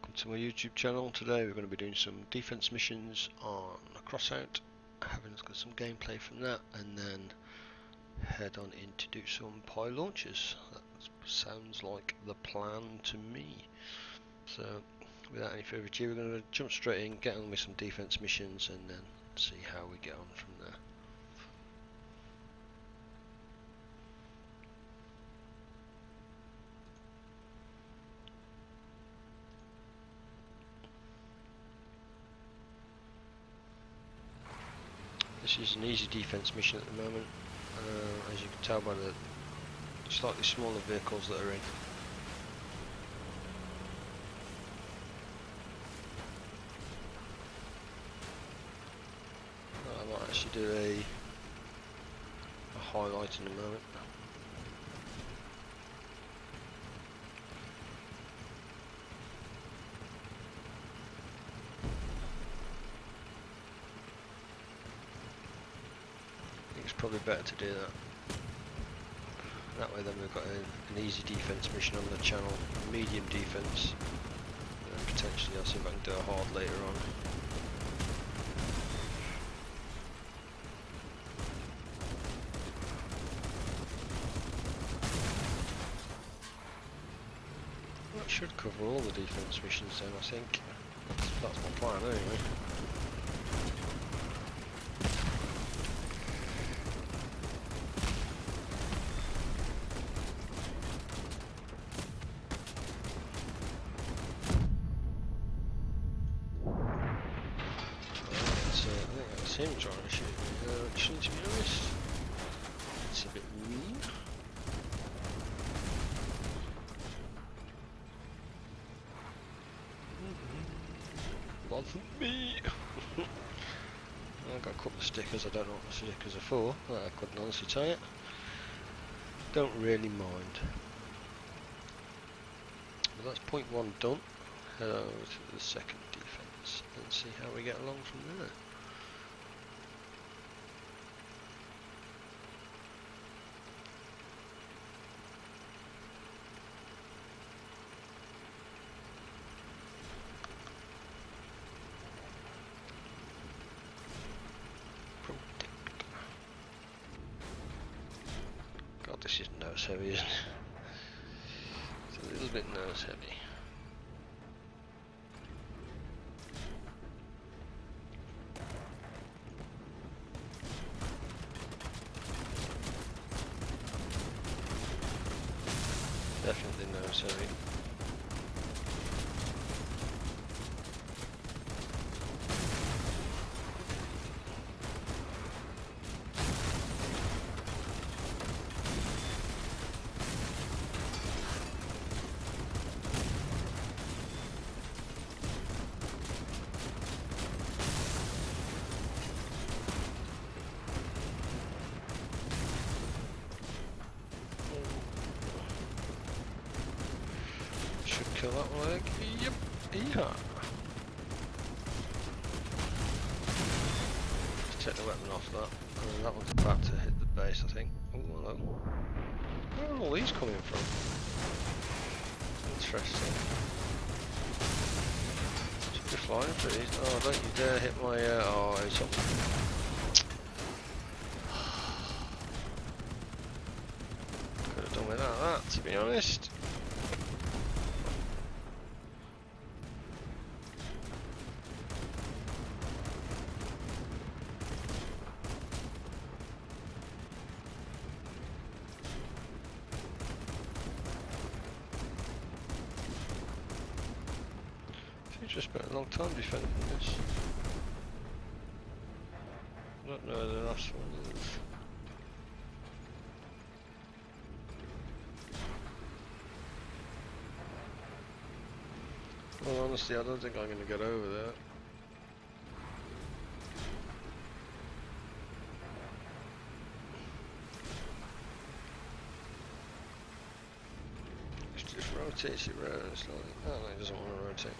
welcome to my YouTube channel. Today we're going to be doing some defense missions on Crossout, having got some gameplay from that, and then head on in to do some pie launches. That sounds like the plan to me. So without any further ado, we're going to jump straight in, get on with some defense missions, and then see how we get on from there. This is an easy defense mission at the moment, as you can tell by the slightly smaller vehicles that are in. I might actually do a highlight in a moment. It's probably better to do that. That way then we've got an easy defense mission on the channel, a medium defense, and potentially I'll see if I can do a hard later on. That should cover all the defense missions then, I think. That's my plan anyway. Him trying to shoot me, actually, to be honest. It's a bit mean. Love me. I've got a couple of stickers, I don't know what the stickers are for. I couldn't honestly tell you. Don't really mind. But that's point one done. Head over to the second defense and see how we get along from there. God, this is nose heavy, isn't it? It's a little bit nose heavy. Definitely nose heavy. Kill that one, I think. Yep. Yeah. Just take the weapon off that. And that one's about to hit the base, I think. Oh, hello. Where are all these coming from? Interesting. Should be flying for these. Oh, don't you dare hit my. Oh, it's up. Could have done without that, to be honest. Just spent a long time defending this. I don't know where the last one is. Well, honestly, I don't think I'm going to get over there. It just rotates it round slightly. Oh no, it doesn't want to rotate.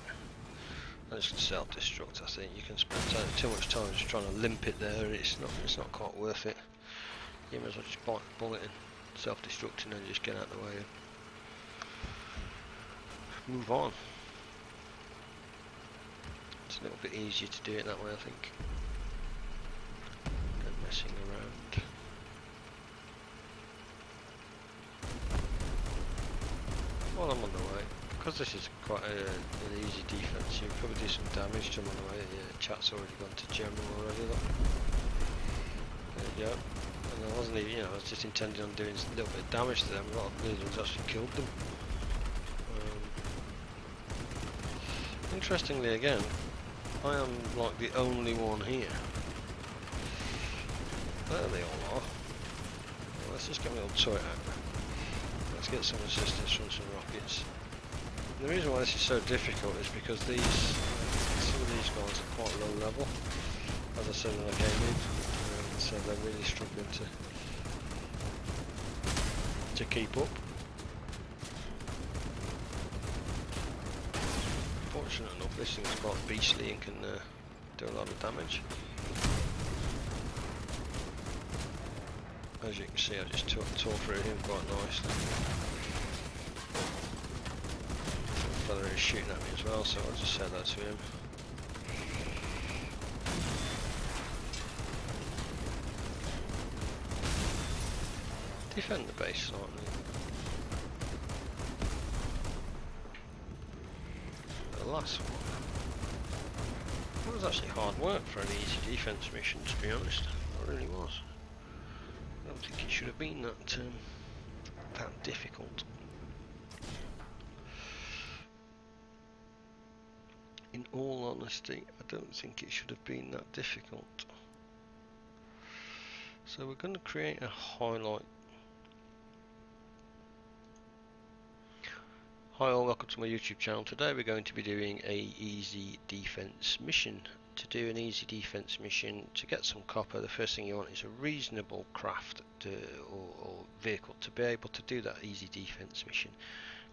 I just self-destruct. I think you can spend too much time just trying to limp it there. It's not quite worth it. You may as well just bite the bullet and self-destructing and just get out of the way and move on. a little bit easier to do it that way, I think, than messing around. While I'm on the way, because this is quite an easy defense, you'll probably do some damage to them on the way. Yeah, chat's already gone to general already, look. There you go. And I wasn't even, I was just intending on doing a little bit of damage to them. A lot of millions actually killed them. Interestingly, again, I am like the only one here. There they all are. Well, let's just get my old turret out. Let's get some assistance from some rockets. And the reason why this is so difficult is because some of these guys are quite low level, as I said when I came in, so they're really struggling to keep up. Fortunate enough, this thing's quite beastly and can do a lot of damage. As you can see, I just tore through him quite nicely. The fella is shooting at me as well, so I'll just say that to him. Defend the base slightly. The last one. That was actually hard work for an easy defense mission, to be honest. It really was. I don't think it should have been that difficult. In all honesty, I don't think it should have been that difficult. So we're going to create a highlight. Hi all, welcome to my YouTube channel. Today we're going to be doing a easy defense mission. To do an easy defense mission, to get some copper, the first thing you want is a reasonable craft or vehicle to be able to do that easy defense mission.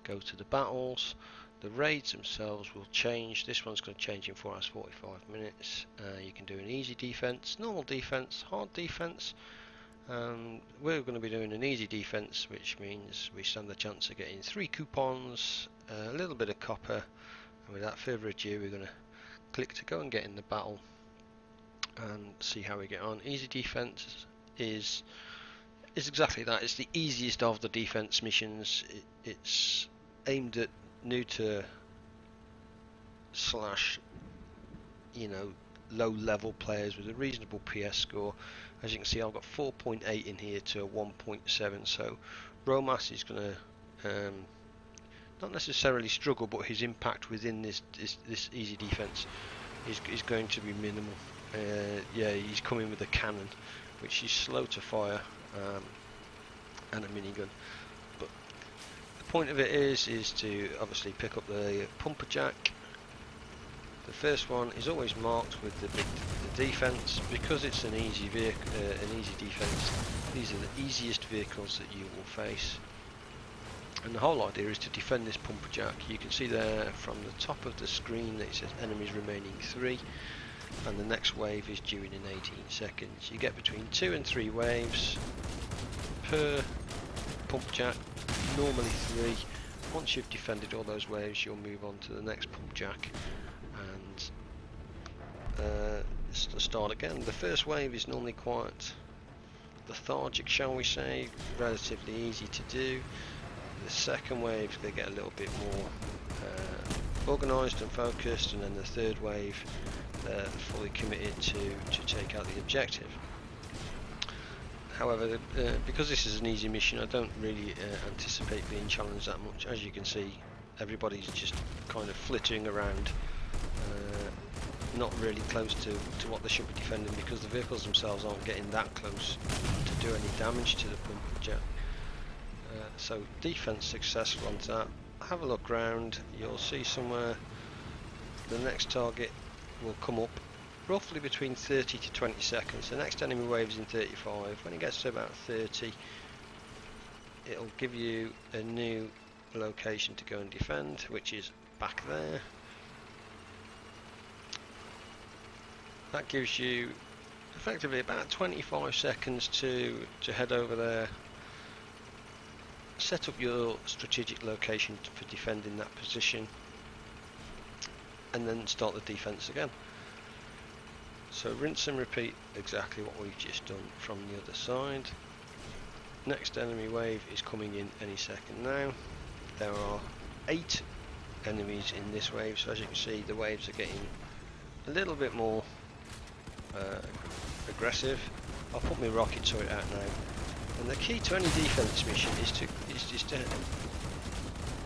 Go to the battles. The raids themselves will change. This one's going to change in 4 hours 45 minutes. You can do an easy defense, normal defense, hard defense. We're going to be doing an easy defense, which means we stand the chance of getting 3 coupons, a little bit of copper, and without further ado we're going to click to go and get in the battle and see how we get on. Easy defense is exactly that. It's the easiest of the defense missions. It's aimed at new to slash low level players with a reasonable PS score. As you can see, I've got 4.8 in here to a 1.7, so Romas is going to not necessarily struggle, but his impact within this easy defense is going to be minimal. Yeah, he's coming with a cannon, which is slow to fire, and a minigun. But the point of it is to obviously pick up the pumper jack. The first one is always marked with the defense, because it's an easy vehicle, an easy defense. These are the easiest vehicles that you will face. And the whole idea is to defend this pumper jack. You can see there from the top of the screen that it says enemies remaining 3, and the next wave is due in 18 seconds. You get between 2 and 3 waves per pump jack, normally 3. Once you've defended all those waves, you'll move on to the next pump jack and start again. The first wave is normally quite lethargic, shall we say, relatively easy to do. The second wave, they get a little bit more organised and focused, and then the third wave, they're fully committed to take out the objective. However, because this is an easy mission, I don't really anticipate being challenged that much. As you can see, everybody's just kind of flitting around, not really close to what they should be defending, because the vehicles themselves aren't getting that close to do any damage to the pumper jet. So defense successful onto that. Have a look round, you'll see somewhere the next target will come up roughly between 30 to 20 seconds. The next enemy wave is in 35. When it gets to about 30, it'll give you a new location to go and defend, which is back there. That gives you effectively about 25 seconds to head over there, set up your strategic location for defending that position, and then start the defense again. So rinse and repeat exactly what we've just done from the other side. Next enemy wave is coming in any second now. There are 8 enemies in this wave, so as you can see the waves are getting a little bit more aggressive. I'll put my rocket turret out now, and the key to any defense mission is to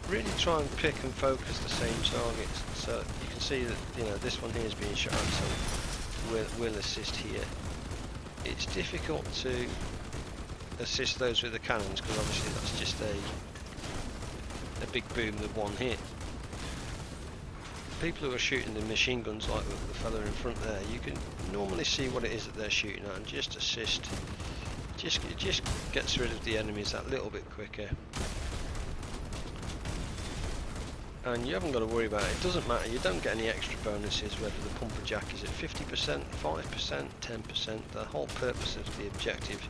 really try and pick and focus the same targets. So you can see that, you know, this one here is being shot at, so we'll assist here. It's difficult to assist those with the cannons because obviously that's just a big boom with one hit. People who are shooting the machine guns like the fella in front there, you can normally see what it is that they're shooting at and just assist. It just gets rid of the enemies that little bit quicker. And you haven't got to worry about it. It doesn't matter, you don't get any extra bonuses whether the pumper jack is at 50%, 5%, 10%. The whole purpose of the objective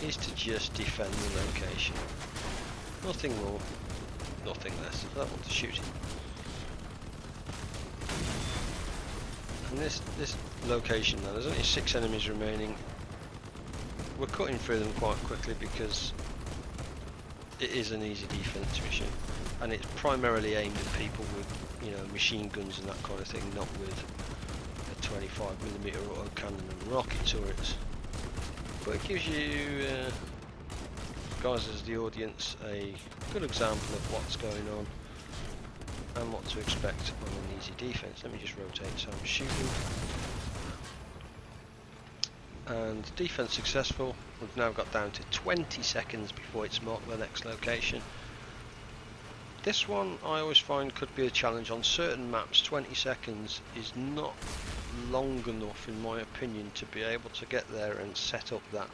is to just defend the location. Nothing more, nothing less. I don't want to shoot it. And this location now, there's only 6 enemies remaining. We're cutting through them quite quickly because it is an easy defense mission, and it's primarily aimed at people with, you know, machine guns and that kind of thing, not with a 25mm autocannon and rocket turrets. But it gives you guys as the audience a good example of what's going on and what to expect on an easy defense. Let me just rotate so I'm shooting. And defense successful. We've now got down to 20 seconds before it's marked the next location. This one I always find could be a challenge on certain maps. 20 seconds is not long enough in my opinion to be able to get there and set up that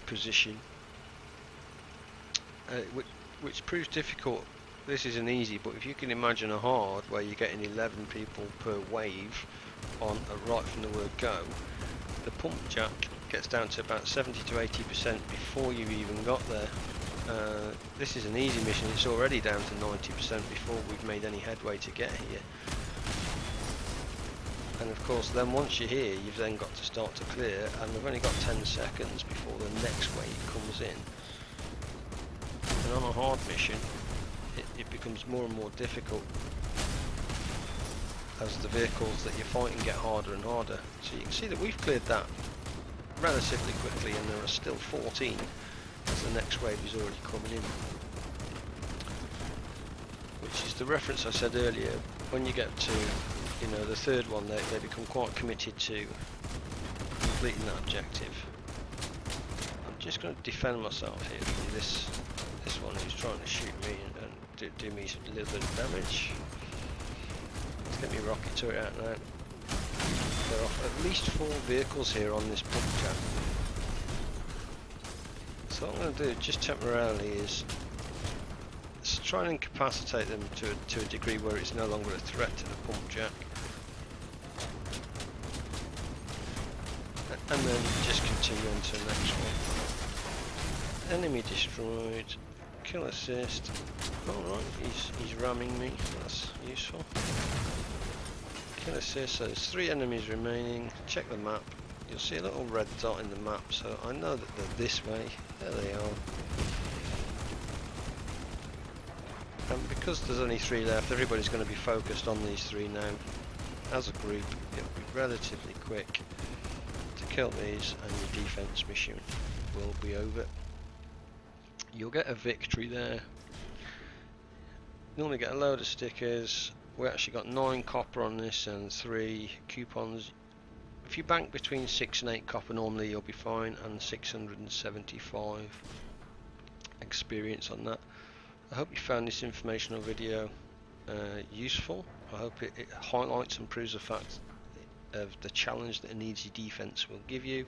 position, which proves difficult. This isn't easy, but if you can imagine a hard where you're getting 11 people per wave on right from the word go, the pump jack gets down to about 70 to 80% before you've even got there. This is an easy mission, it's already down to 90% before we've made any headway to get here. And of course then once you're here, you've then got to start to clear, and we've only got 10 seconds before the next wave comes in. And on a hard mission, it becomes more and more difficult as the vehicles that you're fighting get harder and harder. So you can see that we've cleared that relatively quickly, and there are still 14 as the next wave is already coming in. Which is the reference I said earlier, when you get to, you know, the third one, they become quite committed to completing that objective. I'm just going to defend myself here from this one who's trying to shoot me and do me a little bit of damage. Let's get my rocket turret out now. There are at least 4 vehicles here on this pump jack. So what I'm going to do just temporarily is try and incapacitate them to a degree where it's no longer a threat to the pump jack. And then just continue on to the next one. Enemy destroyed. Kill assist. Alright, he's ramming me, that's useful. Kill assist, so there's 3 enemies remaining. Check the map. You'll see a little red dot in the map, so I know that they're this way. There they are. And because there's only 3 left, everybody's going to be focused on these 3 now. As a group, it'll be relatively quick to kill these, and your defense mission will be over. You'll get a victory there. Normally get a load of stickers. We actually got 9 copper on this and 3 coupons. If you bank between 6 and 8 copper normally you'll be fine, and 675 experience on that. I hope you found this informational video useful. I hope it highlights and proves the fact of the challenge that an easy defense will give you.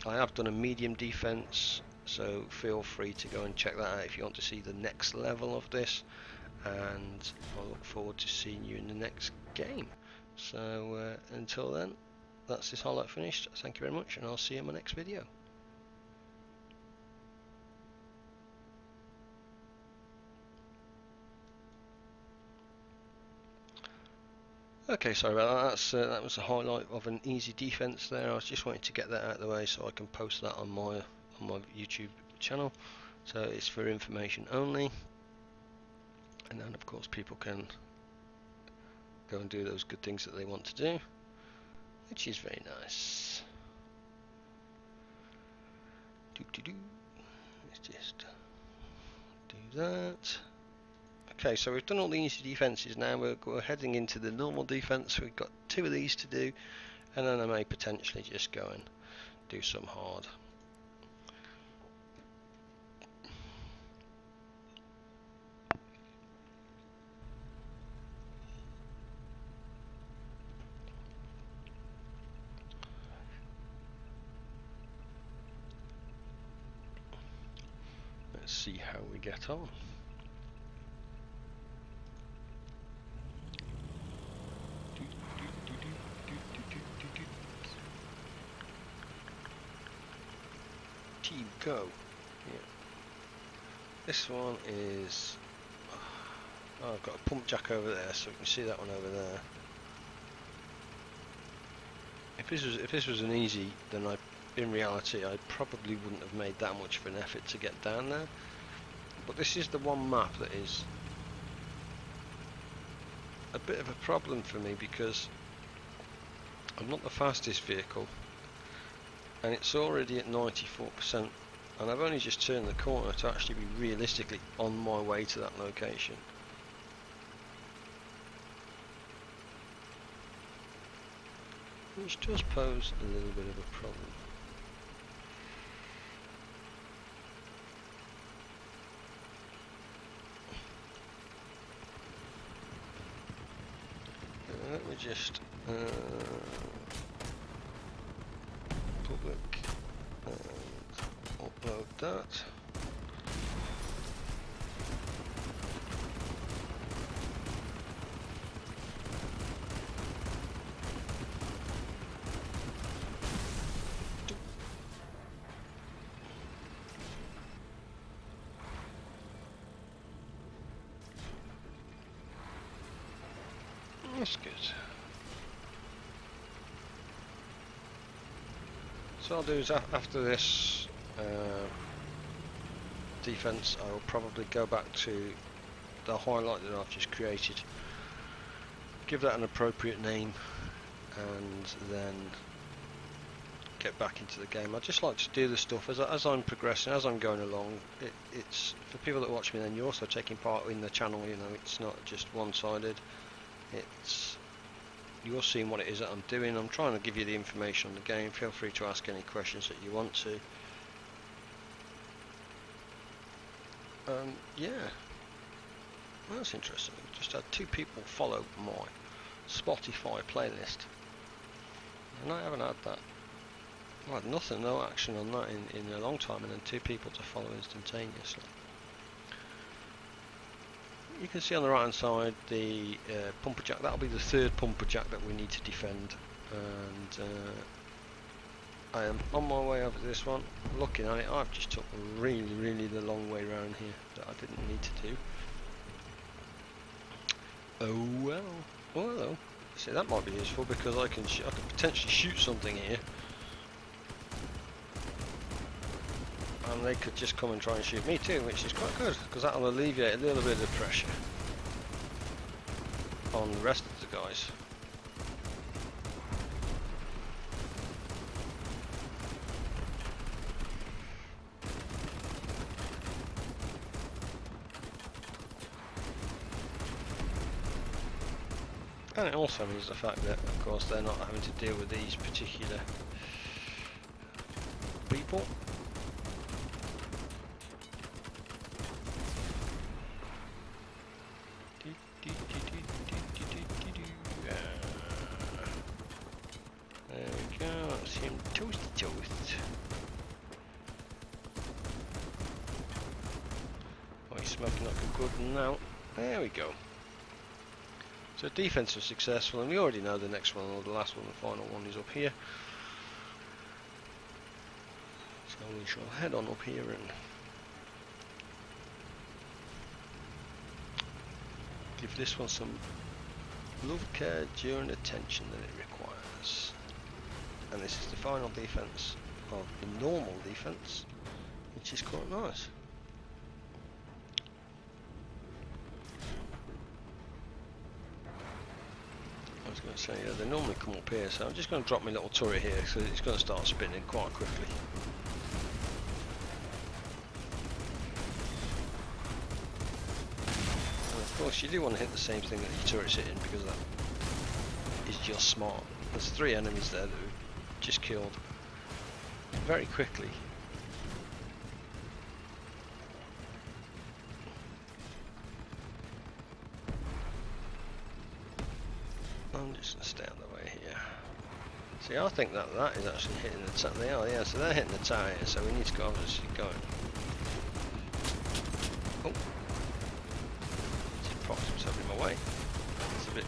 I have done a medium defense, so feel free to go and check that out if you want to see the next level of this, and I look forward to seeing you in the next game. So until then, that's this highlight finished. Thank you very much, and I'll see you in my next video. Okay, sorry about that. That was a highlight of an easy defense there. I was just wanting to get that out of the way so I can post that on my YouTube channel. So it's for information only, and then of course people can go and do those good things that they want to do, which is very nice. Let's just do that. Okay, so we've done all the easy defences now. We're heading into the normal defence. We've got 2 of these to do, and then I may potentially just go and do some hard. Let's see how we get on. Team go. Yeah. This one is. Oh, I've got a pump jack over there, so we can see that one over there. If this was an easy, then in reality I probably wouldn't have made that much of an effort to get down there. But this is the one map that is a bit of a problem for me because I'm not the fastest vehicle, and it's already at 94%, and I've only just turned the corner to actually be realistically on my way to that location. Which does pose a little bit of a problem. Let me just public and upload that. That's good. So I'll do is after this defense, I will probably go back to the highlight that I've just created, give that an appropriate name, and then get back into the game. I just like to do the stuff as I'm progressing, as I'm going along. It's for people that watch me, then you're also taking part in the channel. You know, it's not just one-sided. You're seeing what it is that I'm doing. I'm trying to give you the information on the game. Feel free to ask any questions that you want to. Yeah, well, that's interesting. Just had 2 people follow my Spotify playlist, and I haven't had that. I had nothing, no action on that in a long time, and then 2 people to follow instantaneously. You can see on the right hand side the pumper jack. That'll be the 3rd pumper jack that we need to defend, and I am on my way over this one. Looking at it, I've just took really the long way around here that I didn't need to do. Oh well. Oh hello. See, that might be useful because I can potentially shoot something here, and they could just come and try and shoot me too, which is quite good because that'll alleviate a little bit of pressure on the rest of the guys. And it also means the fact that, of course, they're not having to deal with these particular people. There we go, that's him toast. Oh, he's smoking like a good one now. There we go. So defense was successful, and we already know the next one, or the last one, the final one, is up here. So we shall head on up here and give this one some Love care during the tension that it requires. And this is the final defense of the normal defense, which is quite nice. I was going to say, yeah, they normally come up here, so I'm just going to drop my little turret here, so it's going to start spinning quite quickly. And of course, you do want to hit the same thing that your turret's hitting, because that is just smart. There's 3 enemies there that we've just killed very quickly. I'm just going to stay out of the way here. See, I think that is actually hitting the tower. They are, yeah, so they're hitting the tower here, so we need to go obviously going. Oh! He popped himself in my way. It's a bit...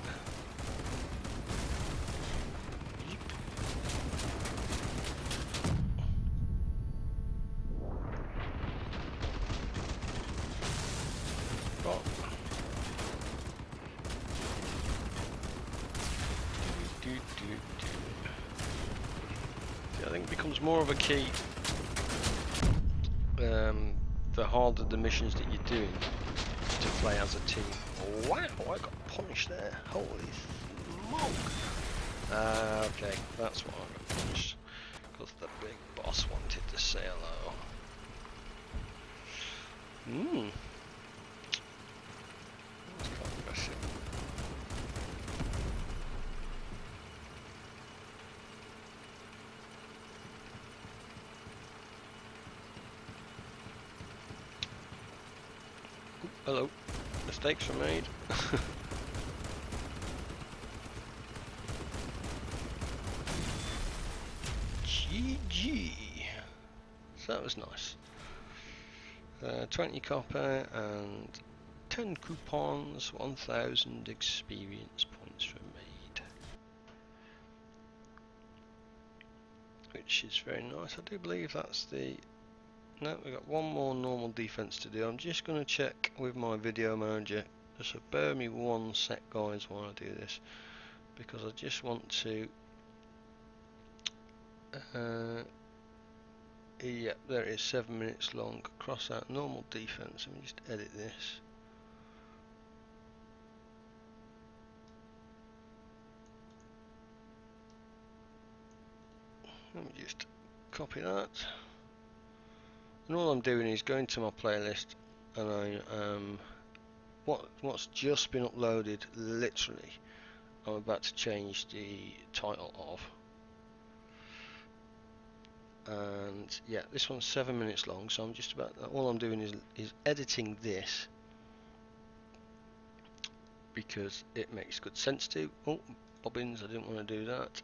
I think it becomes more of a key the harder the missions that you're doing to play as a team. Wow, I got punished there. Holy smoke! Okay, that's why I got punished. Because the big boss wanted to say hello. That's quite impressive. Hello. Mistakes were made. GG. So that was nice. 20 copper and 10 coupons, 1000 experience points were made. Which is very nice. I do believe that's the... No, we've got one more normal defense to do. I'm just going to check with my video manager. So bear me one sec, guys, while I do this, because I just want to. Yeah, there it is. 7 minutes long. Cross out normal defense. Let me just edit this. Let me just copy that. And all I'm doing is going to my playlist, and what's just been uploaded, literally, I'm about to change the title of. And yeah, this one's 7 minutes long, so I'm just about, all I'm doing is editing this, because it makes good sense to. Oh, bobbins, I didn't want to do that.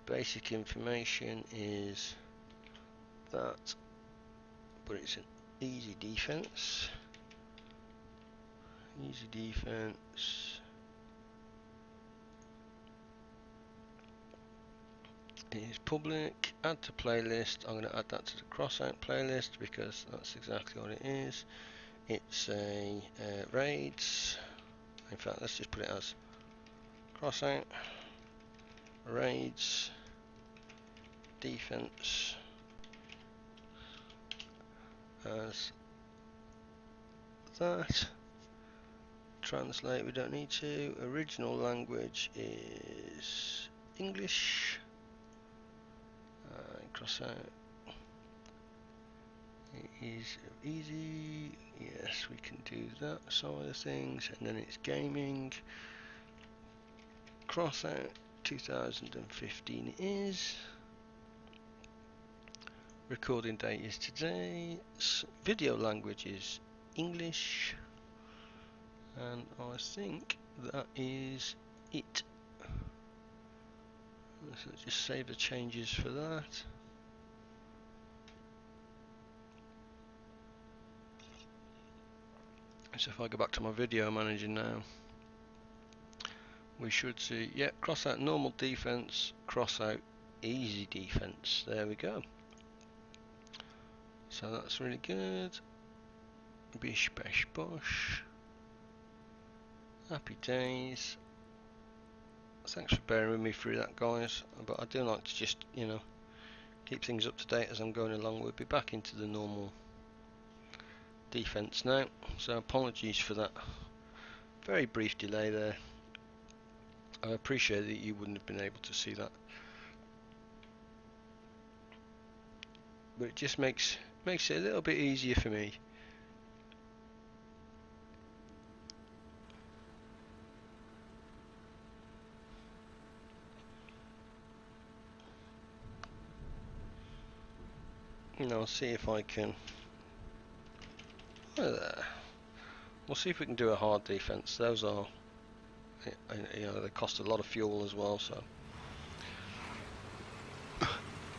Basic information is that, but it's an easy defense. Easy defense. It is public. Add to playlist. I'm going to add that to the Crossout playlist because that's exactly what it is. It's a raids. In fact, let's just put it as Crossout raids defense as that. Translate, we don't need to. Original language is English. Crossout. It is easy. Yes, we can do that side of things. And then it's gaming. Crossout 2015 is. Recording date is today. Video language is English. And I think that is it. So just save the changes for that. So if I go back to my video manager now, we should see, yeah, cross out normal defense, cross out easy defense. There we go. So that's really good. Bish bash bosh. Happy days. Thanks for bearing with me through that, guys. But I do like to just, you know, keep things up to date as I'm going along. We'll be back into the normal defense now. So apologies for that very brief delay there. I appreciate that you wouldn't have been able to see that. But it just makes it a little bit easier for me. And I'll see if I can. There. We'll see if we can do a hard defense. Those are, you know, they cost a lot of fuel as well, so,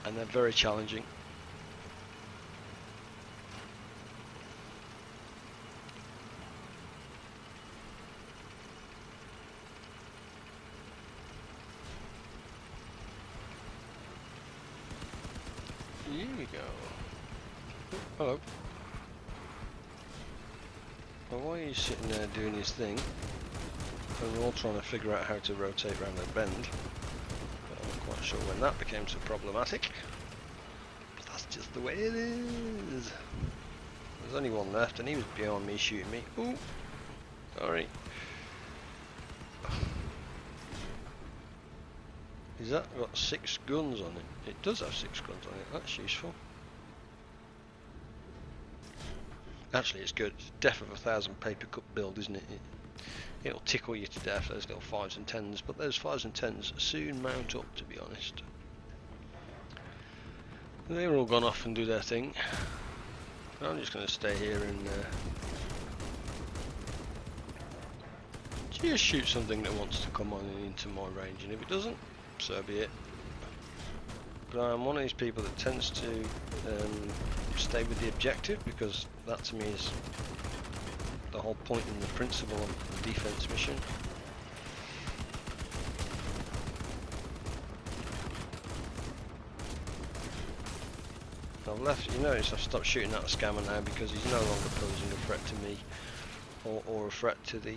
and they're very challenging. Here we go. Hello. Well, while he's sitting there doing his thing, and we're all trying to figure out how to rotate around the bend, but I'm not quite sure when that became so problematic. But that's just the way it is. There's only one left, and he was behind me shooting me. Ooh, sorry. Is that got 6 guns on it? It does have 6 guns on it. That's useful. Actually, it's good. It's death of a 1,000 paper cup build, isn't it? It'll tickle you to death, those little 5s and 10s, but those 5s and 10s soon mount up, to be honest. They're all gone off and do their thing. I'm just going to stay here and just shoot something that wants to come on into my range, and if it doesn't, so be it. But I'm one of these people that tends to stay with the objective, because that to me is the whole point and the principle of the defense mission. I've left, you notice I've stopped shooting at the scammer now because he's no longer posing a threat to me or a threat to the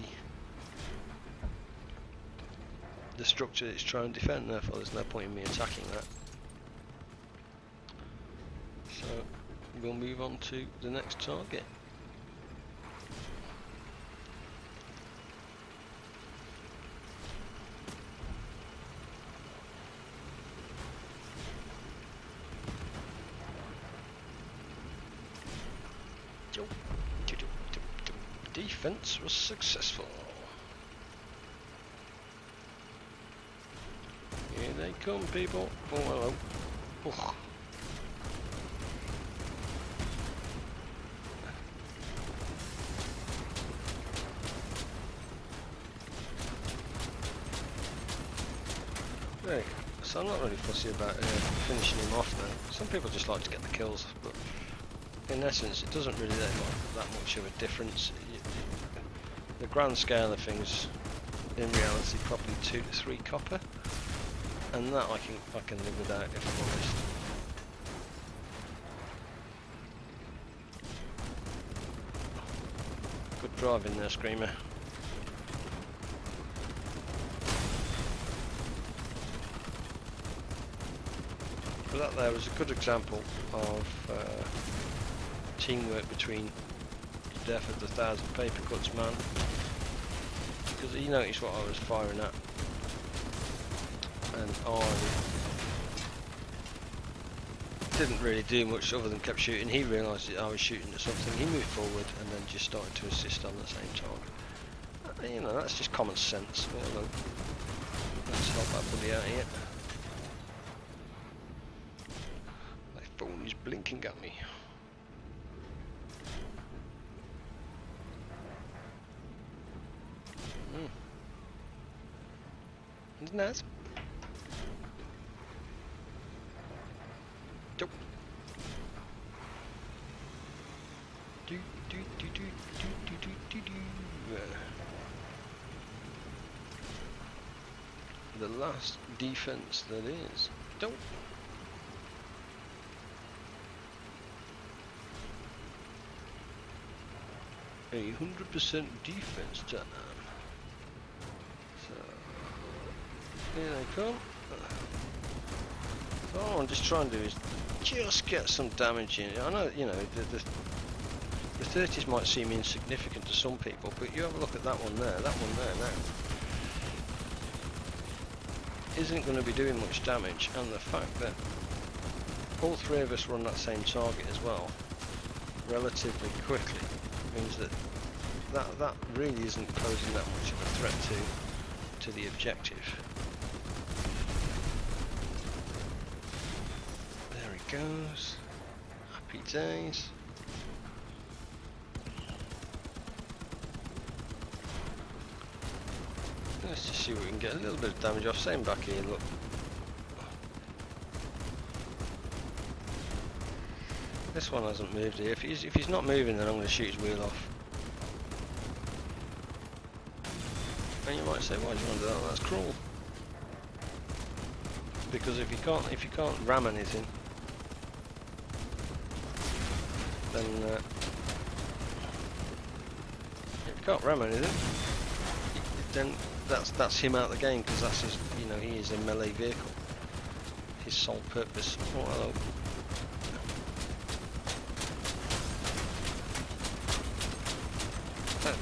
structure that it's trying to defend, therefore there's no point in me attacking that. So we'll move on to the next target. Defense was successful. Here they come, people. Oh, hello. Ugh. Right, so I'm not really fussy about finishing him off now. Some people just like to get the kills, but in essence it doesn't really make that much of a difference. The grand scale of things, in reality, probably 2 to 3 copper, and that I can live without, if I'm honest. Good driving there, Screamer. But that there was a good example of teamwork between the death of the 1,000 paper cuts man, because he noticed what I was firing at, and I didn't really do much other than kept shooting. He realised that I was shooting at something, he moved forward and then just started to assist on the same time. You know, that's just common sense. Well, let's help that buddy out here. My phone is blinking at me. Isn't that nice? Dope. The last defense that is. Dope. A 100% defense time. Here they come. All I'm just trying to do is just get some damage in. I know, you know, the 30s might seem insignificant to some people, but you have a look at that one there, now. Isn't going to be doing much damage, and the fact that all three of us were on that same target as well, relatively quickly, means that that really isn't posing that much of a threat to the objective. There he goes. Happy days. Let's just see if we can get a little bit of damage off. Same back here, look. This one hasn't moved here. If he's not moving, then I'm going to shoot his wheel off. And you might say, why do you want to do that? That's cruel. Because if you can't ram anything, then if you can't ram anything, then that's him out of the game, because that's his, you know, he is a melee vehicle. His sole purpose. Oh, hello.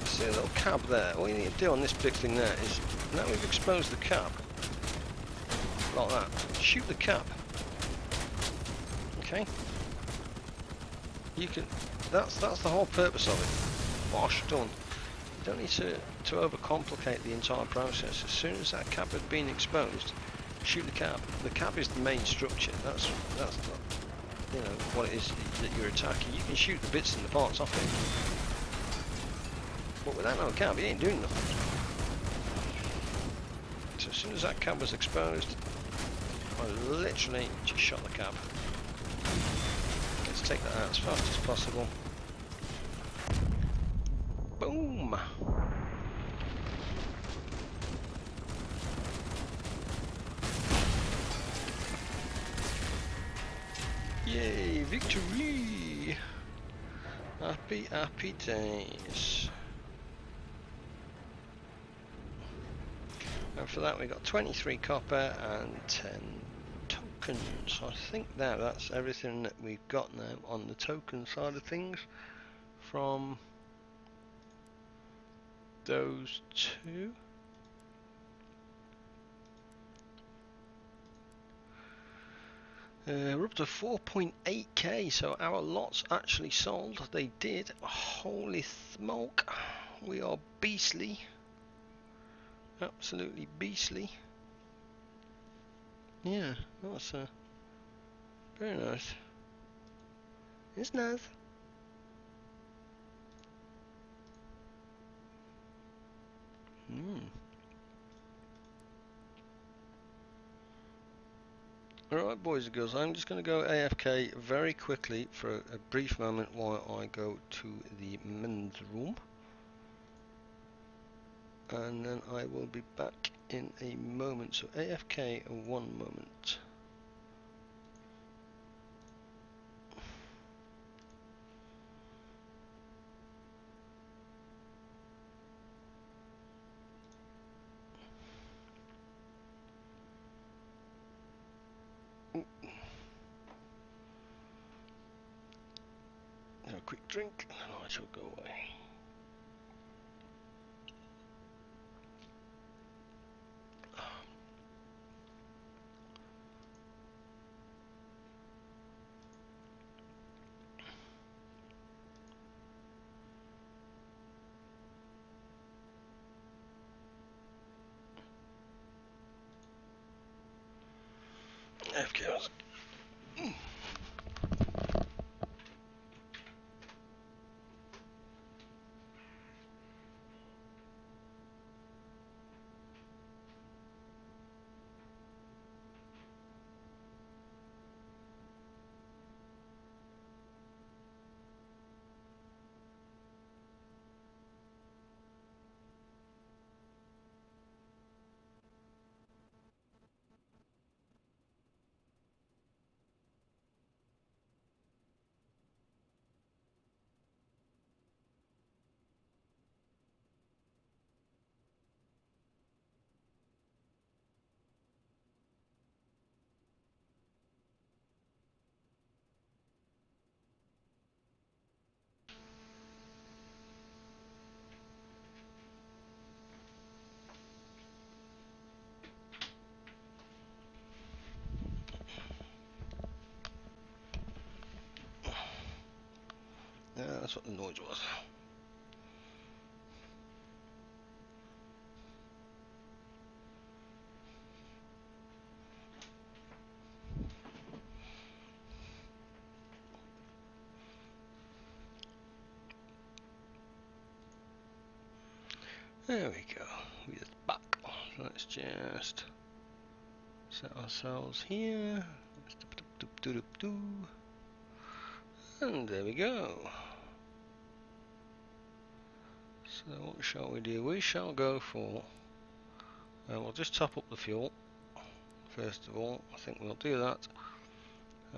See a little cab there. All you need to do on this big thing there is, now we've exposed the cab, like that, shoot the cab. Okay. You can. That's the whole purpose of it. Bosh, done. You don't need to overcomplicate the entire process. As soon as that cab had been exposed, shoot the cab. The cab is the main structure. That's the, you know, what it is that you're attacking. You can shoot the bits and the parts off it. But without no cab, he ain't doing nothing. So as soon as that cab was exposed, I literally just shot the cab. Let's take that out as fast as possible. Boom! Yay, victory! Happy, happy days. And for that we got 23 copper and 10 tokens. I think that's everything that we've got now on the token side of things from those two. We're up to 4.8k, so our lots actually sold. They did. Holy smoke, we are beastly. Absolutely beastly. Yeah, that's very nice. It's nice. Alright, boys and girls, I'm just going to go AFK very quickly for a brief moment while I go to the men's room. And then I will be back in a moment. So AFK 1 moment. Have a quick drink and then I shall go away. AFK. That's what the noise was. There we go. We're back. Let's just set ourselves here. And there we go. So what shall we do? We shall go for... we'll just top up the fuel. First of all, I think we'll do that.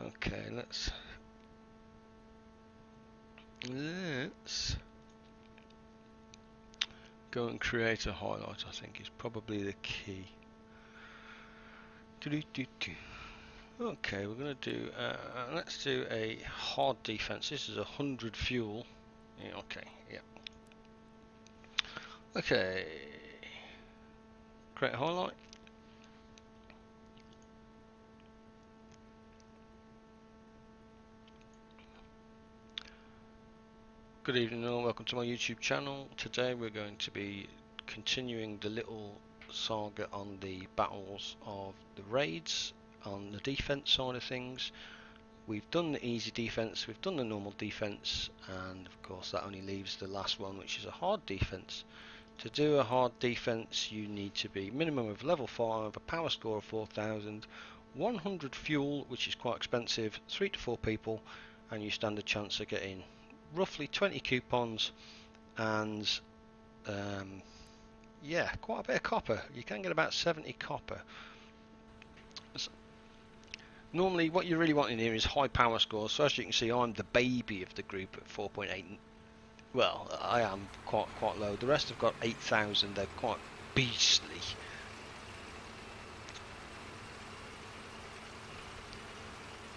Okay, let's go and create a highlight. I think is probably the key. Okay, we're going to do, let's do a hard defense. This is 100 fuel. Yeah, okay, yeah. Okay, create a highlight. Good evening all, welcome to my YouTube channel. Today we're going to be continuing the little saga on the battles of the raids on the defense side of things. We've done the easy defense, we've done the normal defense, and of course that only leaves the last one, which is a hard defense. To do a hard defense you need to be minimum of level 5, a power score of 4000, 100 fuel, which is quite expensive, 3 to 4 people, and you stand a chance of getting roughly 20 coupons and yeah, quite a bit of copper. You can get about 70 copper. So normally what you really want in here is high power scores, so as you can see I'm the baby of the group at 4.8. Well, I am quite low. The rest have got 8,000. They're quite beastly.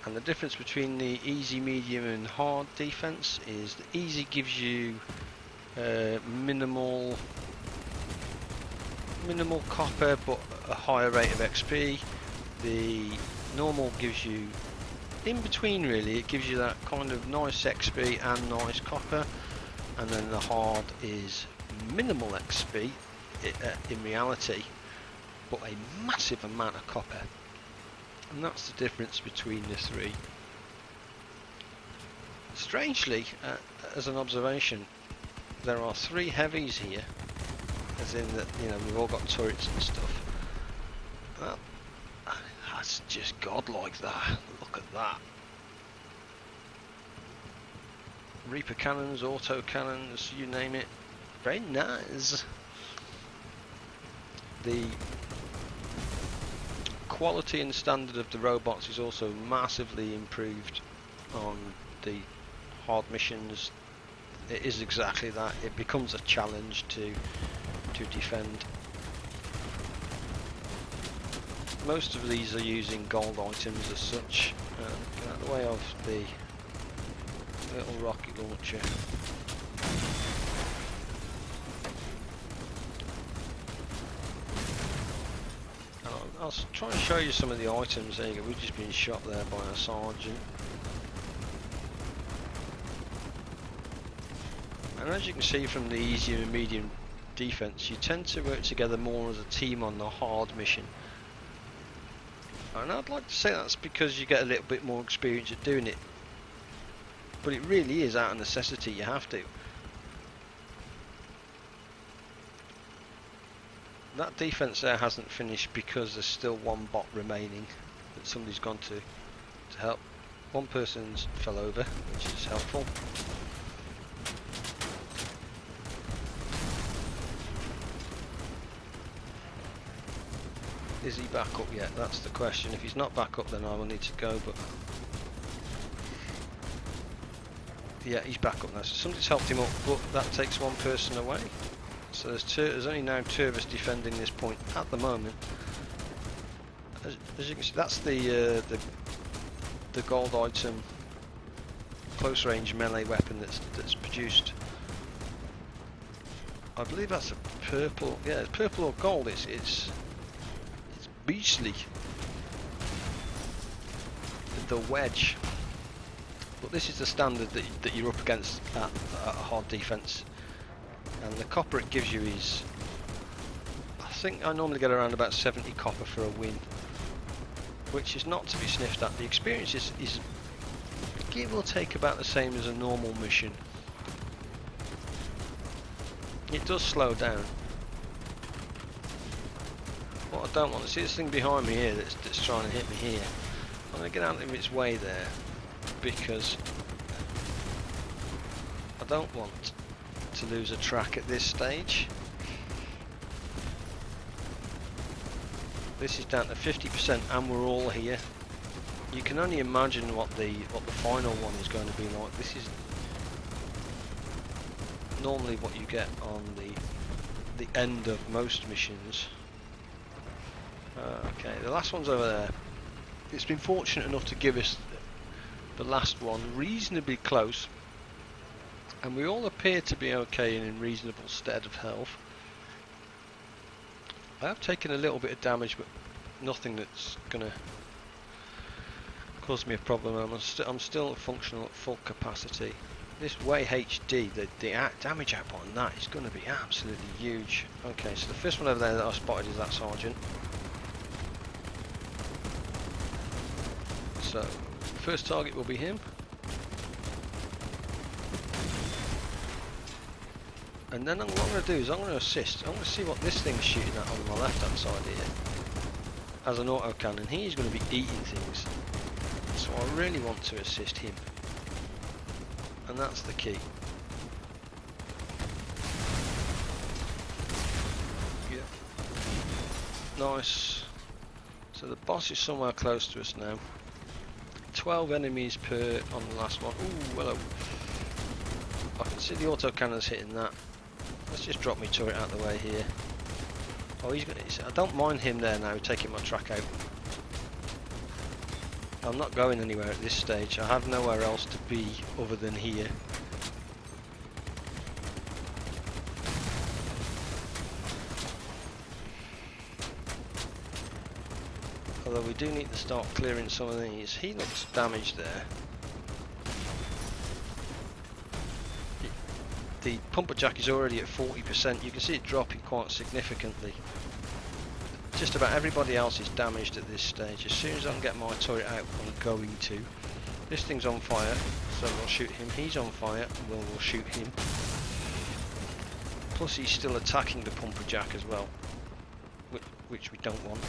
And the difference between the easy, medium and hard defense is the easy gives you minimal copper but a higher rate of XP. The normal gives you in between really, it gives you that kind of nice XP and nice copper, and then the hard is minimal XP in reality but a massive amount of copper. And that's the difference between the three. Strangely, as an observation, there are 3 heavies here, as in that, you know, we've all got turrets and stuff. Well, that's just godlike that. Look at that. Reaper cannons, auto cannons, you name it. Very nice. The quality and standard of the robots is also massively improved on the hard missions. It is exactly that. It becomes a challenge to defend. Most of these are using gold items as such. Get out of the way of the little rocket launcher. I'll try and show you some of the items. There you go, we've just been shot there by a sergeant. And as you can see from the easy and medium defense, you tend to work together more as a team on the hard mission. And I'd like to say that's because you get a little bit more experience at doing it. But it really is out of necessity, you have to. That defense there hasn't finished because there's still one bot remaining that somebody's gone to help. One person's fell over, which is helpful. Is he back up yet? That's the question. If he's not back up, then I will need to go, but yeah, he's back up now. So somebody's helped him up, but that takes one person away. So there's only now 2 of us defending this point at the moment. As you can see, that's the gold item, close range melee weapon that's produced. I believe that's a purple. Yeah, it's purple or gold. It's beastly. The wedge but this is the standard that you're up against at a hard defence. And the copper it gives you is, I think I normally get around about 70 copper for a win, which is not to be sniffed at. The experience is give or take about the same as a normal mission. It does slow down. What I don't want to see, this thing behind me here that's trying to hit me here. I'm going to get out of its way there, because I don't want to lose a track at this stage. This is down to 50% and we're all here. You can only imagine what the final one is going to be like. This is normally what you get on the end of most missions. Okay, the last one's over there. It's been fortunate enough to give us the last one reasonably close, and we all appear to be okay and in reasonable stead of health. I have taken a little bit of damage, but nothing that's gonna cause me a problem. I'm still functional at full capacity. This way HD, the damage output on that is going to be absolutely huge. Okay, so the first one over there that I spotted is that sergeant. So, first target will be him. And then what I'm going to do is I'm going to assist. I'm going to see what this thing's shooting at on my left hand side here. As an autocannon, he's going to be eating things. So I really want to assist him. And that's the key. Yeah. Nice. So the boss is somewhere close to us now. 12 enemies per on the last one. Ooh, hello. I can see the autocannons hitting that. Let's just drop my turret out of the way here. Oh, he's gonna. I don't mind him there now, taking my track out. I'm not going anywhere at this stage. I have nowhere else to be other than here. Although we do need to start clearing some of these. He looks damaged there. The pumper jack is already at 40%. You can see it dropping quite significantly. Just about everybody else is damaged at this stage. As soon as I can get my turret out, I'm going to. This thing's on fire, so we'll shoot him. He's on fire, we'll shoot him. Plus he's still attacking the pumper jack as well, which we don't want.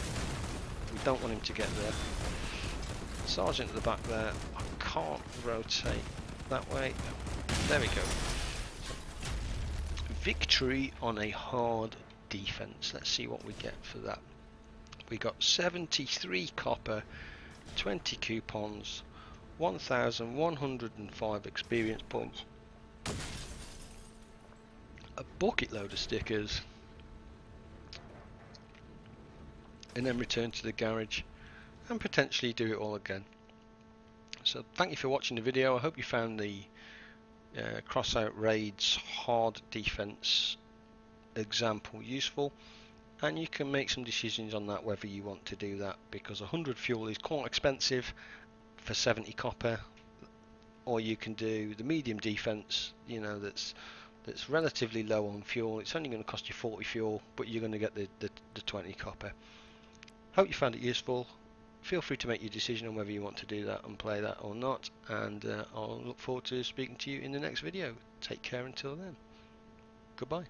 We don't want him to get there. Sergeant at the back there. I can't rotate that way. There we go. Victory on a hard defense. Let's see what we get for that. We got 73 copper, 20 coupons, 1,105 experience points, a bucket load of stickers, and then return to the garage and potentially do it all again. So thank you for watching the video. I hope you found the Crossout Raids hard defense example useful, and you can make some decisions on that whether you want to do that, because 100 fuel is quite expensive for 70 copper, or you can do the medium defense, you know, that's relatively low on fuel. It's only going to cost you 40 fuel, but you're going to get the 20 copper. Hope you found it useful. Feel free to make your decision on whether you want to do that and play that or not, and I'll look forward to speaking to you in the next video. Take care until then. Goodbye.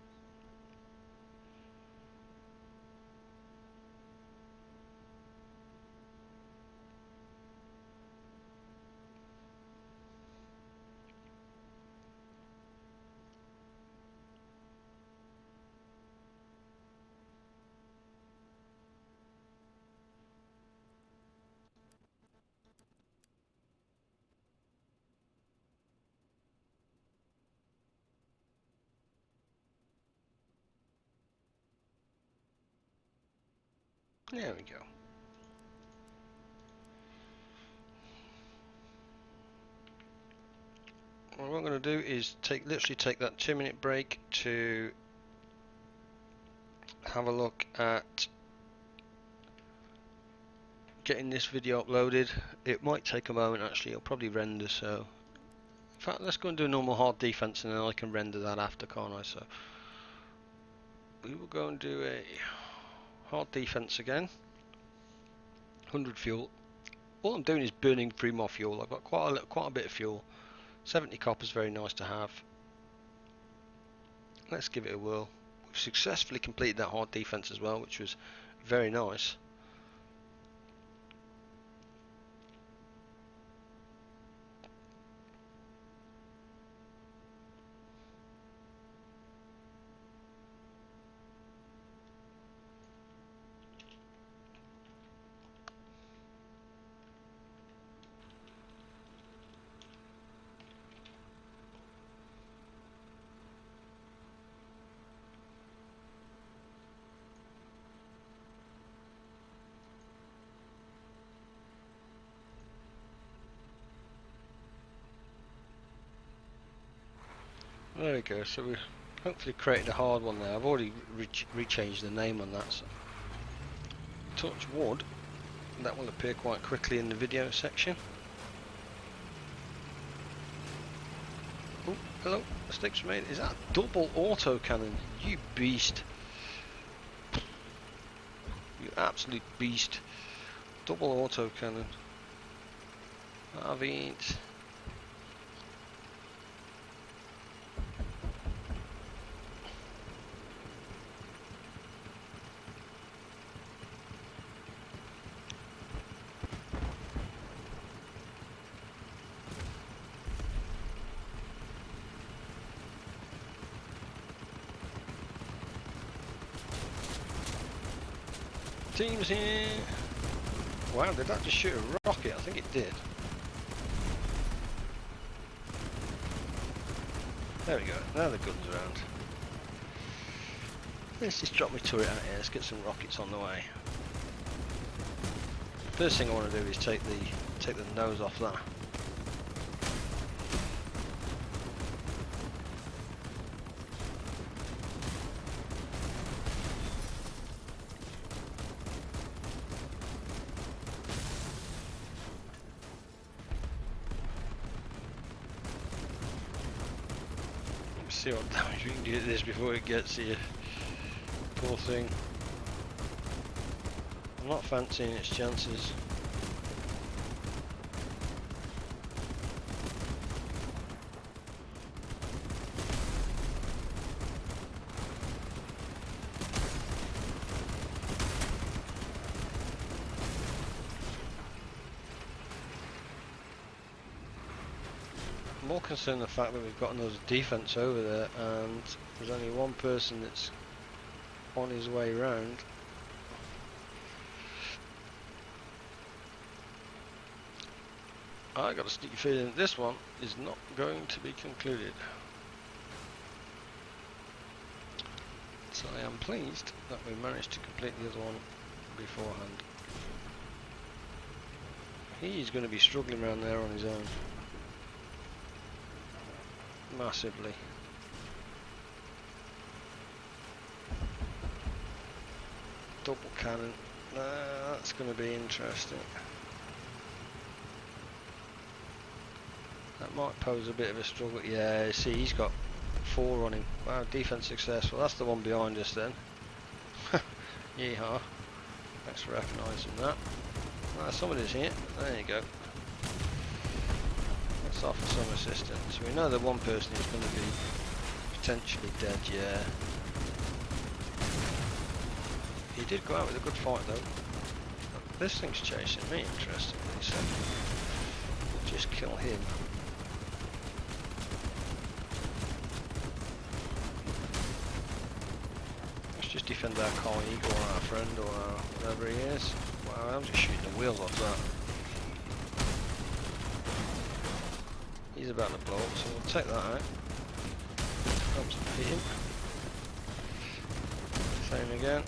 There we go. What I'm going to do is literally take that 2-minute break to have a look at getting this video uploaded. It might take a moment actually, it'll probably render, so In fact, let's go and do a normal hard defense, and then I can render that after, can't I? So we will go and do a hard defense again. 100 fuel. All I'm doing is burning through my fuel. I've got quite a bit of fuel. 70 copper is very nice to have. Let's give it a whirl. We've successfully completed that hard defense as well, which was very nice. There we go, so we've hopefully created a hard one there. I've already rechanged the name on that, so touch wood. That will appear quite quickly in the video section. Oh, hello, mistakes were made. Is that a double auto cannon? You beast. You absolute beast. Double auto cannon. Avint. Teams here. Wow, did that just shoot a rocket? I think it did. There we go. Now the gun's around. Let's just drop my turret out here. Let's get some rockets on the way. First thing I want to do is take the nose off that. See what damage we can do to this before it gets here. Poor thing. I'm not fancying its chances. More concerned the fact that we've got another defense over there and there's only one person that's on his way round. I got a sneaky feeling that this one is not going to be concluded. So I am pleased that we managed to complete the other one beforehand. He's going to be struggling around there on his own. Massively. Double cannon. That's going to be interesting. That might pose a bit of a struggle. Yeah, see, he's got 4 on him. Wow, defense successful. That's the one behind us then. Yeehaw. Thanks for recognising that. Somebody's here. There you go. Let's offer some assistance. We know that one person is going to be potentially dead, yeah. He did go out with a good fight though. This thing's chasing me, interestingly, so we'll just kill him. Let's just defend our colleague or our friend or our whatever he is. Wow, I'm just shooting the wheels off that. He's about to blow up, so we'll take that out. Helps hit him. Same again.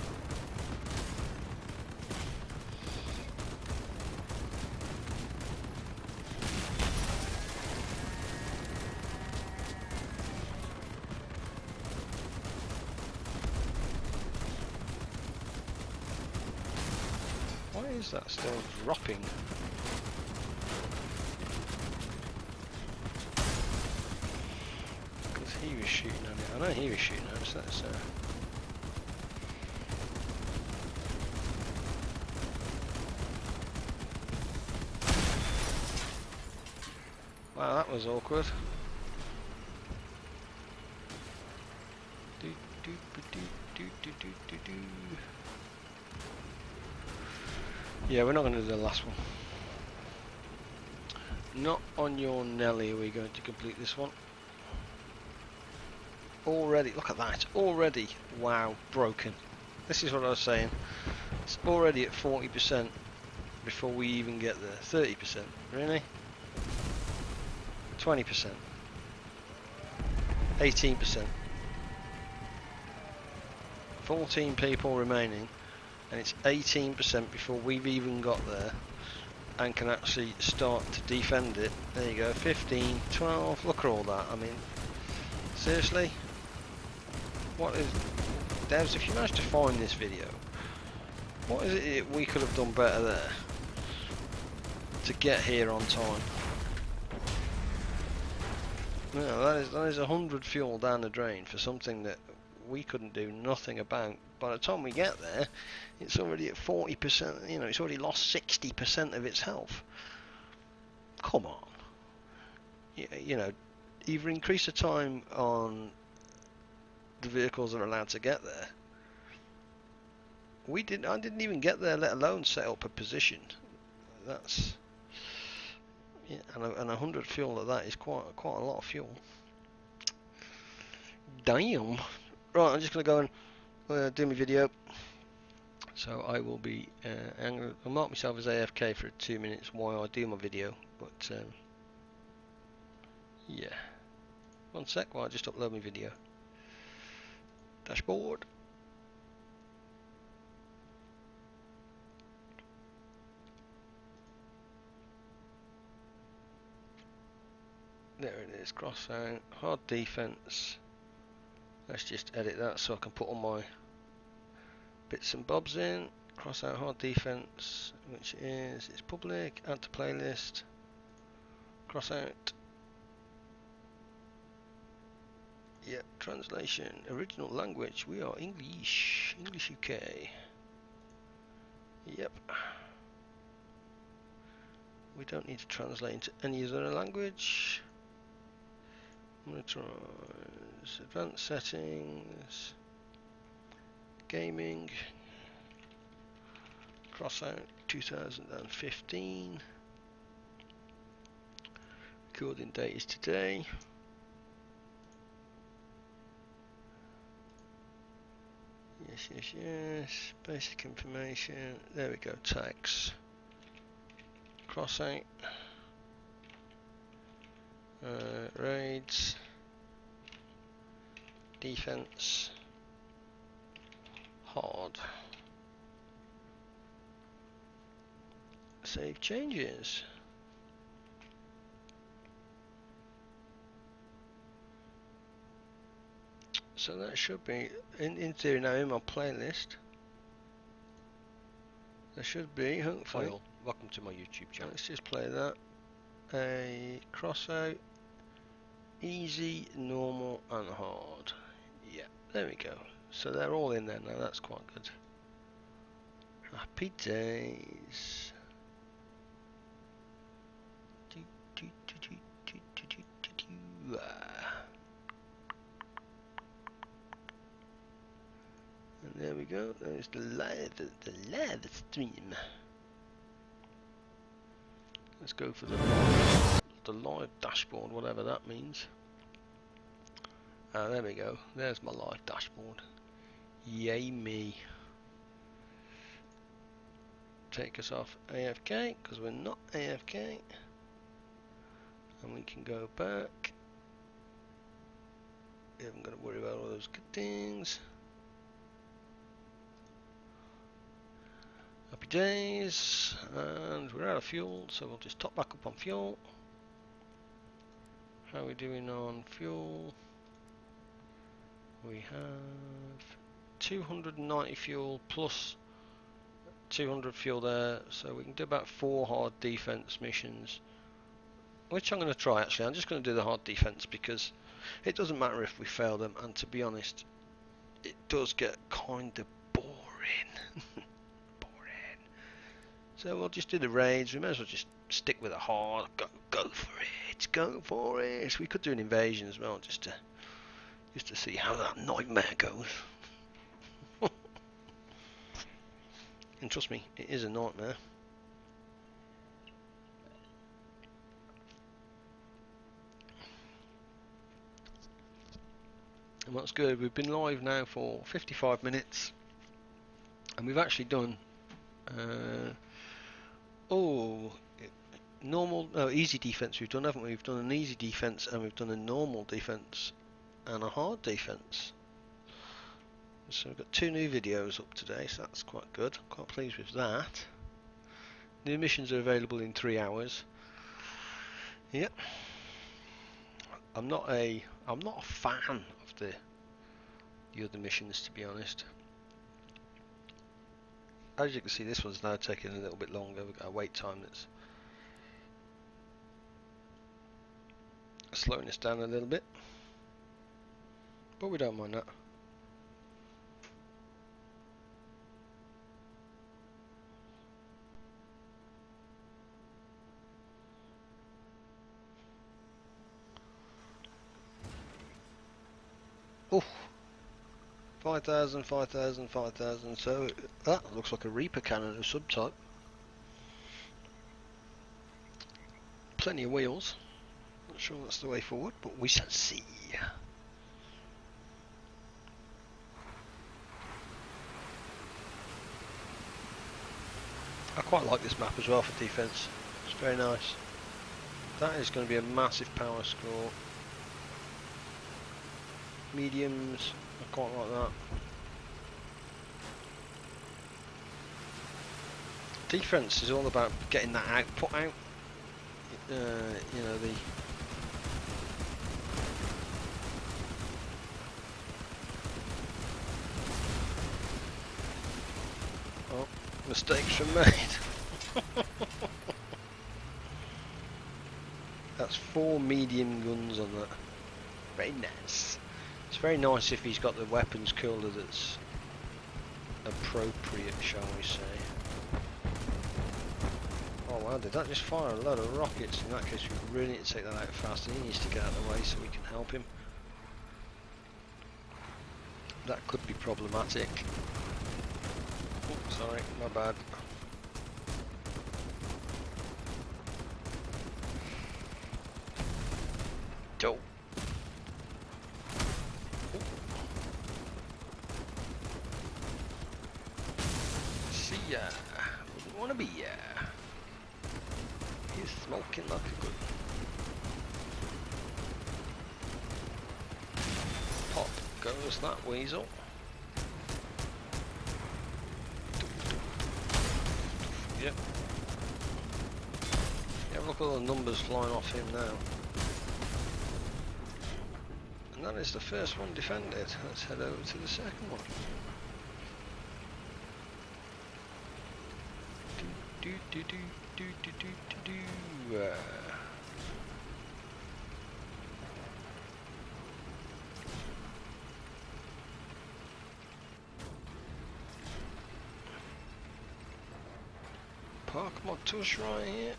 Why is that still dropping? he was shooting at it. I know he was shooting at us. That's wow, that was awkward. Yeah, we're not going to do the last one. Not on your Nelly are we going to complete this one. Already, look at that, already, wow, broken. This is what I was saying. It's already at 40% before we even get there. 30%, really? 20%. 18%. 14 people remaining, and it's 18% before we've even got there and can actually start to defend it. There you go, 15, 12, look at all that. I mean, seriously? What is... Devs, if you manage to find this video, what is it we could have done better there to get here on time? No, that is 100 fuel down the drain for something that we couldn't do nothing about. By the time we get there, it's already at 40%, you know, it's already lost 60% of its health. Come on. You know, either increase the time on the vehicles that are allowed to get there. I didn't even get there, let alone set up a position. That's... Yeah, and 100 fuel at that is quite a lot of fuel. Damn. Right, I'm just going to go and do my video. So I will be, I'll mark myself as AFK for 2 minutes while I do my video. But, yeah. 1 sec while I just upload my video. Dashboard. There it is, Crossout, hard defense. Let's just edit that so I can put all my bits and bobs in. Crossout hard defense, which is, it's public, add to playlist. Crossout. Yep, translation, original language, we are English UK. Yep. We don't need to translate into any other language. Monitors, advanced settings, gaming, Crossout 2015, recording date is today. Yes, basic information, there we go, tags, Crossout. Raids, defense, hard, save changes. So that should be in theory now in my playlist. There should be, hopefully. Kyle, welcome to my YouTube channel. Let's just play that. A Crossout, easy, normal and hard. Yeah, there we go. So they're all in there now, that's quite good. Happy days. And there we go, there's the live stream. Let's go for the live dashboard, whatever that means. There we go. There's my live dashboard. Yay me. Take us off AFK because we're not AFK, and we can go back. We haven't got to worry about all those good things. Happy days, and we're out of fuel, so we'll just top back up on fuel. How are we doing on fuel? We have 290 fuel plus 200 fuel there, so we can do about 4 hard defense missions which I'm going to try actually. I'm just going to do the hard defense because it doesn't matter if we fail them, and to be honest, it does get kind of boring. Boring. So we'll just do the raids. We may as well just stick with a hard. Go for it. Go for it. We could do an invasion as well, just to see how that nightmare goes. And trust me, it is a nightmare. And that's good. We've been live now for 55 minutes, and we've actually done easy defense we've done, haven't we? We've done an easy defense, and we've done a normal defense and a hard defense. So we've got 2 new videos up today, so that's quite good. I'm quite pleased with that. New missions are available in 3 hours. Yep. I'm not a fan of the other missions, to be honest. As you can see, this one's now taking a little bit longer. We've got a wait time that's slowing us down a little bit, but we don't mind that. Oh, 5,000, 5,000, 5,000. So that looks like a Reaper cannon of subtype. Plenty of wheels. Not sure that's the way forward, but we shall see. I quite like this map as well for defense. It's very nice. That is going to be a massive power score. Mediums, I quite like that. Defense is all about getting that output out. You know, the mistakes were made. That's 4 medium guns on that. Very nice. It's very nice if he's got the weapons cooler that's appropriate, shall we say. Oh wow, did that just fire a load of rockets? In that case we really need to take that out fast, and he needs to get out of the way so we can help him. That could be problematic. Oh, sorry, my bad. Joe. See ya. Wouldn't wanna be ya. He's smoking like a good. Pop goes that weasel. Yep. Yeah, look at all the numbers flying off him now. And that is the first one defended. Let's head over to the second one. Park my tush right here.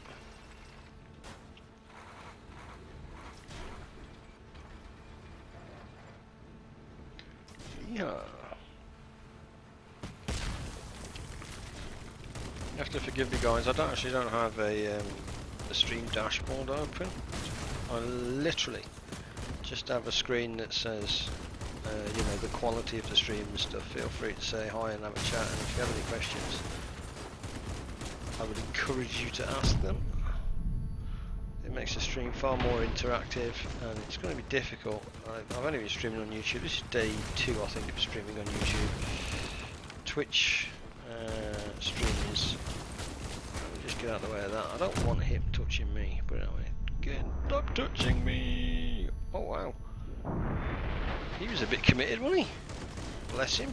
Yeah. You have to forgive me, guys. I don't have a stream dashboard open. I literally just have a screen that says, you know, the quality of the stream and stuff. Feel free to say hi and have a chat. And if you have any questions, I would encourage you to ask them. It makes the stream far more interactive, and it's going to be difficult. I've only been streaming on YouTube. This is day 2, I think, of streaming on YouTube. Twitch streams. Let me just get out of the way of that. I don't want him touching me, but anyway, stop touching me. Oh wow, he was a bit committed, wasn't he? Bless him.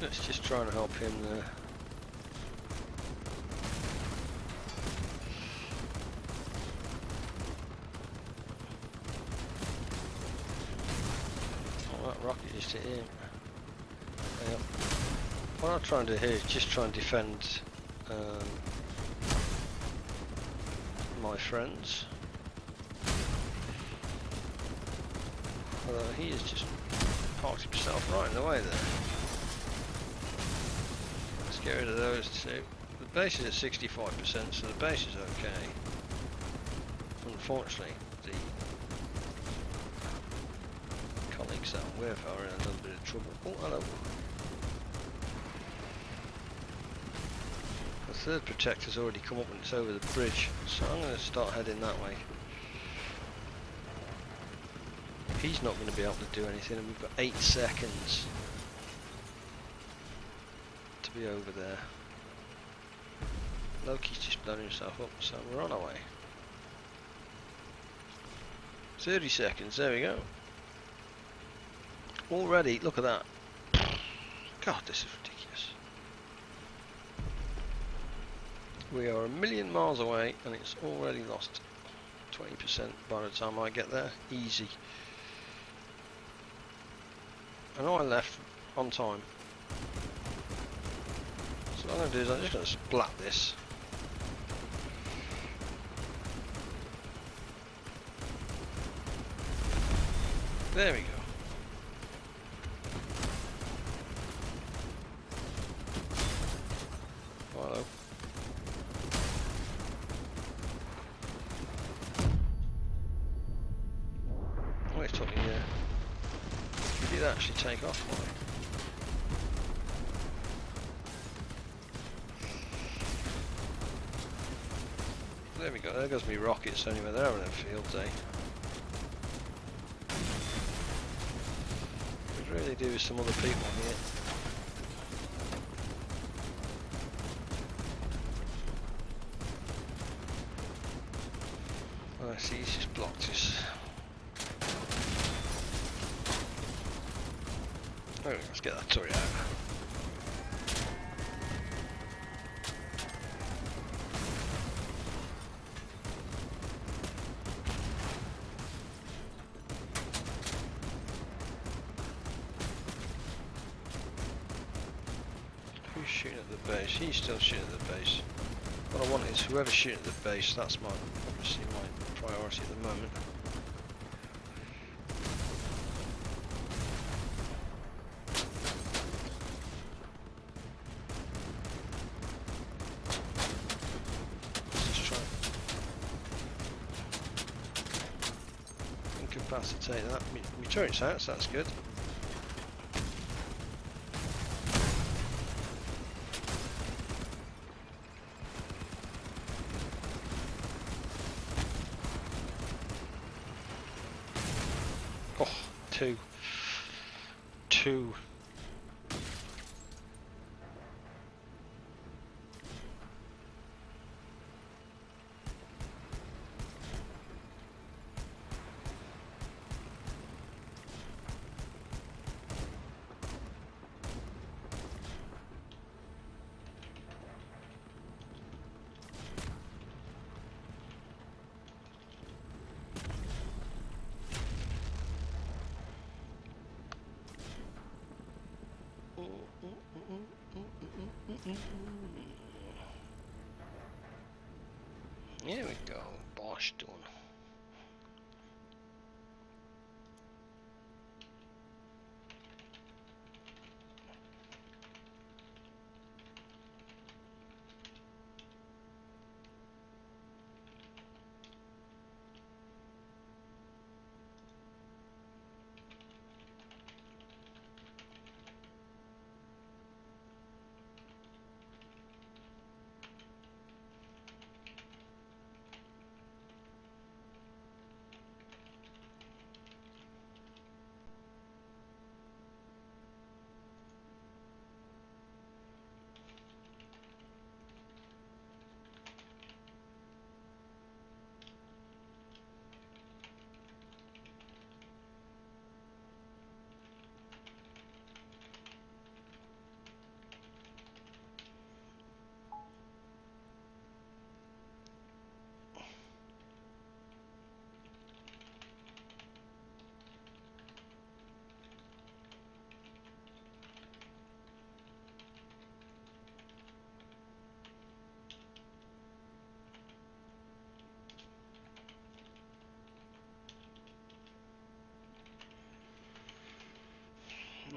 Let's just try and help him there. rocket just hit him. Yep. What I'm trying to do here is just try and defend my friends. Although he has just parked himself right in the way there. Let's get rid of those two. The base is at 65%, so the base is okay. Unfortunately, the colleagues that I'm with are in a little bit of trouble. Oh, hello. The third protector's already come up and it's over the bridge, so I'm going to start heading that way. He's not going to be able to do anything, and we've got 8 seconds to be over there. Loki's just blown himself up, so we're on our way. 30 seconds, there we go. Already, look at that. God, this is ridiculous. We are 1,000,000 miles away, and it's already lost 20% by the time I get there. Easy. I know I left on time. So what I'm going to do is I'm just going to splat this. There we go. Hello. Oh, it's took me there. He did actually take off mine. There we go, there goes me rockets anyway, they're having a field day. Could really do with some other people here. Oh, I see, he's just blocked us. Oh, let's get that turret out. Who's shooting at the base? He's still shooting at the base. What I want is whoever's shooting at the base, that's obviously my priority at the moment. Incapacitate that. My turret's out, so that's good. Oh, two. Here we go, bosh done.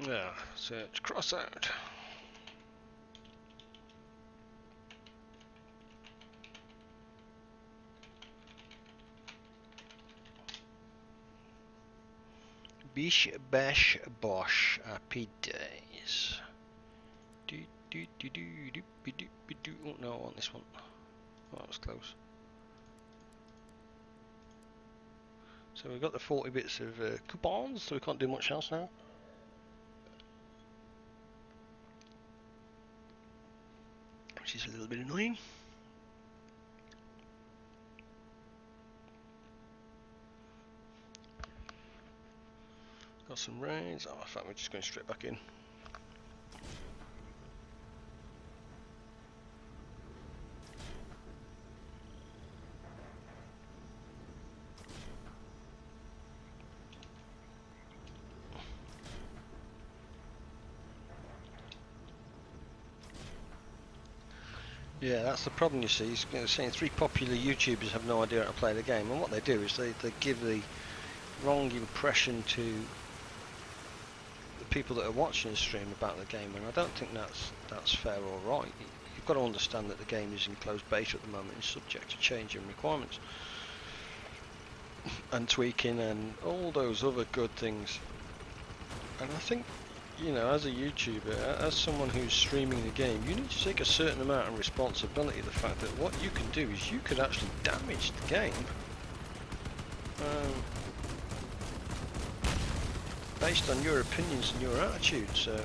Yeah, search Crossout. Bish bash bosh, happy days. Oh no, I want this one. Oh, that was close. So we've got the 40 bits of coupons, so we can't do much else now. Which is a little bit annoying. Got some raids. Oh, in fact, we're just going straight back in. Yeah, that's the problem, you see. He's saying 3 popular YouTubers have no idea how to play the game, and what they do is they give the wrong impression to the people that are watching the stream about the game, and I don't think that's fair or right. You've got to understand that the game is in closed beta at the moment, it's subject to change in requirements and tweaking and all those other good things. And I think, you know, as a YouTuber, as someone who's streaming the game, you need to take a certain amount of responsibility of the fact that what you can do is you could actually damage the game based on your opinions and your attitude. So,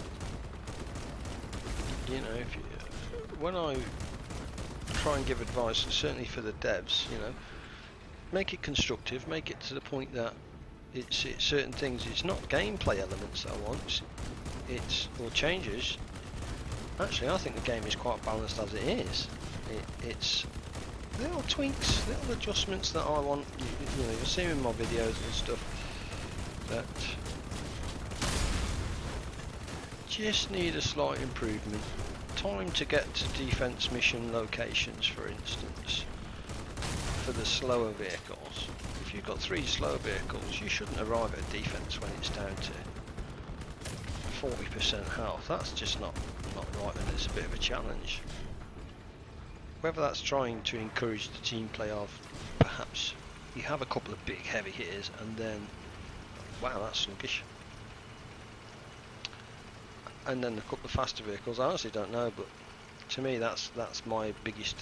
you know, if you, when I try and give advice, certainly for the devs, you know, make it constructive, make it to the point that it's certain things, it's not gameplay elements that I want, it's or changes. Actually, I think the game is quite balanced as it is. It's little tweaks, little adjustments that I want. You know, you'll see in my videos and stuff that just need a slight improvement. Time to get to defense mission locations, for instance, for the slower vehicles. If you've got 3 slow vehicles, you shouldn't arrive at defense when it's down to 40% health. That's just not right, and it's a bit of a challenge. Whether that's trying to encourage the team play of perhaps you have a couple of big heavy hitters and then wow, that's sluggish, and then a couple of faster vehicles. I honestly don't know, but to me that's my biggest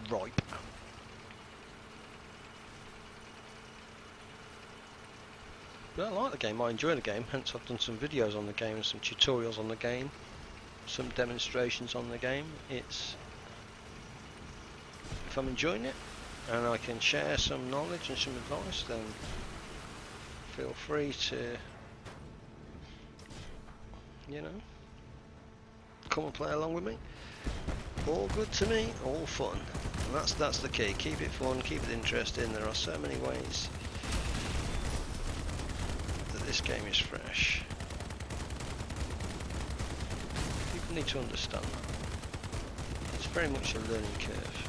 gripe. But I like the game, I enjoy the game, hence I've done some videos on the game and some tutorials on the game, some demonstrations on the game. It's, if I'm enjoying it and I can share some knowledge and some advice, then feel free to, you know, come and play along with me. All good to me, all fun, and that's the key. Keep it fun, keep it interesting. There are so many ways that this game is fresh. People need to understand that. It's very much a learning curve.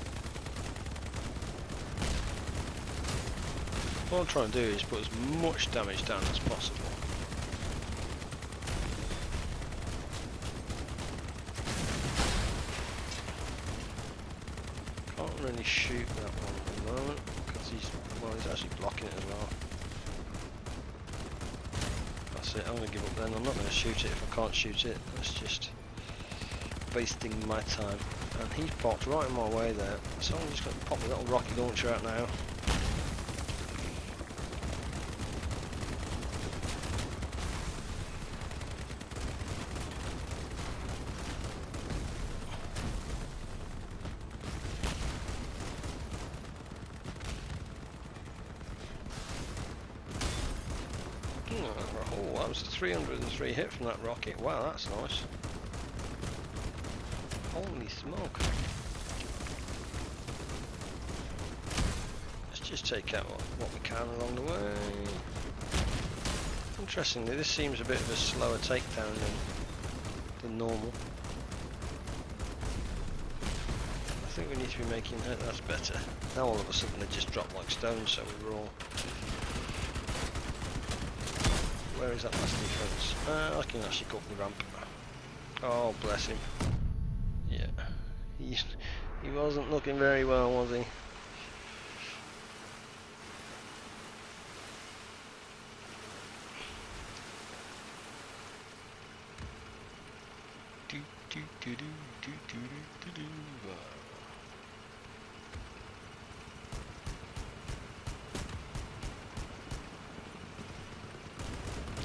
What I'm trying to do is put as much damage down as possible. Can't really shoot that one at the moment because he's actually blocking it as well. That's it, I'm going to give up then. I'm not going to shoot it if I can't shoot it. That's just wasting my time. And he's popped right in my way there, so I'm just going to pop the little rocket launcher out now. Oh, that was a 303 hit from that rocket. Wow, that's nice. Holy smoke. Let's just take out what we can along the way. Interestingly, this seems a bit of a slower takedown than normal. I think we need to be making that's better. Now all of a sudden they just drop like stones, so we were all Where is that last defence? I can actually go up the ramp. Oh, bless him. Yeah. He wasn't looking very well, was he?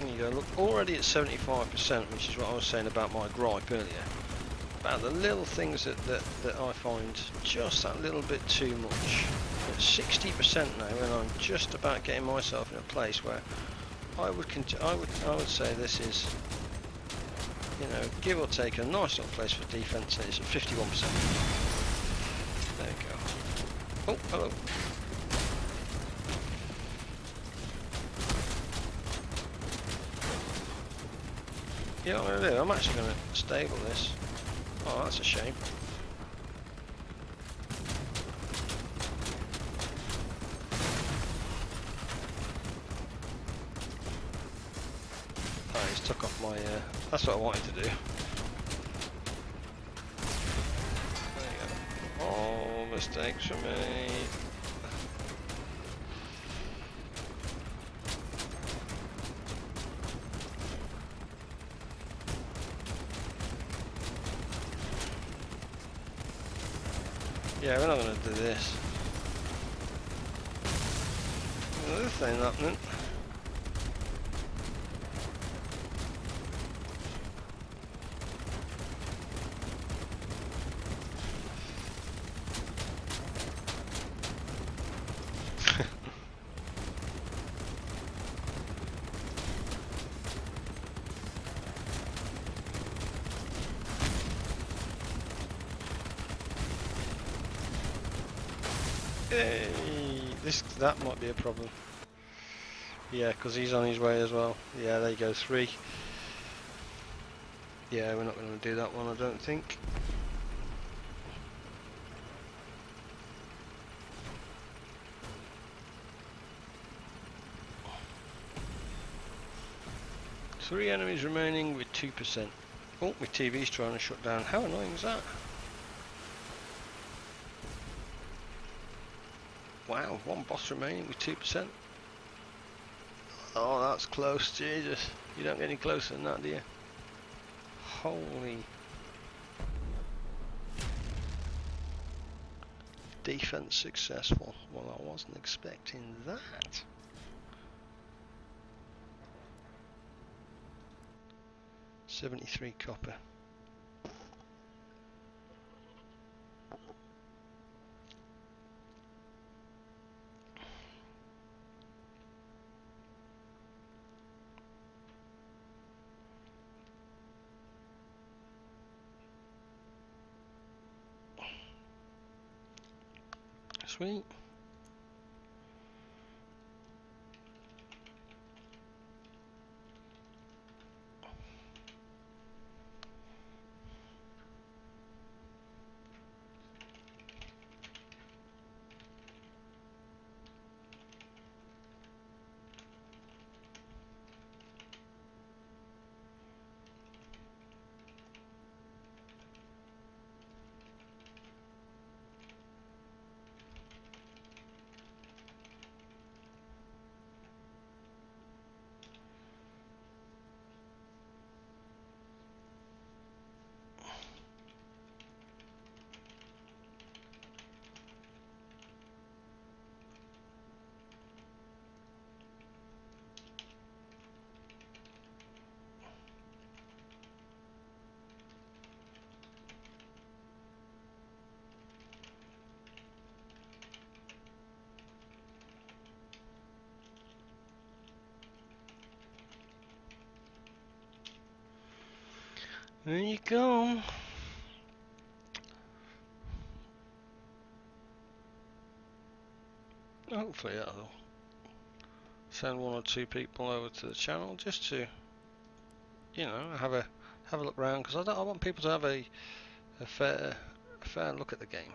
There you go, look, already at 75%, which is what I was saying about my gripe earlier. About the little things that I find just that little bit too much. At 60% now, when I'm just about getting myself in a place where I would say this is, you know, give or take a nice little place for defence, and it's at 51%. There you go. Oh, hello. Yeah, I'm going to do. I'm actually going to stable this. Oh, that's a shame. Oh, he's took off my... that's what I wanted to do. There you go. Oh, mistakes from me. Yeah, we're not going to do this. This ain't happening. Hey, that might be a problem. Yeah, because he's on his way as well. Yeah, there you go, 3. Yeah, we're not going to do that one, I don't think. Three enemies remaining with 2%. Oh, my TV's trying to shut down. How annoying is that? Wow, one boss remaining with 2%. Oh, that's close, Jesus. You don't get any closer than that, do you? Holy. Defense successful. Well, I wasn't expecting that. $73 copper. Sweet. There you go. Hopefully that'll send 1 or 2 people over to the channel just to, you know, have a look around, because I want people to have a fair look at the game.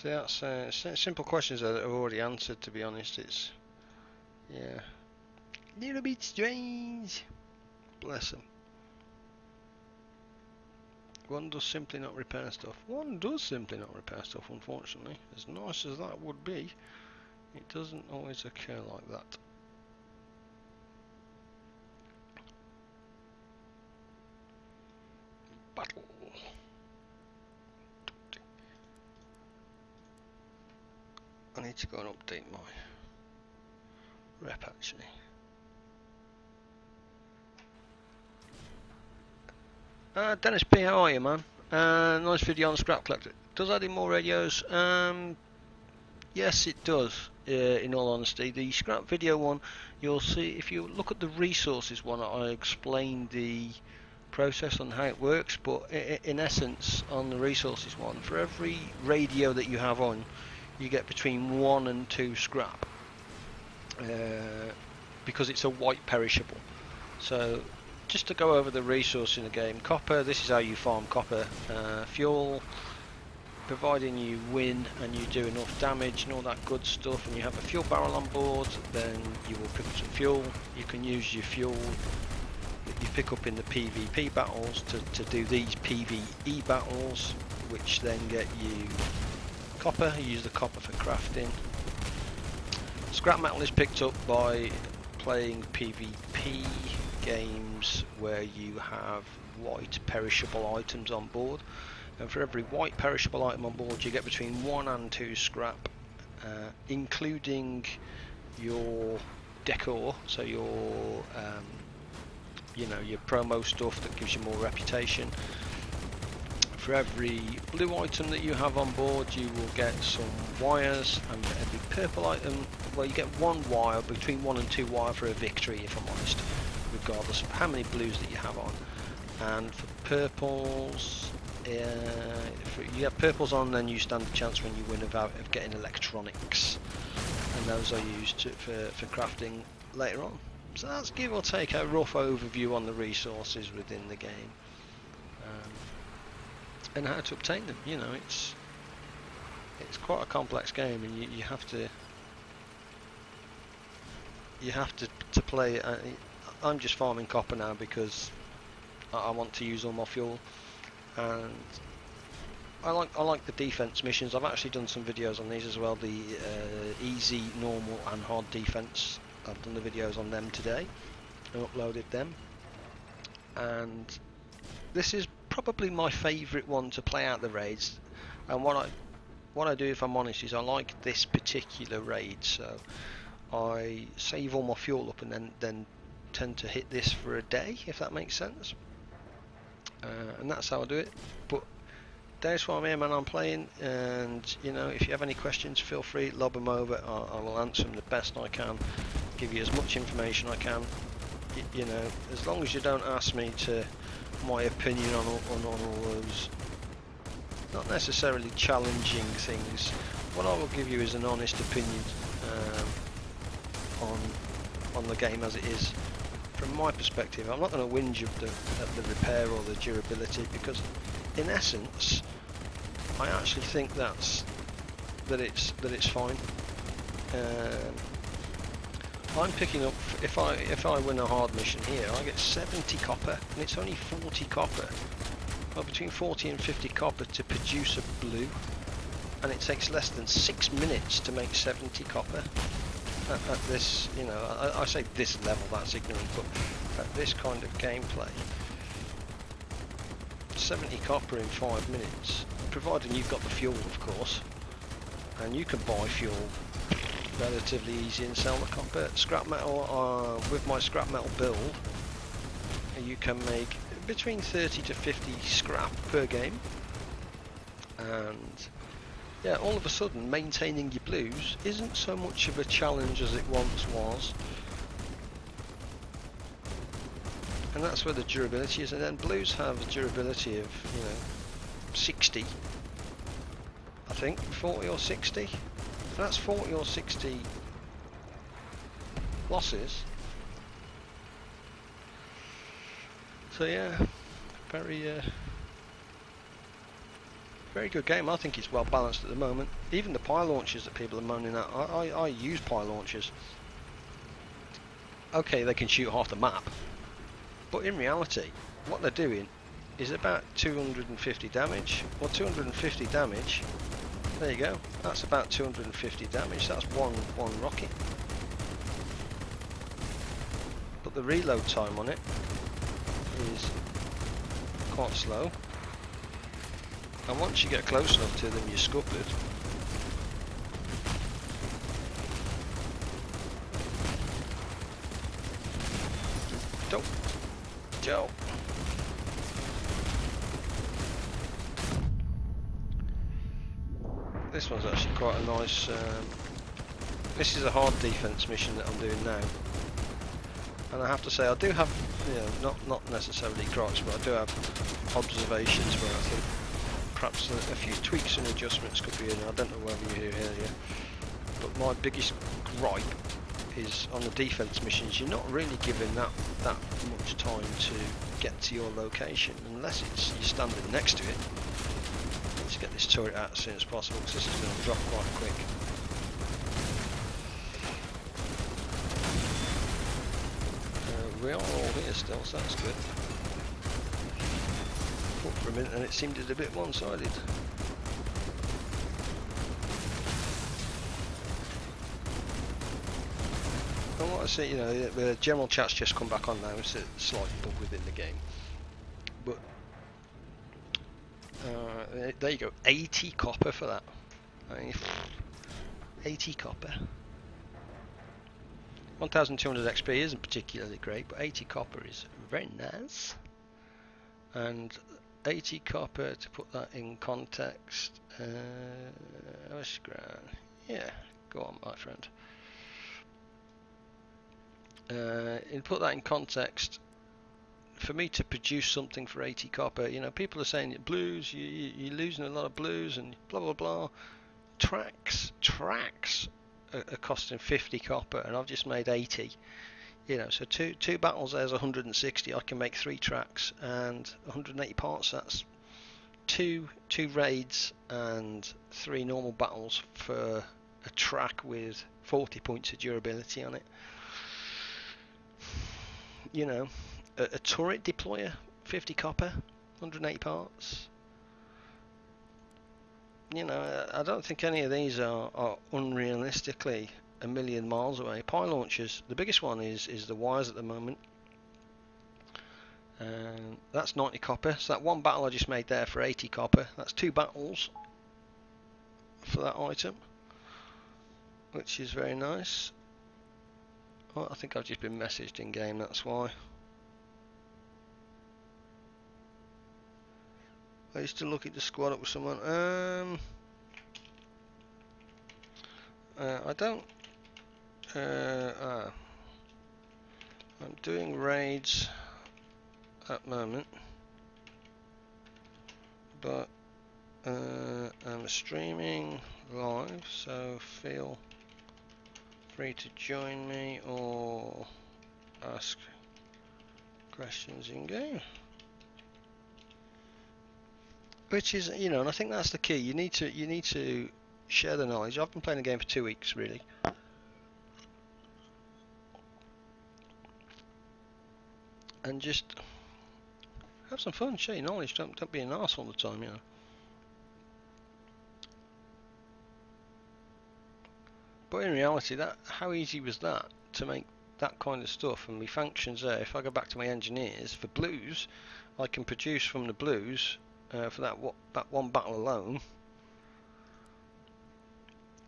So that's simple questions that I've already answered. To be honest, it's yeah, a little bit strange. Bless them. One does simply not repair stuff. One does simply not repair stuff, unfortunately. As nice as that would be, it doesn't always occur like that. Battle. I need to go and update my rep actually. Dennis P, how are you, man? Nice video on Scrap Collector. Does add in more radios? Yes, it does. In all honesty, the scrap video one, you'll see if you look at the resources one, I explained the process on how it works. But in essence, on the resources one, for every radio that you have on, you get between 1 and 2 scrap, because it's a white perishable. So just to go over the resource in the game, copper, this is how you farm copper. Fuel, providing you win and you do enough damage and all that good stuff, and you have a fuel barrel on board, then you will pick up some fuel. You can use your fuel that you pick up in the PvP battles to do these PvE battles, which then get you copper. You use the copper for crafting. Scrap metal is picked up by playing PvP games where you have white perishable items on board, and for every white perishable item on board you get between 1 and 2 scrap, including your decor, so your your promo stuff that gives you more reputation. For every blue item that you have on board you will get some wires, and for every purple item, well, you get 1 wire, between 1 and 2 wire for a victory, if I'm honest, regardless of how many blues that you have on. And for purples, if you have purples on, then you stand a chance when you win of getting electronics, and those are used for crafting later on. So that's give or take a rough overview on the resources within the game, and how to obtain them. You know, it's quite a complex game, and you have to play. I'm just farming copper now because I want to use all my fuel, and I like the defense missions. I've actually done some videos on these as well, the easy, normal and hard defense. I've done the videos on them today and uploaded them, and this is probably my favourite one to play out the raids. And what I do, if I'm honest, is I like this particular raid, so I save all my fuel up and then tend to hit this for a day, if that makes sense. And that's how I do it. But that's why I'm here, man. I'm playing, and you know, if you have any questions, feel free, lob them over. I will answer them the best I can, give you as much information I can. You know, as long as you don't ask me to my opinion on all those not necessarily challenging things. What I will give you is an honest opinion on the game as it is. From my perspective, I'm not going to whinge at the repair or the durability, because in essence I actually think that it's fine. I'm picking up, if I win a hard mission here, I get 70 copper, and it's only 40 copper. Well, between 40 and 50 copper to produce a blue, and it takes less than 6 minutes to make 70 copper. At this, you know, I say this level, that's ignorant, but at this kind of gameplay, 70 copper in 5 minutes, providing you've got the fuel, of course, and you can buy fuel relatively easy and sell the copper. Scrap metal, with my scrap metal build, you can make between 30 to 50 scrap per game, and yeah, all of a sudden maintaining your blues isn't so much of a challenge as it once was, and that's where the durability is. And then blues have a durability of, you know, 60, I think, 40 or 60. That's 40 or 60 losses. So yeah, very very good game. I think it's well balanced at the moment. Even the pie launchers that people are moaning at, I use pie launchers. Okay, they can shoot half the map, but in reality, what they're doing is about 250 damage, or 250 damage. There you go. That's about 250 damage. That's one rocket. But the reload time on it is quite slow. And once you get close enough to them, you're scuppered. Don't, Joe. This one's actually quite a nice. This is a hard defense mission that I'm doing now, and I have to say I do have, not necessarily gripes, but I do have observations where I think perhaps a few tweaks and adjustments could be in. I don't know whether you hear here, but my biggest gripe is on the defense missions. You're not really given that much time to get to your location unless it's you're standing next to it. Let's get this turret out as soon as possible because this is going to drop quite quick. We are all here still, so that's good. Thought for a minute and it seemed a bit one-sided. And what I see, the general chat's just come back on now. It's a slight bug within the game, but there you go. 80 copper for that. 80 copper. 1200 XP isn't particularly great, but 80 copper is very nice. And 80 copper, to put that in context, yeah, go on my friend. And put that in context, for me to produce something for 80 copper, people are saying that blues, you're losing a lot of blues and blah blah blah. Tracks are costing 50 copper, and I've just made 80. So two battles there's 160. I can make 3 tracks and 180 parts. That's two raids and 3 normal battles for a track with 40 points of durability on it. A turret deployer, 50 copper, 180 parts. I don't think any of these are unrealistically a million miles away. Pie launchers, the biggest one is the wires at the moment. That's 90 copper. So that one battle I just made there for 80 copper. That's 2 battles for that item, which is very nice. Oh, I think I've just been messaged in game, that's why. I used to look at the squad up with someone. I don't. I'm doing raids at the moment, but I'm streaming live, so feel free to join me or ask questions in game. Which is, and I think that's the key. You need to share the knowledge. I've been playing the game for 2 weeks, really, and just have some fun. Share your knowledge. Don't be an arse all the time, But in reality, how easy was that to make that kind of stuff? And my functions there. If I go back to my engineers for blues, I can produce from the blues. For that one battle alone,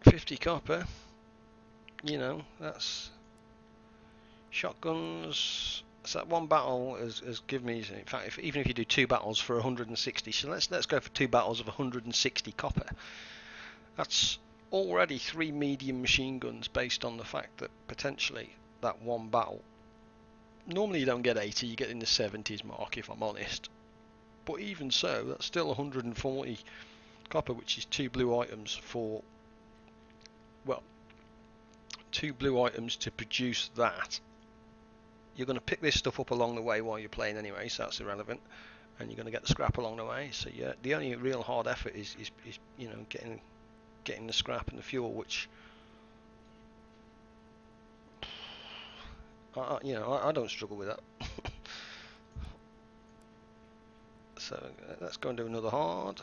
50 copper. That's shotguns. So that one battle has given me. In fact, even if you do 2 battles for 160, so let's go for 2 battles of 160 copper. That's already 3 medium machine guns, based on the fact that potentially that one battle. Normally you don't get 80, you get in the 70s mark, if I'm honest. But even so, that's still 140 copper, which is 2 blue items for, 2 blue items to produce that. You're going to pick this stuff up along the way while you're playing anyway, so that's irrelevant. and you're going to get the scrap along the way. So yeah, the only real hard effort is you know, getting the scrap and the fuel, which I don't struggle with that. So let's go and do another hard.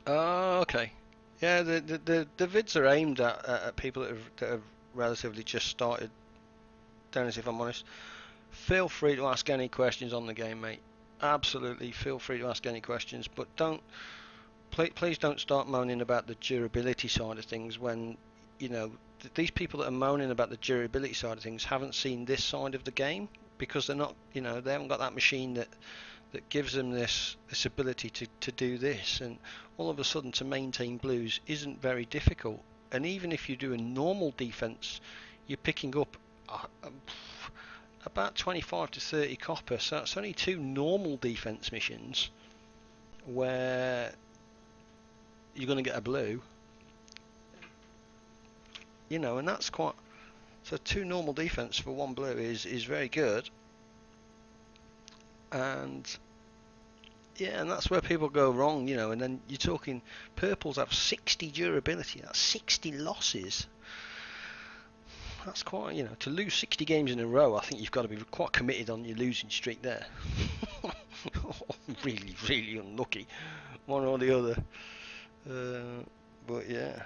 Oh, okay. Yeah, the vids are aimed at people that have relatively just started. Dennis, if I'm honest, feel free to ask any questions on the game, mate. Absolutely, feel free to ask any questions, but please don't start moaning about the durability side of things when, you know, these people that are moaning about the durability side of things haven't seen this side of the game, because they're not, you know, they haven't got that machine that gives them this ability to do this, and all of a sudden to maintain blues isn't very difficult. And even if you do a normal defense, you're picking up about 25 to 30 copper, so that's only 2 normal defense missions where you're going to get a blue, you know, and that's quite, so 2 normal defense for 1 blue is very good. And yeah, and that's where people go wrong, you know. And then you're talking purples have 60 durability, that's 60 losses. That's quite, you know, to lose 60 games in a row, I think you've got to be quite committed on your losing streak there. Really, really unlucky, one or the other. But yeah.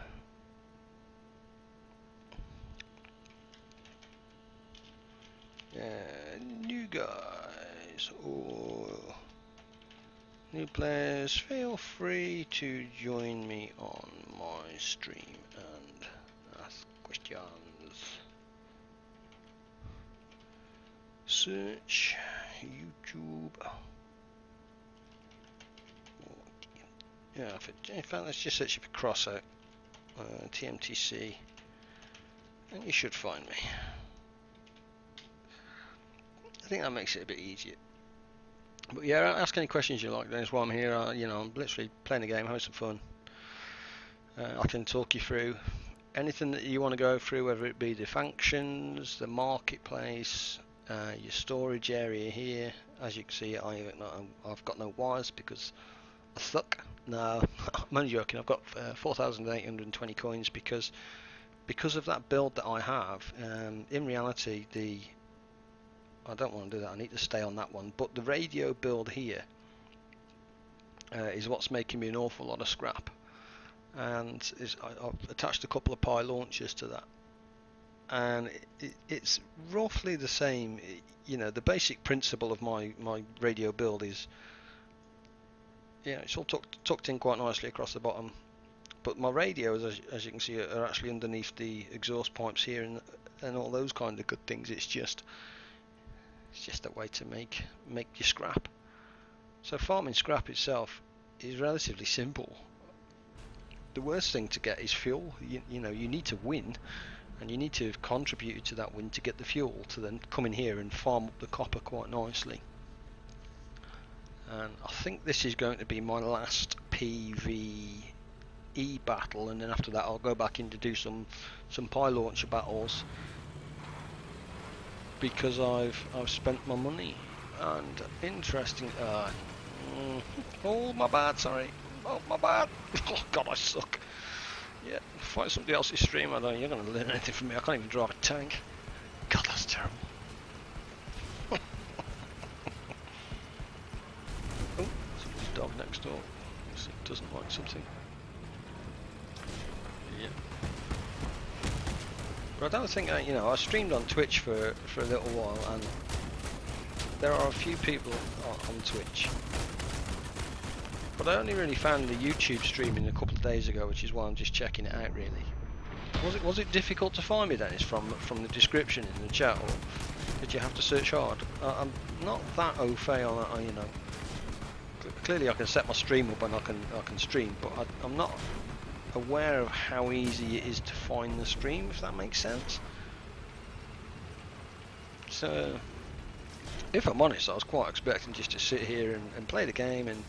New guys or new players, feel free to join me on my stream and ask questions. Search YouTube. Yeah, in fact, let's just search for Crossout, TMTC, and you should find me. I think that makes it a bit easier. But yeah, ask any questions you like. That's why I'm here. You know, I'm literally playing the game, having some fun. I can talk you through anything that you want to go through, whether it be the functions, the marketplace, your storage area here. As you can see, I've got no wires because I suck. No, I'm only joking. I've got 4,820 coins because of that build that I have. In reality, I don't want to do that. I need to stay on that one. But the radio build here is what's making me an awful lot of scrap. And I've attached a couple of Pi launchers to that. And it's roughly the same. You know, the basic principle of my radio build is, yeah, it's all tucked in quite nicely across the bottom. But my radios, as you can see, are actually underneath the exhaust pipes here and all those kind of good things. It's just a way to make your scrap. So farming scrap itself is relatively simple. The worst thing to get is fuel. You know, you need to win, and you need to have contributed to that win to get the fuel to then come in here and farm up the copper quite nicely. And I think this is going to be my last PvE battle, and then after that I'll go back in to do some Pi launcher battles, because I've spent my money. And interesting. Oh, my bad. Sorry. Oh, my bad. Oh God, I suck. Yeah, find somebody else's stream. You're going to learn anything from me. I can't even drive a tank. God, that's terrible. Oh, somebody's dog next door. It doesn't like something. Yeah. But I don't think you know, I streamed on Twitch for a little while, and there are a few people on Twitch. But I only really found the YouTube streaming a couple of days ago, which is why I'm just checking it out. Really, was it difficult to find me, Dennis, from the description in the chat, or did you have to search hard? I'm not that au fait on that. You know, clearly I can set my stream up and I can stream, but I'm not aware of how easy it is to find the stream, if that makes sense. So, if I'm honest, I was quite expecting just to sit here and play the game and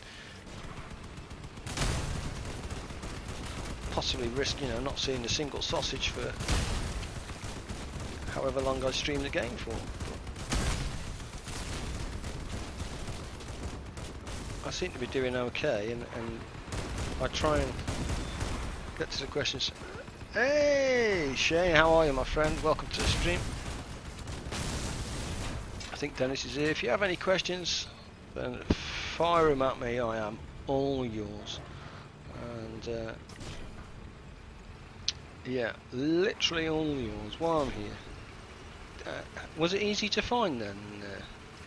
possibly risk, not seeing a single sausage for however long I stream the game for. I seem to be doing okay, and I try and get to the questions. Hey Shane, how are you, my friend? Welcome to the stream. I think Dennis is here. If you have any questions, then fire them at me. I am all yours. And yeah, literally all yours while I'm here. Was it easy to find then,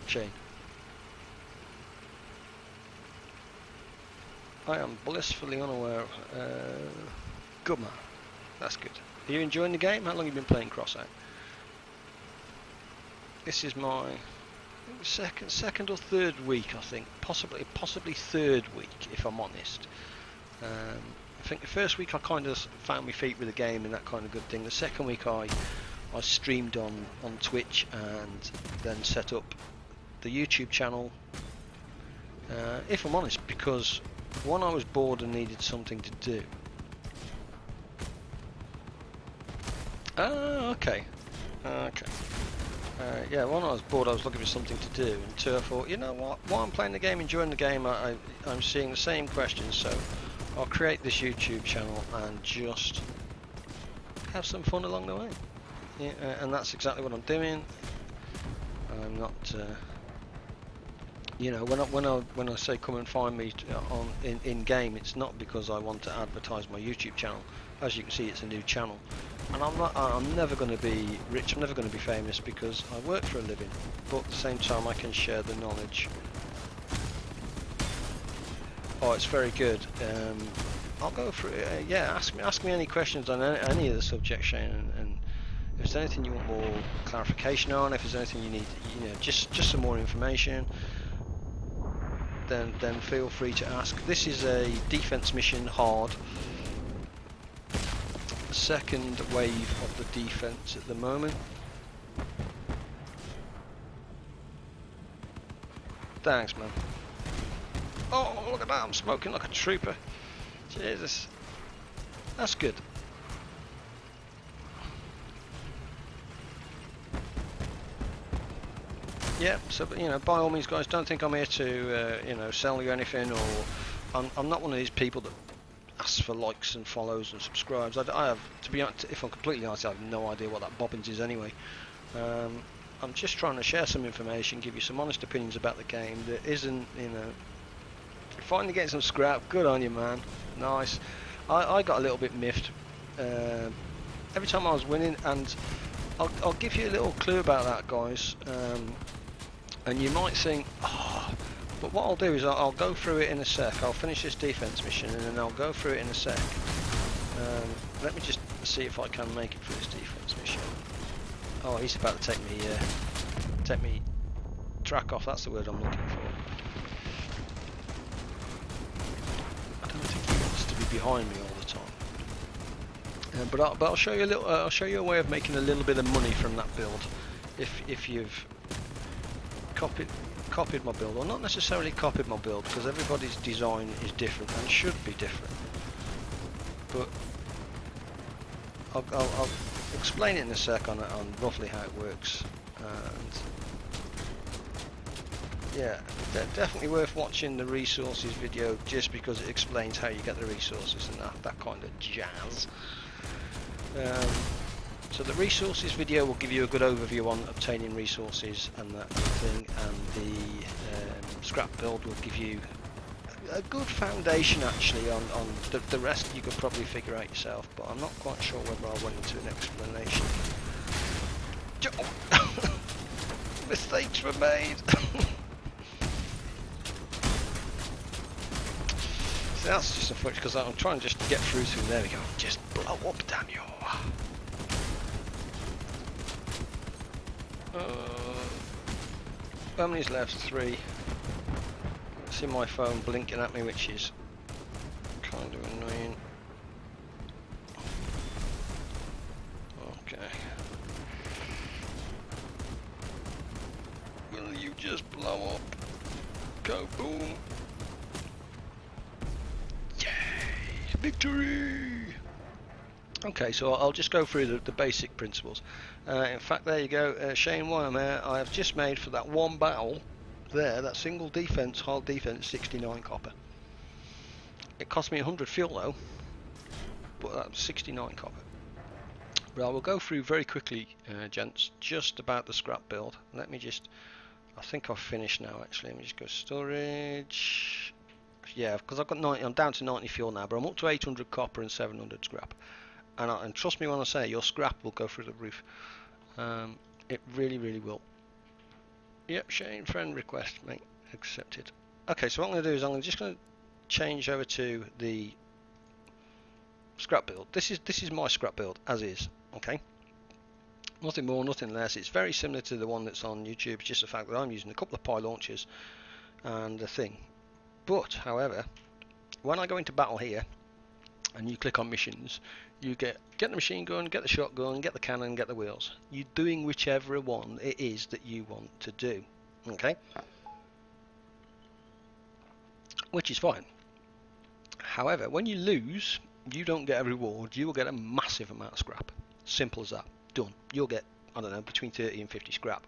Shane? I am blissfully unaware. Good man. That's good. Are you enjoying the game? How long have you been playing Crossout? This is my second or third week, I think. Possibly third week, if I'm honest. I think the first week I kind of found my feet with the game and that kind of good thing. The second week I streamed on Twitch and then set up the YouTube channel. If I'm honest, because one, I was bored and needed something to do. Okay. Yeah, one, I was bored, I was looking for something to do, and two, I thought, you know what, while I'm playing the game, enjoying the game, I'm seeing the same questions, so I'll create this YouTube channel and just have some fun along the way. Yeah, and that's exactly what I'm doing. I'm not, when I say come and find me in game, it's not because I want to advertise my YouTube channel. As you can see, it's a new channel, and I'm never going to be rich. I'm never going to be famous because I work for a living. But at the same time, I can share the knowledge. Oh, it's very good. I'll go through it. Yeah, ask me any questions on any of the subjects, Shane, and if there's anything you want more clarification on, if there's anything you need, just some more information, then feel free to ask. This is a defense mission, hard. Second wave of the defense at the moment. Thanks, man. Oh, look at that, I'm smoking like a trooper. Jesus. That's good. Yeah, so, by all means, guys, don't think I'm here to, sell you anything, or I'm not one of these people that asks for likes and follows and subscribes. I have, to be honest, if I'm completely honest, I have no idea what that bobbins is anyway. I'm just trying to share some information, give you some honest opinions about the game that isn't, you're finally getting some scrap. Good on you, man. Nice. I got a little bit miffed every time I was winning, and I'll give you a little clue about that, guys. And you might think, but what I'll do is I'll go through it in a sec. I'll finish this defense mission and then I'll go through it in a sec. Let me just see if I can make it through this defense mission. Oh, he's about to take me track off. That's the word I'm looking for. I don't think he wants to be behind me all the time. But I'll show you a little. I'll show you a way of making a little bit of money from that build, if you've copied my build, or not necessarily copied my build, because everybody's design is different and should be different. But I'll explain it in a sec on roughly how it works. And yeah, definitely worth watching the resources video, just because it explains how you get the resources and that kind of jazz. So the resources video will give you a good overview on obtaining resources and that thing, and the scrap build will give you a good foundation actually on the rest. You could probably figure out yourself, but I'm not quite sure whether I went into an explanation. Mistakes were made. So that's just unfortunate, because I'm trying just to get through to, there we go, just blow up, damn you. How many's left? 3. I see my phone blinking at me, which is kind of annoying. Okay. Will you just blow up? Go boom. Yay! victory! Okay, so I'll just go through the basic principles. In fact, there you go, Shane, while I'm here, I have just made for that one battle there, that single defense, hard defense, 69 copper. It cost me 100 fuel though, but that's 69 copper. But I will go through very quickly, gents, just about the scrap build. Let me just, I think I've finished now actually. Let me just go storage. Yeah, because I've got 90, I'm down to 90 fuel now, but I'm up to 800 copper and 700 scrap. And trust me when I say your scrap will go through the roof. It really, really will. Yep, Shane, friend request, mate, accepted. Okay, so what I'm going to do is I'm just going to change over to the scrap build. This is my scrap build as is. Okay, nothing more, nothing less. It's very similar to the one that's on YouTube. It's just the fact that I'm using a couple of pie launchers and a thing. But however, when I go into battle here and you click on missions, you get the machine gun, get the shotgun, get the cannon, get the wheels. You're doing whichever one it is that you want to do. Okay, which is fine. However, when you lose, you don't get a reward. You will get a massive amount of scrap. Simple as that. Done. You'll get, I don't know, between 30 and 50 scrap.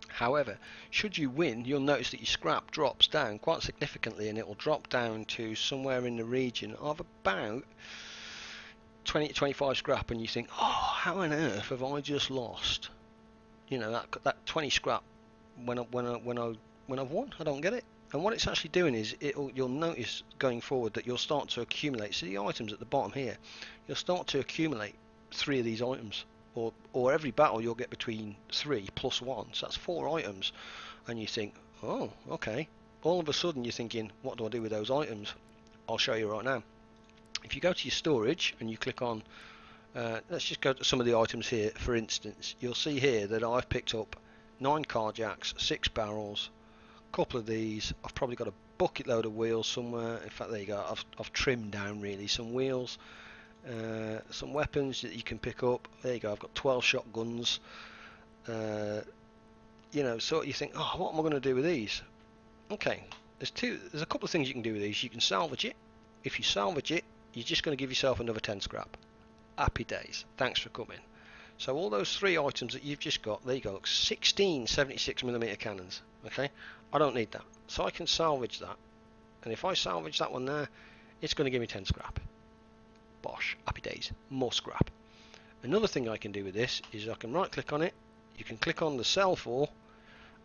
However, should you win, you'll notice that your scrap drops down quite significantly, and it will drop down to somewhere in the region of about 20 to 25 scrap, and you think, oh, how on earth have I just lost, you know, that 20 scrap when I've won? I don't get it. And what it's actually doing is you'll notice going forward that you'll start to accumulate. So the items at the bottom here, you'll start to accumulate 3 of these items, or every battle you'll get between 3 plus 1. So that's 4 items, and you think, oh, okay. All of a sudden you're thinking, what do I do with those items? I'll show you right now. If you go to your storage and you click on, let's just go to some of the items here. For instance, you'll see here that I've picked up 9 car jacks, 6 barrels, couple of these. I've probably got a bucket load of wheels somewhere. In fact, there you go. I've trimmed down really some wheels, some weapons that you can pick up. There you go. I've got 12 shotguns. You know, so you think, oh, what am I going to do with these? Okay, there's a couple of things you can do with these. You can salvage it. If you salvage it, you're just going to give yourself another 10 scrap. Happy days. Thanks for coming. So all those 3 items that you've just got, there you go, 16 76mm cannons. Okay, I don't need that, so I can salvage that, and if I salvage that one there, it's going to give me 10 scrap. Bosh, happy days, more scrap. Another thing I can do with this is I can right click on it, you can click on the sell for,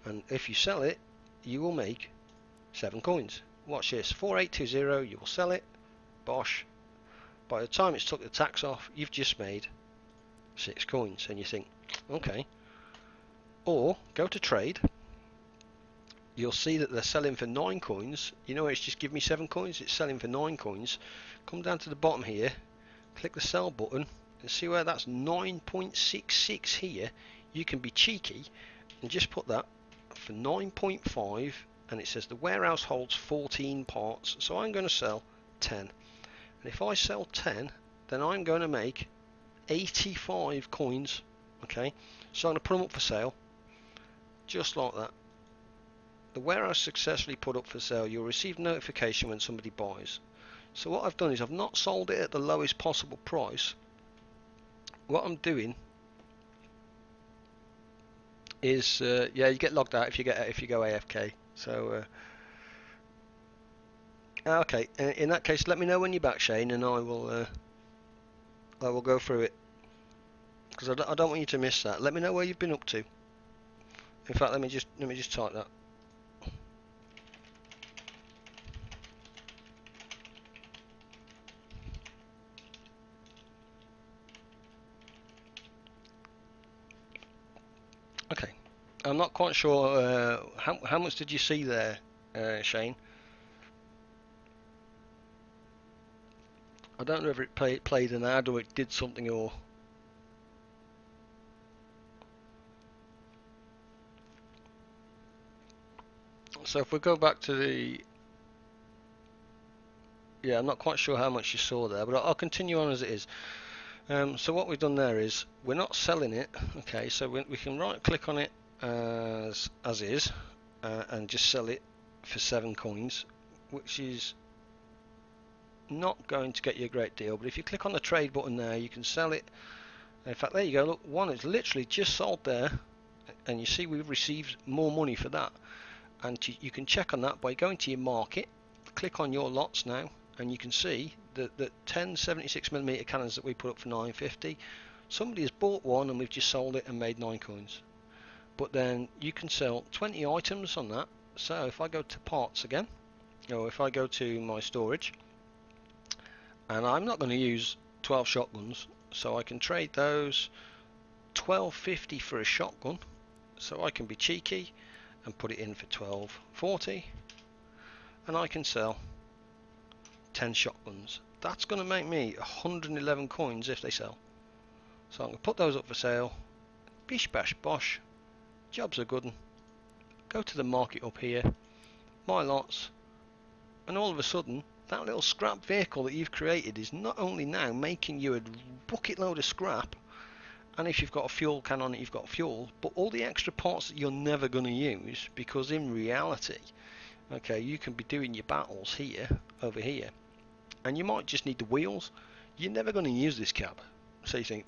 and if you sell it, you will make 7 coins. Watch this, 4820, you will sell it, bosh. By the time it's took the tax off, you've just made 6 coins, and you think, okay. Or go to trade. You'll see that they're selling for 9 coins. You know, it's just give me 7 coins. It's selling for 9 coins. Come down to the bottom here, click the sell button, and see where that's 9.66 here. You can be cheeky and just put that for 9.5, and it says the warehouse holds 14 parts, so I'm going to sell 10. And if I sell 10, then I'm going to make 85 coins. Okay, so I'm going to put them up for sale, just like that. The warehouse successfully put up for sale. You'll receive notification when somebody buys. So what I've done is I've not sold it at the lowest possible price. What I'm doing is, yeah, you get logged out if you go AFK. So okay, in that case, let me know when you're back, Shane, and I will go through it, because I don't want you to miss that. Let me know where you've been up to. In fact, let me just type that. Okay, I'm not quite sure how much did you see there, Shane? I don't know if it played an ad or it did something, or so if we go back to the, yeah, I'm not quite sure how much you saw there, but I'll continue on as it is. So what we've done there is we're not selling it. Okay, so we can right click on it as is, and just sell it for 7 coins, which is not going to get you a great deal, but if you click on the trade button there, you can sell it. In fact, there you go, look, one is literally just sold there, and you see we've received more money for that. And you can check on that by going to your market, click on your lots now, and you can see that 10 76mm cannons that we put up for 950, somebody has bought one and we've just sold it and made 9 coins. But then you can sell 20 items on that. So if I go to parts again, or if I go to my storage, and I'm not going to use 12 shotguns, so I can trade those 1250 for a shotgun, so I can be cheeky and put it in for 1240, and I can sell 10 shotguns. That's going to make me 111 coins if they sell. So I'm going to put those up for sale. Bish bash bosh, job's a good one. Go to the market up here, my lots, and all of a sudden that little scrap vehicle that you've created is not only now making you a bucket load of scrap, and if you've got a fuel can on it, you've got fuel, but all the extra parts that you're never going to use, because in reality, okay, you can be doing your battles here, over here, and you might just need the wheels. You're never going to use this cab, so you think,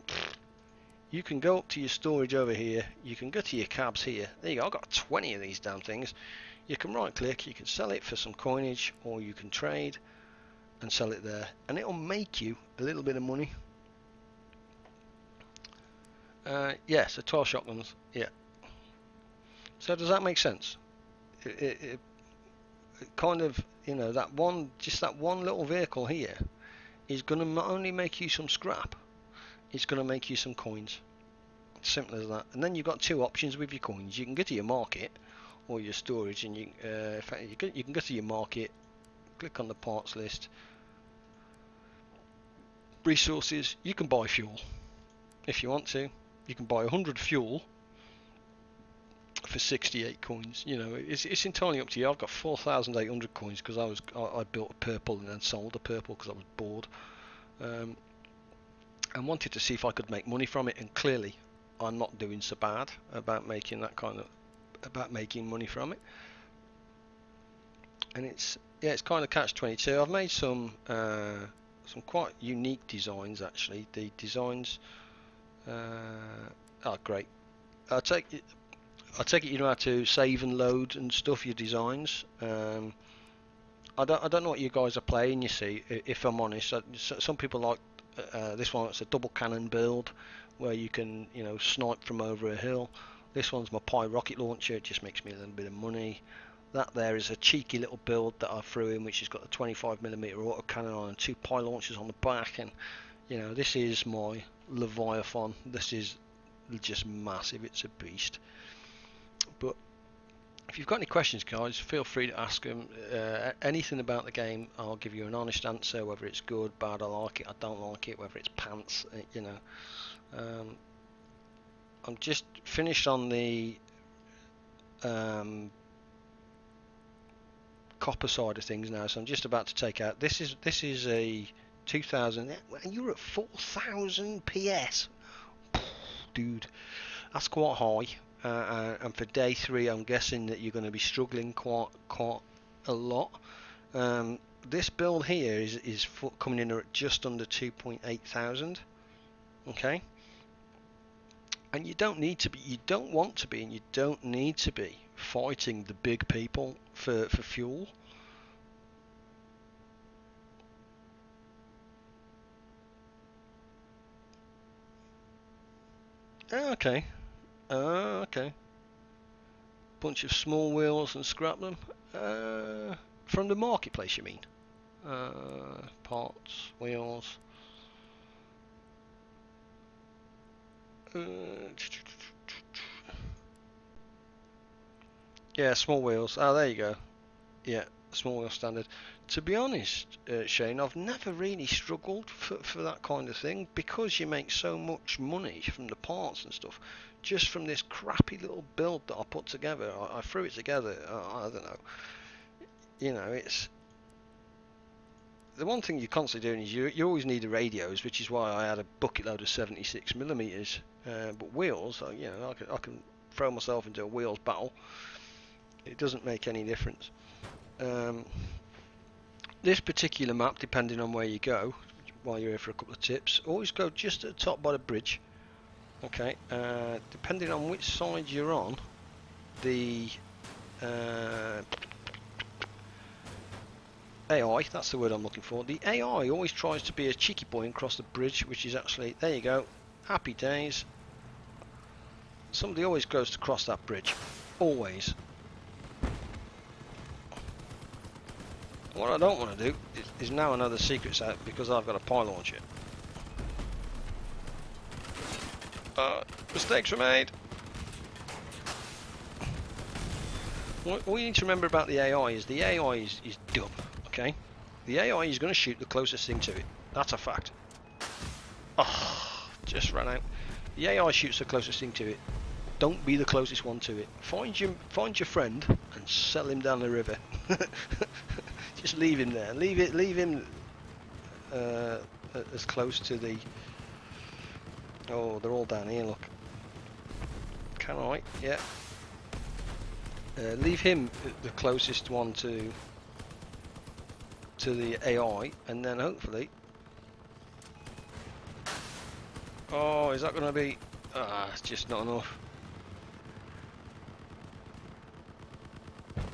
you can go up to your storage over here, you can go to your cabs here. There you go, I've got 20 of these damn things. You can right click, you can sell it for some coinage, or you can trade and sell it there, and it'll make you a little bit of money. Yeah, so 12 shotguns, yeah. So does that make sense? It kind of, you know, that one little vehicle here is going to not only make you some scrap, it's going to make you some coins. Simple as that. And then you've got two options with your coins. You can go to your market or your storage, and in fact, you can go to your market, click on the parts list, resources. You can buy fuel if you want to. You can buy 100 fuel for 68 coins. You know, it's entirely up to you. I've got 4,800 coins because I built a purple and then sold a purple because I was bored, and wanted to see if I could make money from it. And clearly, I'm not doing so bad about making making money from it. And it's kind of catch-22. I've made some quite unique designs actually. The designs are great. I take it you know how to save and load and stuff your designs. I don't know what you guys are playing. You see, if I'm honest, some people like this one. It's a double cannon build where you can snipe from over a hill. This one's my Pi rocket launcher. It just makes me a little bit of money. That there is a cheeky little build that I threw in, which has got a 25mm autocannon on and 2 Pi launchers on the back. And this is my Leviathan. This is just massive. It's a beast. But if you've got any questions, guys, feel free to ask them. Anything about the game, I'll give you an honest answer. Whether it's good, bad, I like it, I don't like it. Whether it's pants, I'm just finished on the copper side of things now, so I'm just about to take out. This is a 2000. You're at 4,000 PS, dude. That's quite high. And for day 3, I'm guessing that you're going to be struggling quite a lot. This build here is coming in at just under 2,800. Okay. And you don't need to be, you don't want to be, and you don't need to be fighting the big people for fuel. Okay. Okay. Bunch of small wheels and scrap them. From the marketplace, you mean? Parts, wheels. Yeah, small wheels. Oh, there you go. Yeah, small wheel standard. To be honest, Shane, I've never really struggled for that kind of thing, because you make so much money from the parts and stuff. Just from this crappy little build that I put together. I threw it together. I don't know. It's the one thing you're constantly doing is you always need the radios, which is why I had a bucket load of 76mm. But wheels, I can throw myself into a wheels battle. It doesn't make any difference. This particular map, depending on where you go, while you're here for a couple of tips, always go just at the top by the bridge. Okay, depending on which side you're on, the AI, that's the word I'm looking for, the AI always tries to be a cheeky boy and cross the bridge, which is actually, there you go, happy days. Somebody always goes to cross that bridge, always. What I don't want to do is now I know the secret's out because I've got a pie launcher. Mistakes were made. What you need to remember about the AI is the AI is dumb, okay? The AI is going to shoot the closest thing to it. That's a fact. Oh, just ran out. The AI shoots the closest thing to it. Don't be the closest one to it. Find your friend and sell him down the river. Just leave him there. Leave him as close to the. Oh, they're all down here. Look. Can I? Yeah. Leave him the closest one to the AI, and then hopefully. Oh, is that going to be? It's just not enough.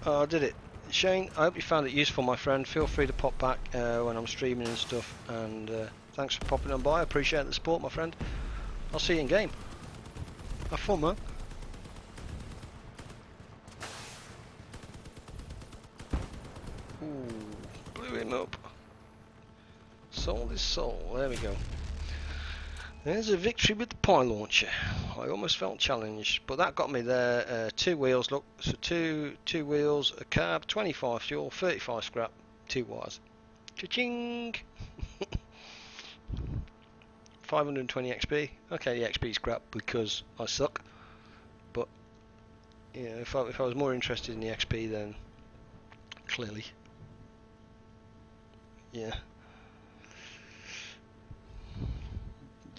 Oh, I did it. Shane, I hope you found it useful, my friend. Feel free to pop back when I'm streaming and stuff, and thanks for popping on by. I appreciate the support, my friend. I'll see you in game. Have fun, man. Ooh, blew him up. Sold his soul. There we go. There's a victory with the pie launcher. I almost felt challenged, but that got me there. 2 wheels, look. So two wheels, a cab, 25 fuel, 35 scrap, 2 wires. Cha-ching! 520 XP. Okay, the XP's crap because I suck. But yeah, if I was more interested in the XP, then clearly, yeah.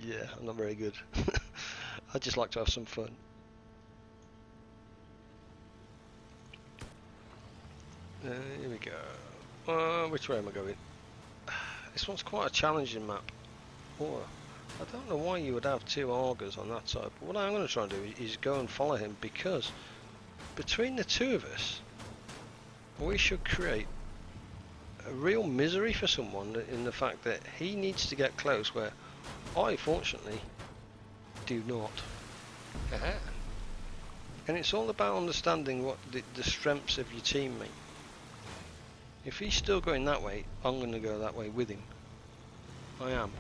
Yeah, I'm not very good. I just like to have some fun. Here we go. Which way am I going? This one's quite a challenging map. Oh, I don't know why you would have 2 augers on that side, but what I'm going to try and do is go and follow him, because between the 2 of us, we should create a real misery for someone in the fact that he needs to get close where I, fortunately, do not. And it's all about understanding what the strengths of your teammate. If he's still going that way, I'm going to go that way with him. I am.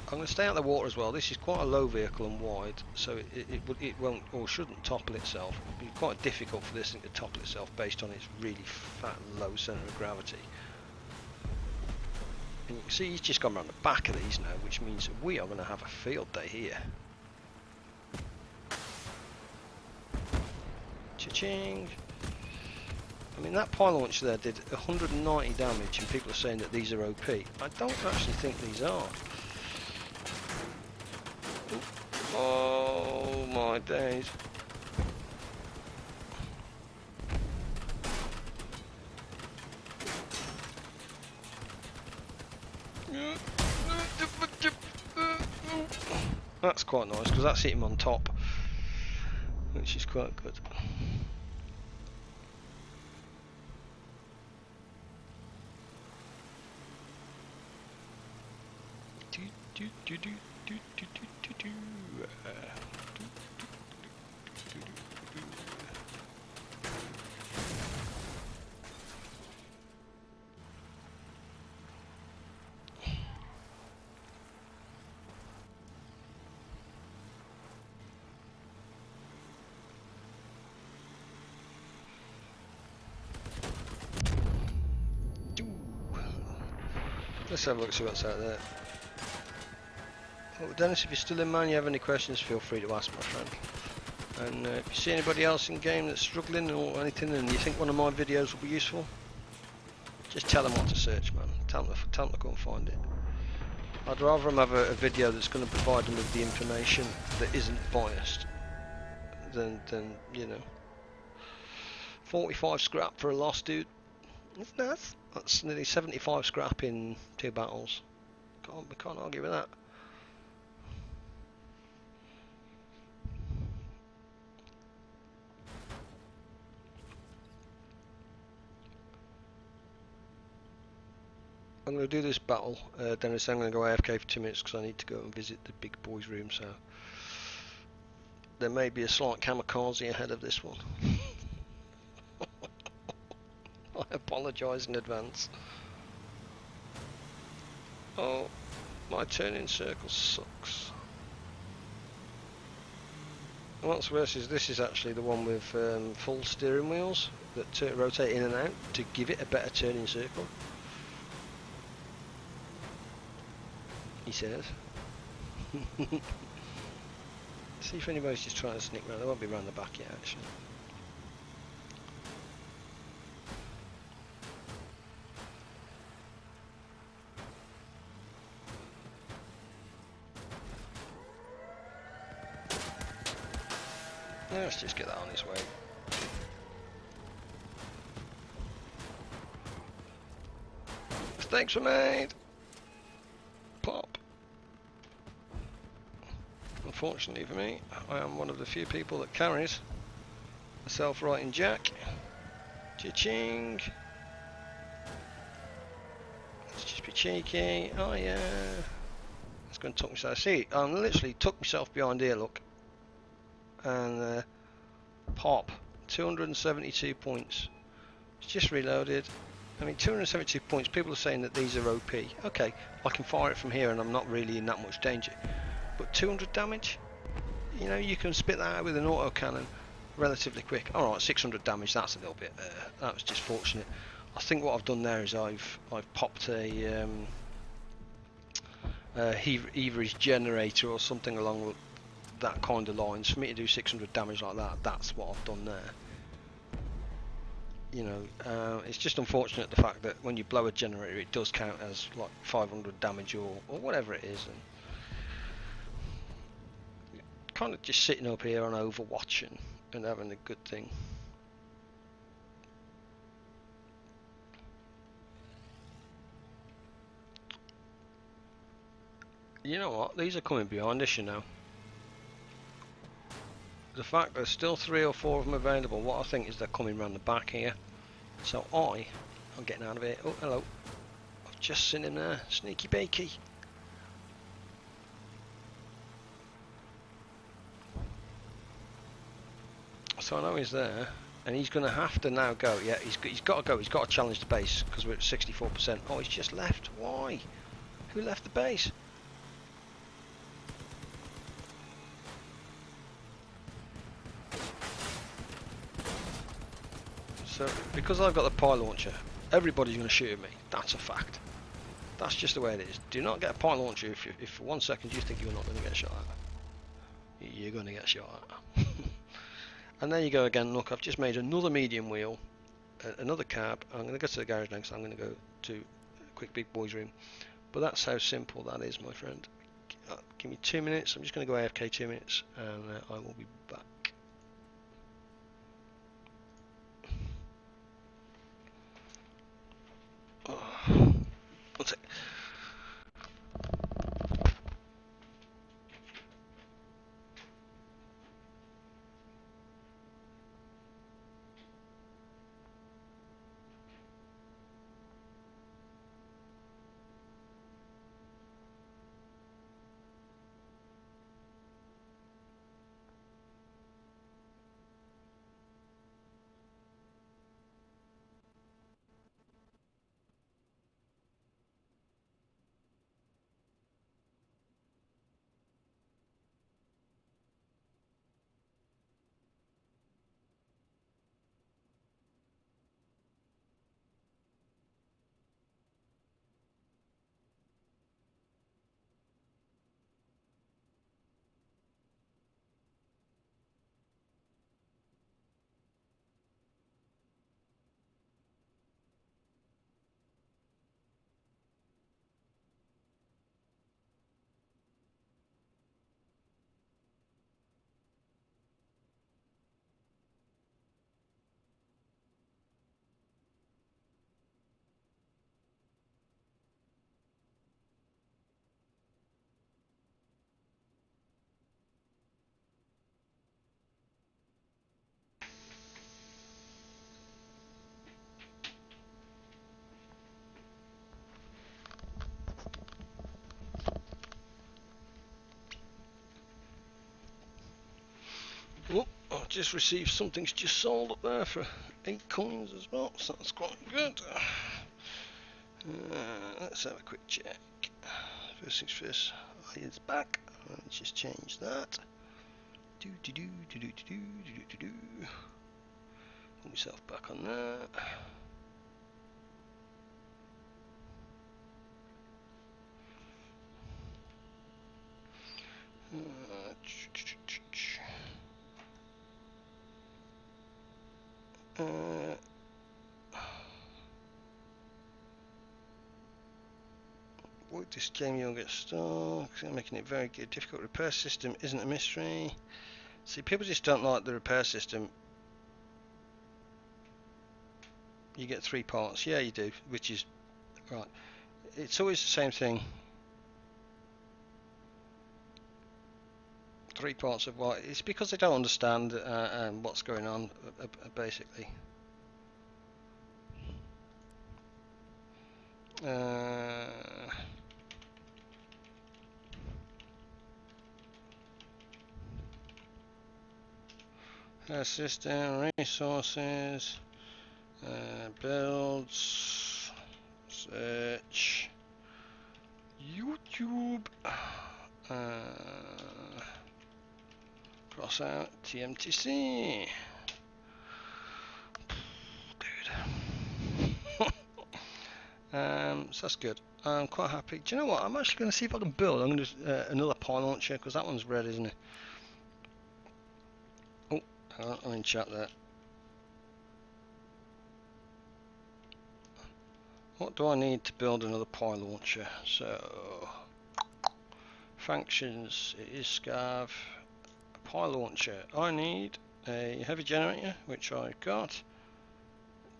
I'm going to stay out of the water as well. This is quite a low vehicle and wide, so it won't or shouldn't topple itself. It'd be quite difficult for this thing to topple itself based on its really fat, low centre of gravity. And you can see he's just gone around the back of these now, which means that we are going to have a field day here. Cha-ching! I mean, that pie launcher there did 190 damage, and people are saying that these are OP. I don't actually think these are. Oh my days. That's quite nice, because that's hit him on top, which is quite good. Let's have a look, see what's out there. Oh, Dennis, if you're still in, man, you have any questions, feel free to ask, my friend. And if you see anybody else in game that's struggling or anything, and you think one of my videos will be useful, just tell them what to search, man. Tell them to go and find it. I'd rather them have a video that's going to provide them with the information that isn't biased than you know. 45 scrap for a loss, dude. It's nice. That's nearly 75 scrap in 2 battles. We can't argue with that. I'm going to do this battle, Dennis. I'm going to go AFK for 2 minutes because I need to go and visit the big boys' room. So there may be a slight kamikaze ahead of this one. I apologise in advance. Oh, my turning circle sucks. What's worse is this is actually the one with full steering wheels that rotate in and out to give it a better turning circle. He says. See if anybody's just trying to sneak around. They won't be around the back yet, actually. Let's just get that on its way. Mistakes were made! Plop. Unfortunately for me, I am one of the few people that carries a self-righting jack. Cha-ching! Let's just be cheeky. Oh yeah. It's going to tuck myself. See, I literally tucked myself behind here, look. And pop. 272 points. It's just reloaded. I mean, 272 points, people are saying that these are OP. Okay, I can fire it from here and I'm not really in that much danger. But 200 damage? You know, you can spit that out with an autocannon relatively quick. Alright, 600 damage, that's a little bit, that was just fortunate. I think what I've done there is I've popped a either his generator or something along that kind of lines. For me to do 600 damage like that, that's what I've done there. You know, it's just unfortunate the fact that when you blow a generator it does count as like 500 damage or whatever it is, and kind of just sitting up here on Overwatch and having a good thing. You know what, these are coming behind us, you know. The fact there's still 3 or 4 of them available, what I think is they're coming round the back here. So I'm getting out of here. Oh, hello. I've just seen him there. Sneaky bakey. So I know he's there, and he's going to have to now go. Yeah, he's got to go. He's got to challenge the base because we're at 64%. Oh, he's just left. Why? Who left the base? So because I've got the pie launcher, everybody's going to shoot at me. That's a fact. That's just the way it is. Do not get a pie launcher if for 1 second you think you're not going to get shot at. You're going to get shot at. And there you go again. Look, I've just made another medium wheel, another cab. I'm going to go to the garage next. I'm going to go to a quick big boys room. But that's how simple that is, my friend. Give me 2 minutes. I'm just going to go AFK 2 minutes, and I will be back. Oh, one sec. Oh, I've just received something's just sold up there for 8 coins as well, so that's quite good. Let's have a quick check. First things first, it's back. Let's just change that. Put myself back on that. This game you'll get stuck, making it very good. Difficult repair system isn't a mystery. See, people just don't like the repair system. You get 3 parts, yeah you do, which is right. It's always the same thing. 3 parts of what? It's because they don't understand what's going on, basically. System, resources, builds, search, YouTube, Crossout, TMTC. Dude. So that's good. I'm quite happy. Do you know what? I'm actually going to see if I can build. I'm going to do another pie launcher because that one's red, isn't it? Oh, I'm in chat there. What do I need to build another pie launcher? So, functions, it is scarf, a pie launcher. I need a heavy generator, which I've got.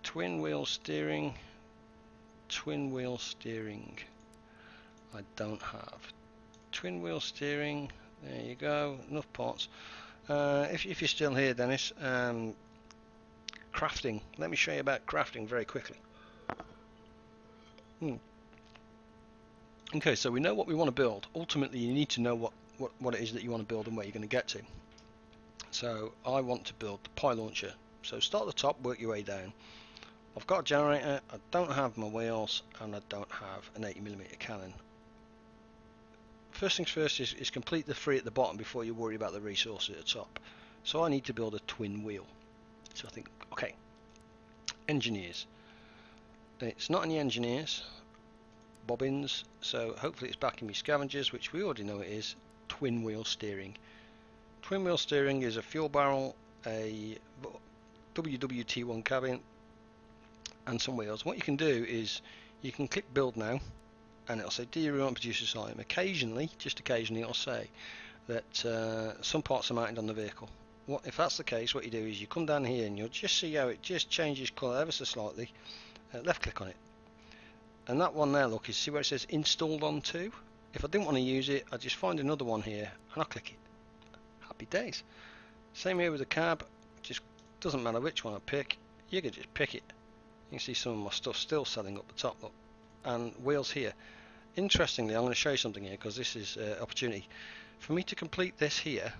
Twin wheel steering. I don't have. Twin wheel steering, there you go, enough parts. If you're still here, Dennis, crafting. Let me show you about crafting very quickly. Okay, so we know what we want to build. Ultimately, you need to know what it is that you want to build and where you're going to get to. So I want to build the pie launcher. So start at the top, work your way down. I've got a generator, I don't have my wheels, and I don't have an 80mm cannon. First things first is complete the 3 at the bottom before you worry about the resources at the top. So I need to build a twin wheel. So I think, okay, engineers. It's not any engineers, bobbins, so hopefully it's back in my scavengers, which we already know it is. Twin wheel steering. Twin wheel steering is a fuel barrel, a WWT1 cabin, and some wheels. What you can do is you can click build now, and it'll say do you want to produce this item. Occasionally, just occasionally, it'll say that some parts are mounted on the vehicle. If that's the case, what you do is you come down here and you'll just see how it just changes colour ever so slightly. Left click on it, and that one there, look, you see where it says installed onto. If I didn't want to use it, I just find another one here and I click it. Happy days. Same here with the cab. Just doesn't matter which one I pick, you can just pick it. You can see some of my stuff still selling up the top, look, and wheels here. Interestingly, I'm going to show you something here because this is opportunity. For me to complete this here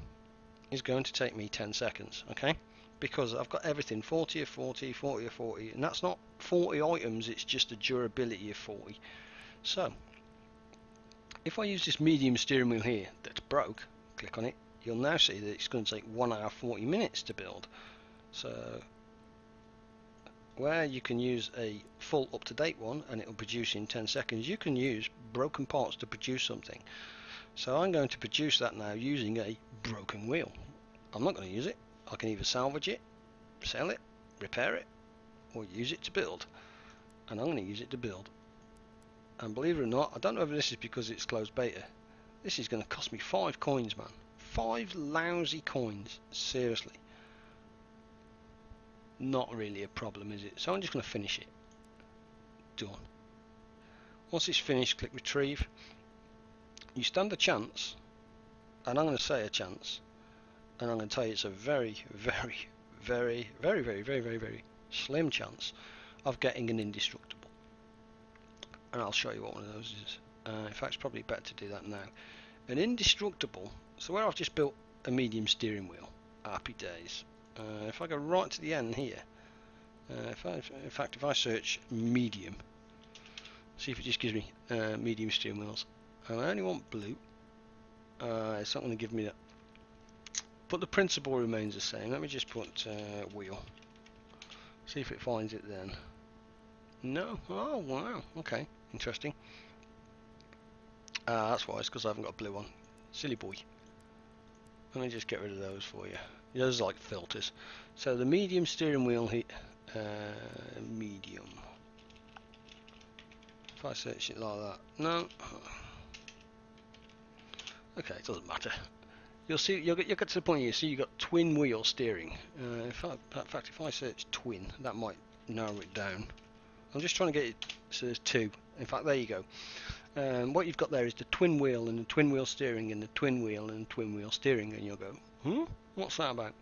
is going to take me 10 seconds, okay? Because I've got everything 40 of 40, 40 of 40, and that's not 40 items, it's just a durability of 40. So, if I use this medium steering wheel here that's broke, click on it, you'll now see that it's going to take 1 hour 40 minutes to build. So, where you can use a full up-to-date one and it will produce in 10 seconds, you can use broken parts to produce something. So I'm going to produce that now using a broken wheel. I'm not going to use it. I can either salvage it, sell it, repair it, or use it to build. And I'm going to use it to build. And believe it or not, I don't know if this is because it's closed beta. This is going to cost me 5 coins, man. 5 lousy coins. Seriously. Not really a problem, is it? So I'm just going to finish it. Done. Once it's finished, click retrieve. You stand a chance, and I'm going to say a chance, and I'm going to tell you it's a very, very, very, very, very, very, very, very slim chance of getting an indestructible. And I'll show you what one of those is. In fact, it's probably better to do that now. An indestructible, so where I've just built a medium steering wheel, Happy days. If I go right to the end here, in fact, if I search medium, see if it just gives me medium steering wheels. And I only want blue. It's not going to give me that. But the principle remains the same. Let me just put wheel. See if it finds it then. No. Oh, wow. Okay. Interesting. That's why. It's because I haven't got a blue one. Silly boy. Let me just get rid of those for you. Those are like filters. So the medium steering wheel here. Medium. If I search it like that. No. Okay, it doesn't matter. You'll see. You'll get to the point here. See, you've got twin wheel steering. In fact, if I search twin, that might narrow it down. I'm just trying to get it so there's two. In fact, there you go. What you've got there is the twin wheel and the twin wheel steering and the twin wheel and twin wheel steering, and you'll go, what's that about?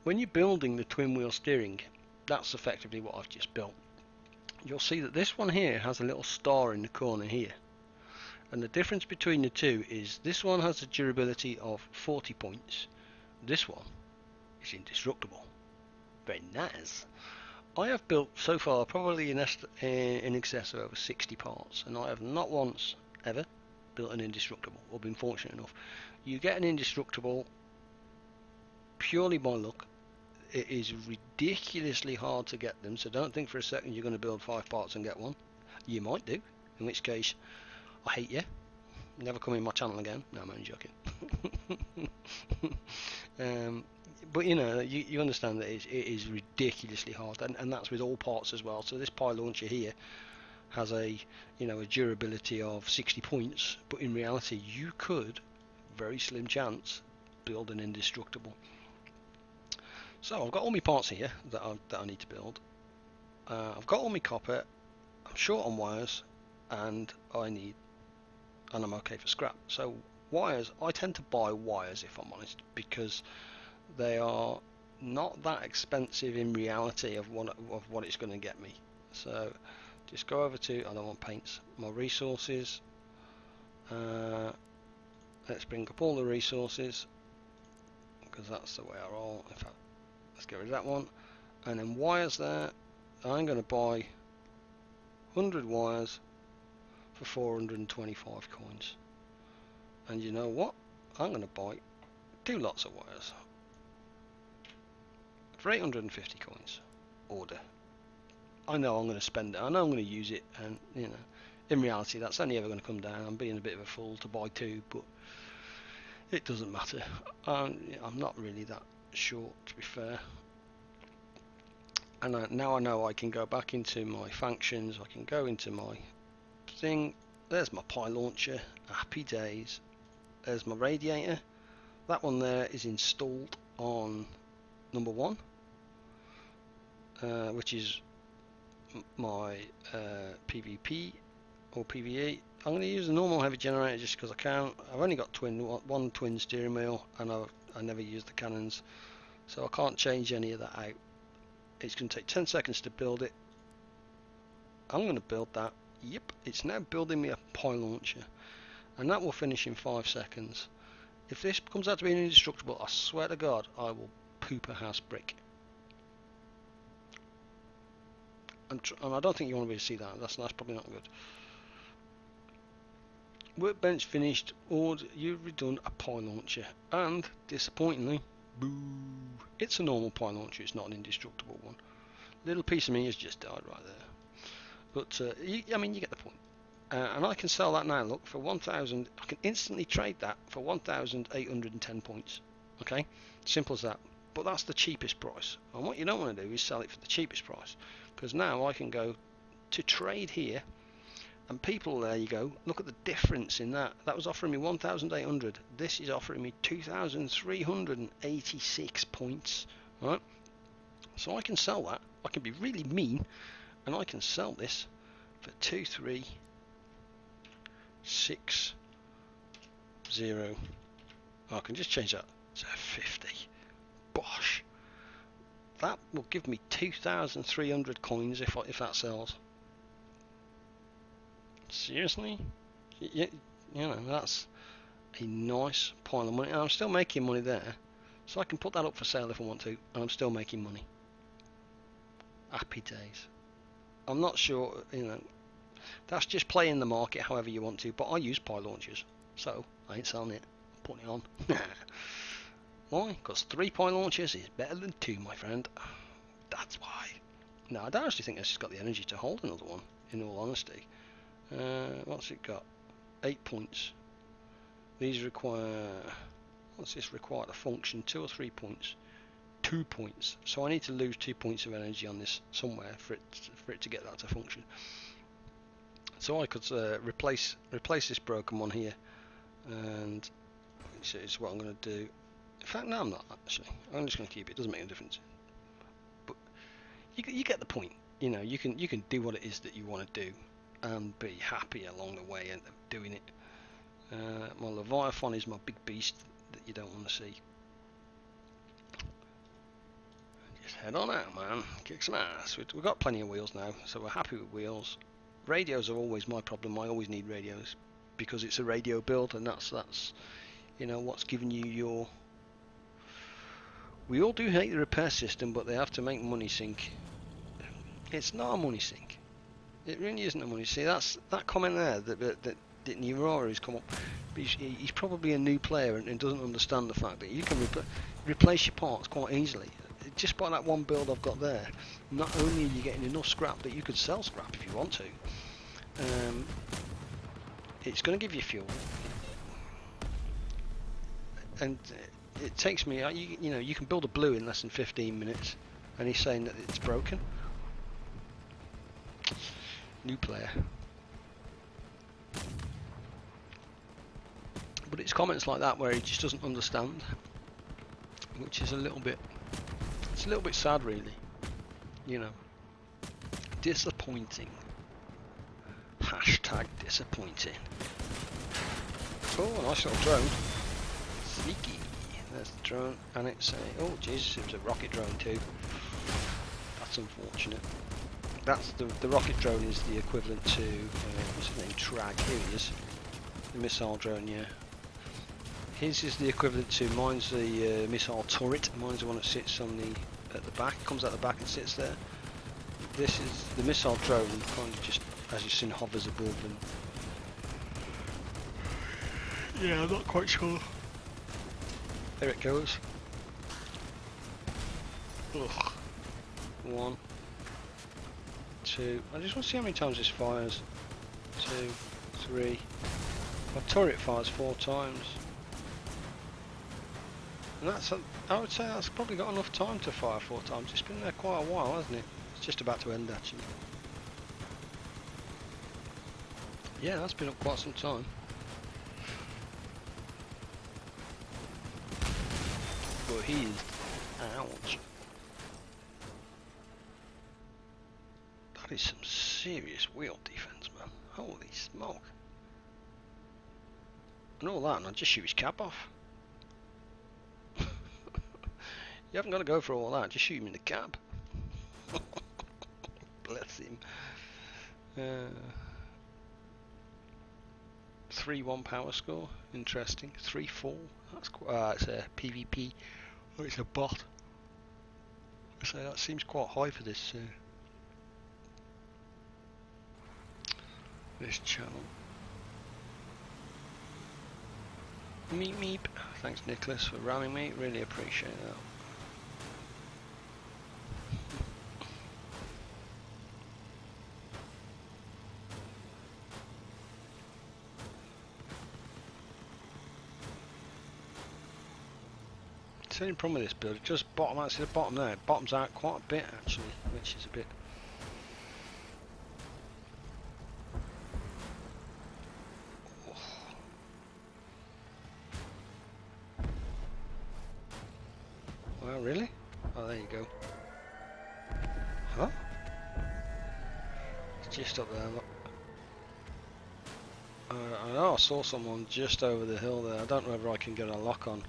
When you're building the twin wheel steering, that's effectively what I've just built. You'll see that this one here has a little star in the corner here. And the difference between the two is this one has a durability of 40 points. This one is indestructible. Very nice. I have built so far probably in excess of over 60 parts, and I have not once ever built an indestructible or been fortunate enough. You get an indestructible purely by luck. It is ridiculously hard to get them, so don't think for a second you're going to build 5 parts and get one. You might do, in which case I hate you. Never come in my channel again. No, I'm only joking. But you know, you understand that it is ridiculously hard, and that's with all parts as well. So this pie launcher here has a durability of 60 points, but in reality you could, very slim chance, build an indestructible. So I've got all my parts here that I need to build. I've got all my copper. I'm short on wires, and I'm okay for scrap. So wires, I tend to buy wires if I'm honest, because they are not that expensive in reality of what it's going to get me. So just go over to, I don't want paints, my resources. Let's bring up all the resources, because that's the way I roll. In fact, let's get rid of that one. And then wires there, I'm going to buy 100 wires for 425 coins. And you know what? I'm going to buy 2 lots of wires for 850 coins. Order. I know I'm going to spend it. I know I'm going to use it, and in reality that's only ever going to come down. I'm being a bit of a fool to buy 2, but it doesn't matter. I'm not really that short, to be fair. And now I know I can go back into my functions. I can go into my thing. There's my pie launcher. Happy days. There's my radiator. That one there is installed on number 1, which is my PvP or PvE. I'm going to use the normal heavy generator just because I can. I've only got one twin steering wheel, and I never use the cannons, so I can't change any of that out. It's going to take 10 seconds to build it. I'm going to build that. Yep, it's now building me a pie launcher, and that will finish in 5 seconds. If this comes out to be an indestructible, I swear to God, I will poop a house brick. And I don't think you want to be able to see that. That's probably not good. Workbench finished. You've redone a pie launcher, and disappointingly, boo! It's a normal pie launcher. It's not an indestructible one. Little piece of me has just died right there. But I mean, you get the point. And I can sell that now. Look, for 1,000. I can instantly trade that for 1,810 points. Okay, simple as that. But that's the cheapest price. And what you don't want to do is sell it for the cheapest price, because now I can go to trade here, and people, there you go. Look at the difference in that. That was offering me 1,800. This is offering me 2,386 points. Right. So I can sell that. I can be really mean, and I can sell this for 2,360. I can just change that to 50. Bosh. That will give me 2,300 coins if that sells. Seriously? You know, that's a nice pile of money. And I'm still making money there. So I can put that up for sale if I want to, and I'm still making money. Happy days. I'm not sure, you know, that's just playing the market however you want to, but I use pie launchers, so I ain't selling it, I'm putting it on. Why? Because 3 pie launchers is better than 2, my friend. That's why. No, I don't actually think it's got the energy to hold another one, in all honesty. What's it got? 8 points. These require... What's this require to function? 2 or 3 points? 2 points. So I need to lose 2 points of energy on this somewhere for it to get that to function. So I could replace this broken one here, and which is what I'm going to do. In fact, no, I'm not actually. I'm just going to keep it. It doesn't make any difference. But you get the point. You know, you can do what it is that you want to do, and be happy along the way and doing it. My Leviathan is my big beast that you don't want to see. Just head on out, man. Kick some ass. We've got plenty of wheels now, so we're happy with wheels. Radios are always my problem. I always need radios because it's a radio build, and that's you know what's giving you your. We all do hate the repair system, but they have to make money sink. It's not a money sink. It really isn't a money sink. That's that comment there that Neurora has come up. He's probably a new player and doesn't understand the fact that you can replace your parts quite easily. Just by that one build I've got there, not only are you getting enough scrap that you could sell scrap if you want to, it's going to give you fuel, and it takes me, you know, you can build a blue in less than 15 minutes, and he's saying that it's broken. New player. But it's comments like that where he just doesn't understand, which is a little bit sad, really. You know, disappointing. Hashtag disappointing. Oh, a nice little drone. Sneaky. There's the drone, and it's a, oh Jesus, it was a rocket drone too. That's unfortunate. That's the rocket drone is the equivalent to what's his name? Trag. Here he is. The missile drone, yeah. His is the equivalent to, mine's the missile turret. Mine's the one that sits on at the back, comes out the back and sits there. This is the missile drone, kind of just, as you've seen, hovers above and. Yeah, I'm not quite sure. There it goes. Ugh. 1, 2. I just want to see how many times this fires. 2, 3. My turret fires 4 times. And that's, I would say that's probably got enough time to fire 4 times. It's been there quite a while, hasn't it? It's just about to end, actually. Yeah, that's been up quite some time. But he is... Ouch. That is some serious wheel defense, man. Holy smoke. And all that, and I just shoot his cap off. You haven't got to go for all that, just shoot him in the cab. Bless him. 3-1 power score, interesting. 3-4, that's it's a PvP. Oh, it's a bot. So that seems quite high for this this channel. Meep meep. Thanks Nicholas for ramming me, really appreciate that. The only problem with this build, it just bottom out, see the bottom there, it bottoms out quite a bit actually, which is a bit... Well, really? Oh, there you go. Huh? It's just up there, look. I know I saw someone just over the hill there, I don't know whether I can get a lock on.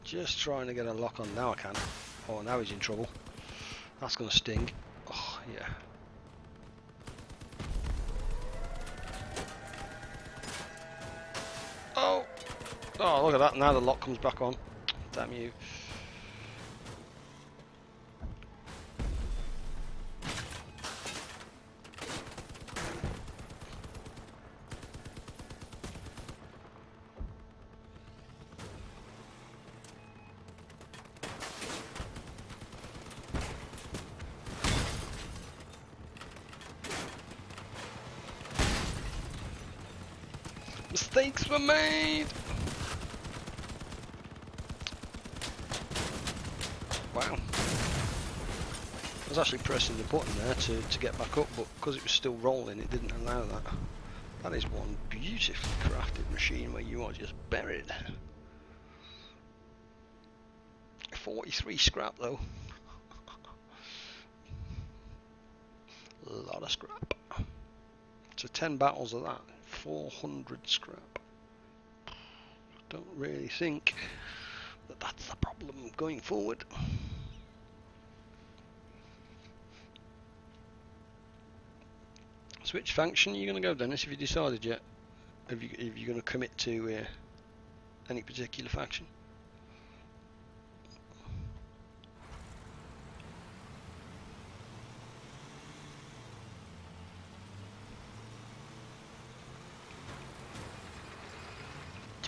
Just trying to get a lock on. Now I can. Oh, now he's in trouble. That's going to sting. Oh, yeah. Oh! Oh, look at that. Now the lock comes back on. Damn you. Mistakes were made! Wow. I was actually pressing the button there to get back up, but because it was still rolling, it didn't allow that. That is one beautifully crafted machine where you are just buried. 43 scrap though. A lot of scrap. So 10 battles of that, 400 scrap. Don't really think that that's the problem going forward. So which faction are you going to go, Dennis? Have you decided yet? Have you going to commit to any particular faction?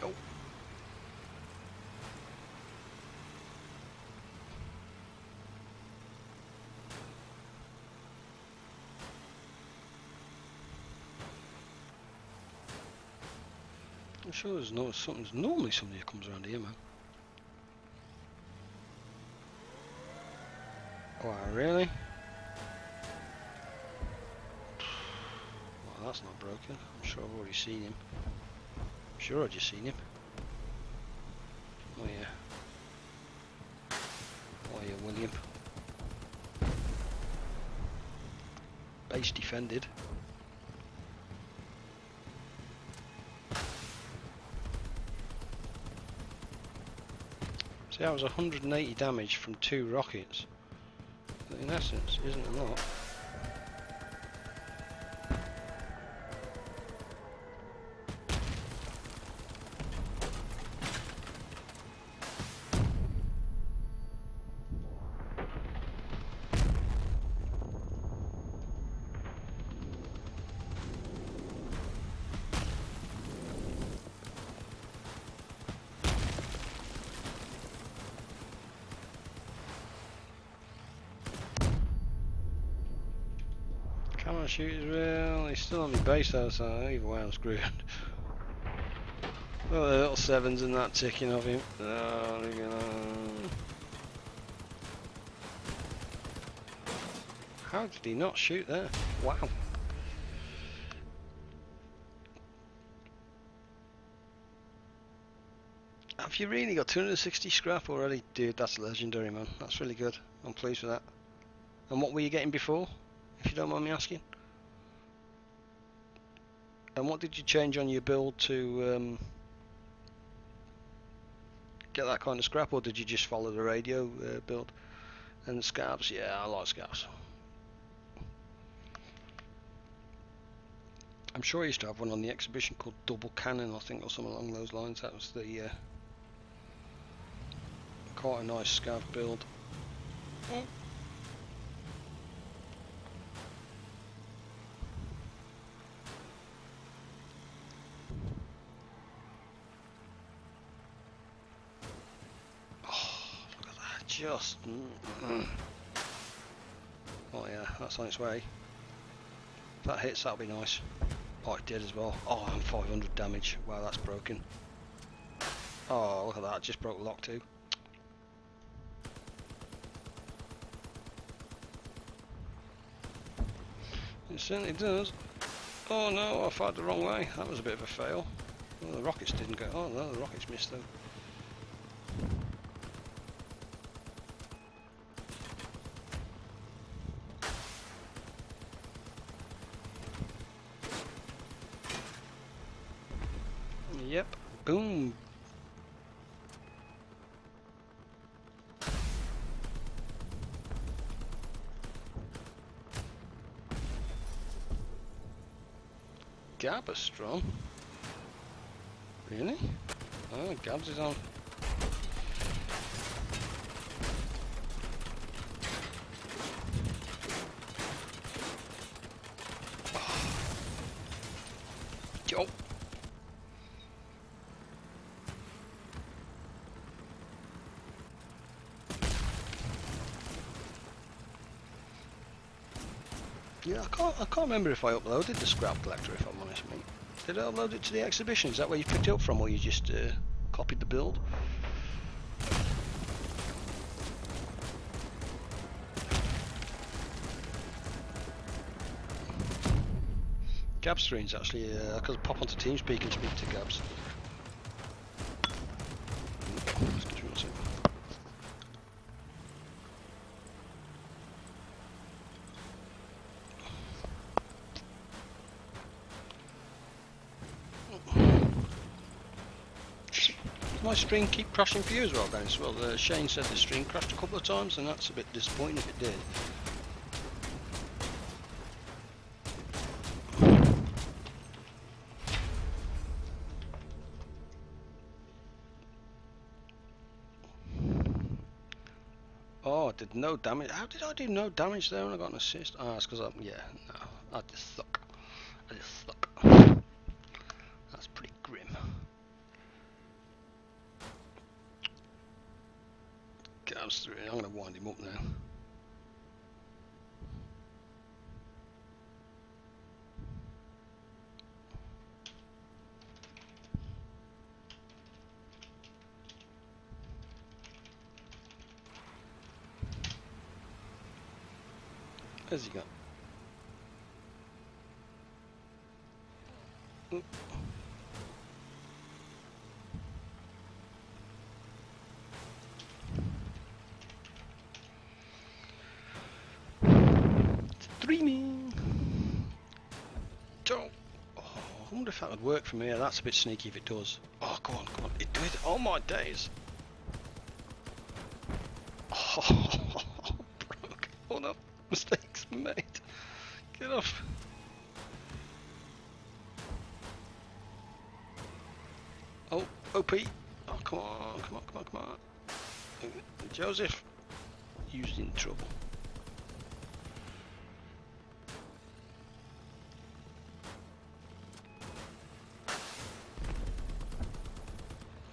Oh. I'm sure there's normally somebody who comes around here, man. Wow, really? Well, that's not broken. I'm sure I've already seen him. I'm sure I've just seen him. Oh yeah. Oh yeah, William. Base defended. See, that was 180 damage from 2 rockets. That in essence isn't a lot. Camera shooters, well, he's still on my base though, so either way I'm screwed. Oh, the little 7s and that ticking of him. Oh, look at that. How did he not shoot there? Wow. Have you really got 260 scrap already? Dude, that's legendary, man. That's really good. I'm pleased with that. And what were you getting before, if you don't mind me asking? And what did you change on your build to get that kind of scrap, or did you just follow the radio build? And scabs, yeah, I like scabs. I'm sure I used to have one on the exhibition called Double Cannon, I think, or something along those lines. That was the quite a nice scav build. Just oh yeah, that's on its way. If that hits, that'll be nice. Oh, it did as well. Oh, I'm 500 damage. Wow, that's broken. Oh, look at that, it just broke lock too. It certainly does. Oh no, I fired the wrong way. That was a bit of a fail. Well, the rockets didn't go. Oh no, the rockets missed though. Yep. Boom. Gabastron? Really? Oh, Gabs is on. Yeah, I can't remember if I uploaded the scrap collector, if I'm honest, mate. Did I upload it to the exhibition? Is that where you picked it up from, or you just copied the build? Gab's screen's actually, I could pop onto TeamSpeak and speak to Gabs. Excuse me one second. My stream keep crashing for you as well, Dennis? Well, Shane said the stream crashed a couple of times, and that's a bit disappointing if it did. Oh, I did no damage. How did I do no damage there when I got an assist? Ah, it's because I, yeah, no, I just suck. I just suck. That's pretty grim. Gab's through. I'm going to wind him up now. Where's he gone? Oop. Streaming. Don't. Oh, I wonder if that would work from here. That's a bit sneaky if it does. Oh, come on, come on. It did. Oh my days. Oh, broke. Oh no, mistakes made. Get off. Oh, OP. Oh, come on, come on, come on, come on. Joseph, you's in trouble.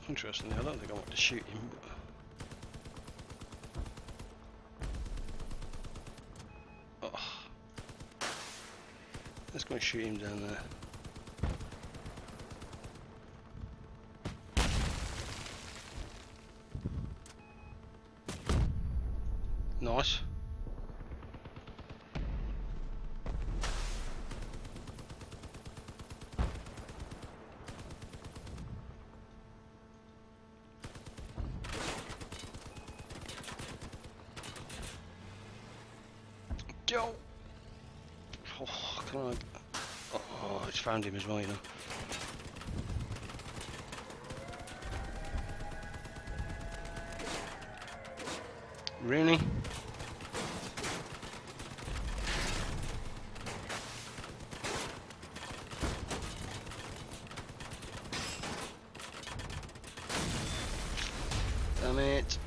Interestingly, I don't think I want to shoot him, but... Oh. Let's go and shoot him down there. Nice. Go. Oh, come on. Oh, it's found him as well, you know. Really? Damn it.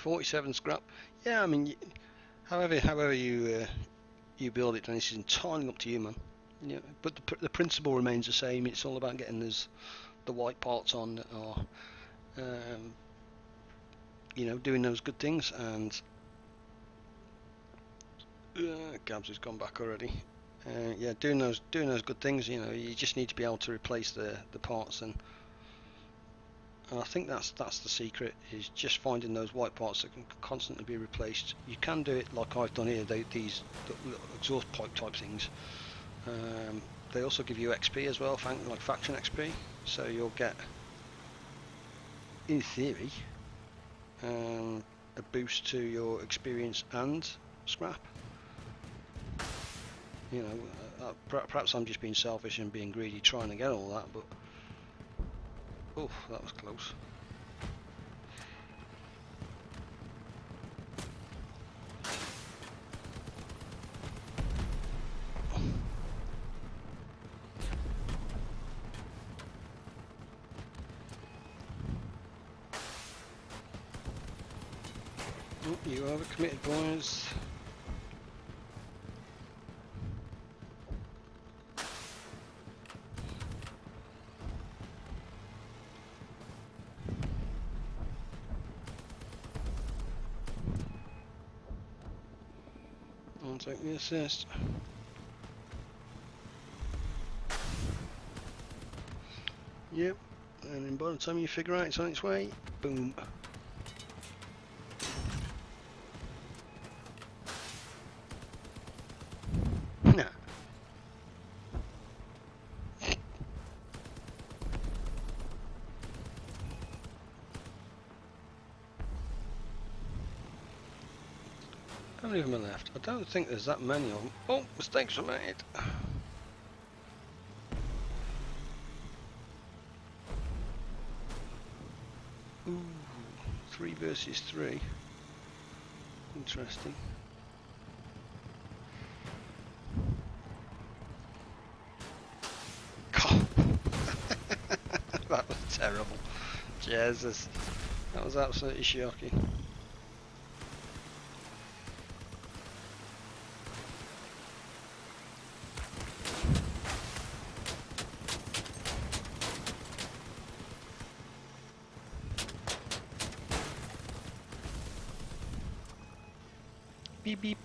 $47 scrap. Yeah, I mean, however you build it, and this is entirely up to you, man. Yeah, but the principle remains the same. It's all about getting the white parts on that are, you know, doing those good things. And Gabs has gone back already. Yeah, doing those good things. You know, you just need to be able to replace the parts, and I think that's the secret, is just finding those white parts that can constantly be replaced. You can do it like I've done here. These exhaust pipe type things. They also give you XP as well, like faction XP. So you'll get, in theory, a boost to your experience and scrap. You know, perhaps I'm just being selfish and being greedy, trying to get all that, but oh, that was close. Oh, you overcommitted, boys. Take the assist. Yep, and then by the time you figure out it's on its way, boom. Nah. How many of them are left? I don't think there's that many of them. Oh, mistakes were made. Ooh, 3 versus 3. Interesting. That was terrible. Jesus. That was absolutely shocking. Beep beep.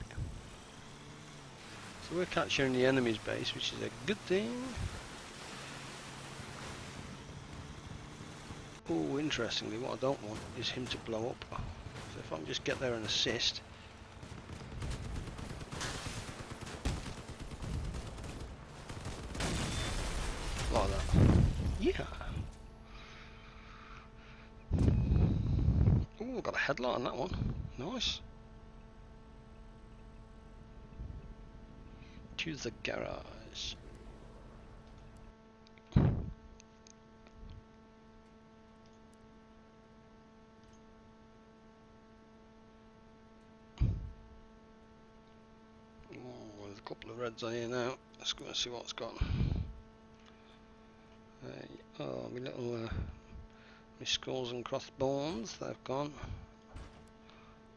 So we're capturing the enemy's base, which is a good thing. Oh, interestingly, what I don't want is him to blow up. So if I can just get there and assist. Like that. Yeah. Oh, got a headlight on that one. Nice. To the garage. Oh, there's a couple of reds on here now. Let's go and see what's gone. Oh, my little my skulls and crossbones, they've gone.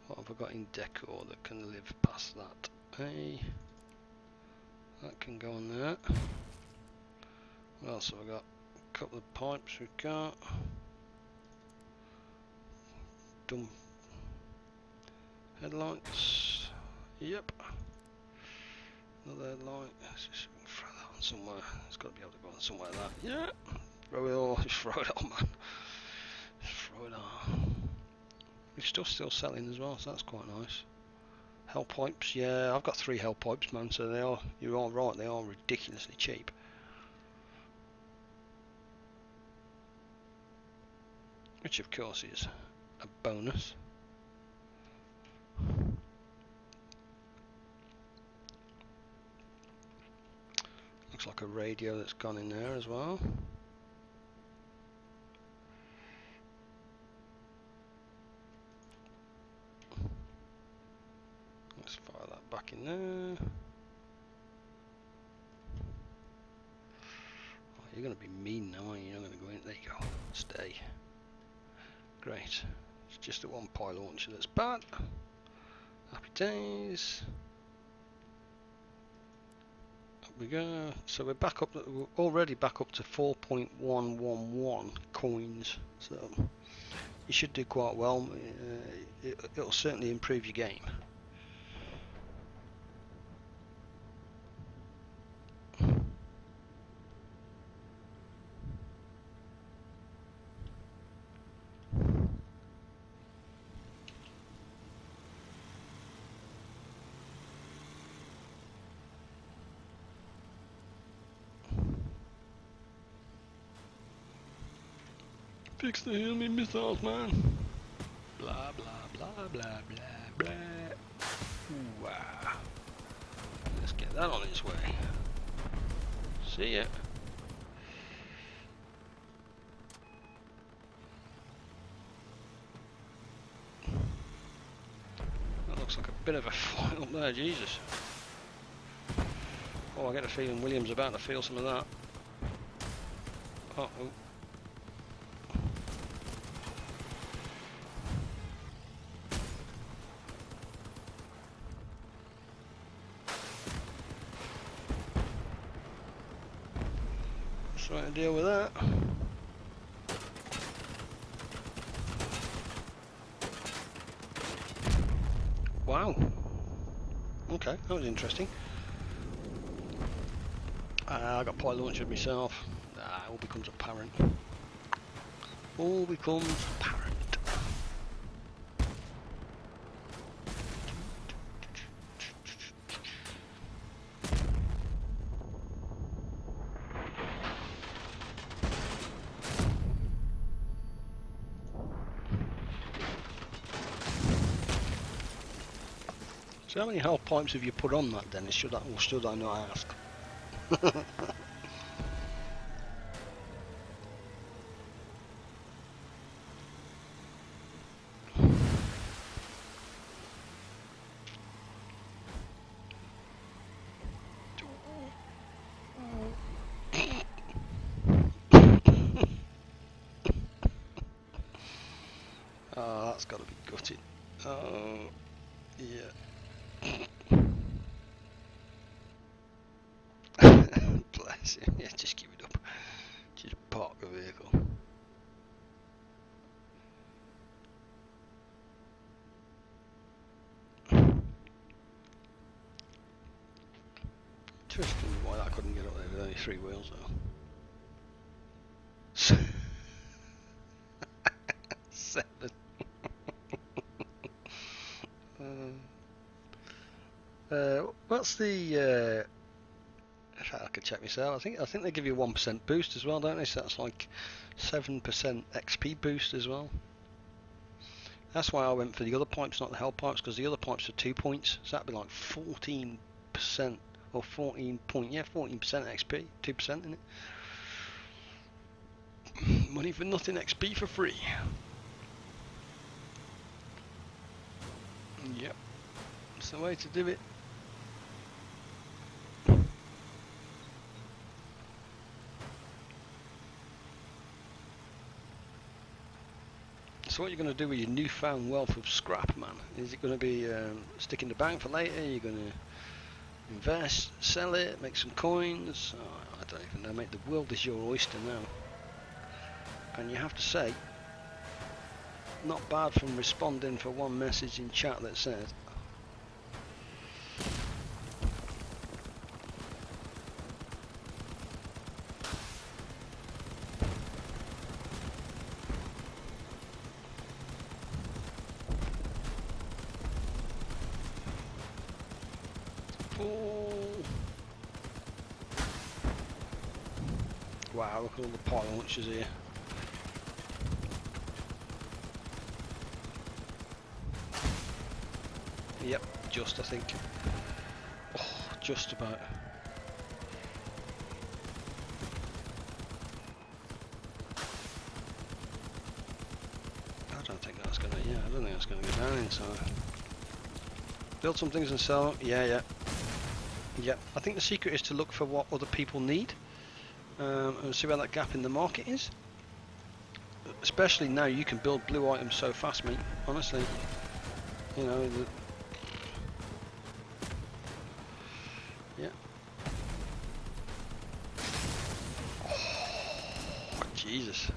What have I got in decor that can live past that? Hey, that can go on there. What else have I got? A couple of pipes we've got. Dumb headlights. Yep. Another headlight. Let's just throw that on somewhere. It's got to be able to go on somewhere like that. Yeah. Throw it all. Just throw it on, man. Just throw it on. We've still selling as well, so that's quite nice. Hell pipes, yeah, I've got 3 hell pipes, man. So they are. You're all right. They are ridiculously cheap. Which of course is a bonus. Looks like a radio that's gone in there as well. Let's fire that back in there. Oh, you're going to be mean now, aren't you? You're not going to go in. There you go. Stay. Great. It's just the one pile launcher that's bad. Happy days. Up we go. So we're back up. We're already back up to 4.111 coins. So you should do quite well. It'll certainly improve your game. Fix the enemy missiles, man. Blah blah blah blah blah blah. Ooh, wow. Let's get that on its way. See ya. That looks like a bit of a fight up there, Jesus. Oh, I get a feeling William's about to feel some of that. Uh oh. Trying to deal with that. Wow. Okay, that was interesting. I got pie launched myself. All becomes apparent. All becomes apparent. So how many half pipes have you put on that, Dennis? Should I not ask? Oh, that's got to be gutted. Oh, yeah. Bless him. Yeah, just give it up. Just park the vehicle. Interesting why that couldn't get up there with only 3 wheels though. 7. What's the? I could check myself. I think they give you 1% boost as well, don't they? So that's like 7% XP boost as well. That's why I went for the other pipes, not the hell pipes, because the other pipes are 2 points. So that'd be like 14% or 14 point, yeah, 14% XP, 2% in it. Money for nothing, XP for free. Yep, that's the way to do it. So what are you going to do with your newfound wealth of scrap, man? Is it going to be stick in the bank for later? Are you going to invest, sell it, make some coins? Oh, I don't even know, mate. The world is your oyster now. And you have to say, not bad from responding for one message in chat that says, wow, look at all the pile launchers here. Yep, just I think. Oh, just about. I don't think that's gonna. Yeah, I don't think that's gonna go down inside. Build some things and sell. Yeah. I think the secret is to look for what other people need, and see where that gap in the market is. Especially now, you can build blue items so fast, mate. Honestly, you know. Yeah. Oh, Jesus.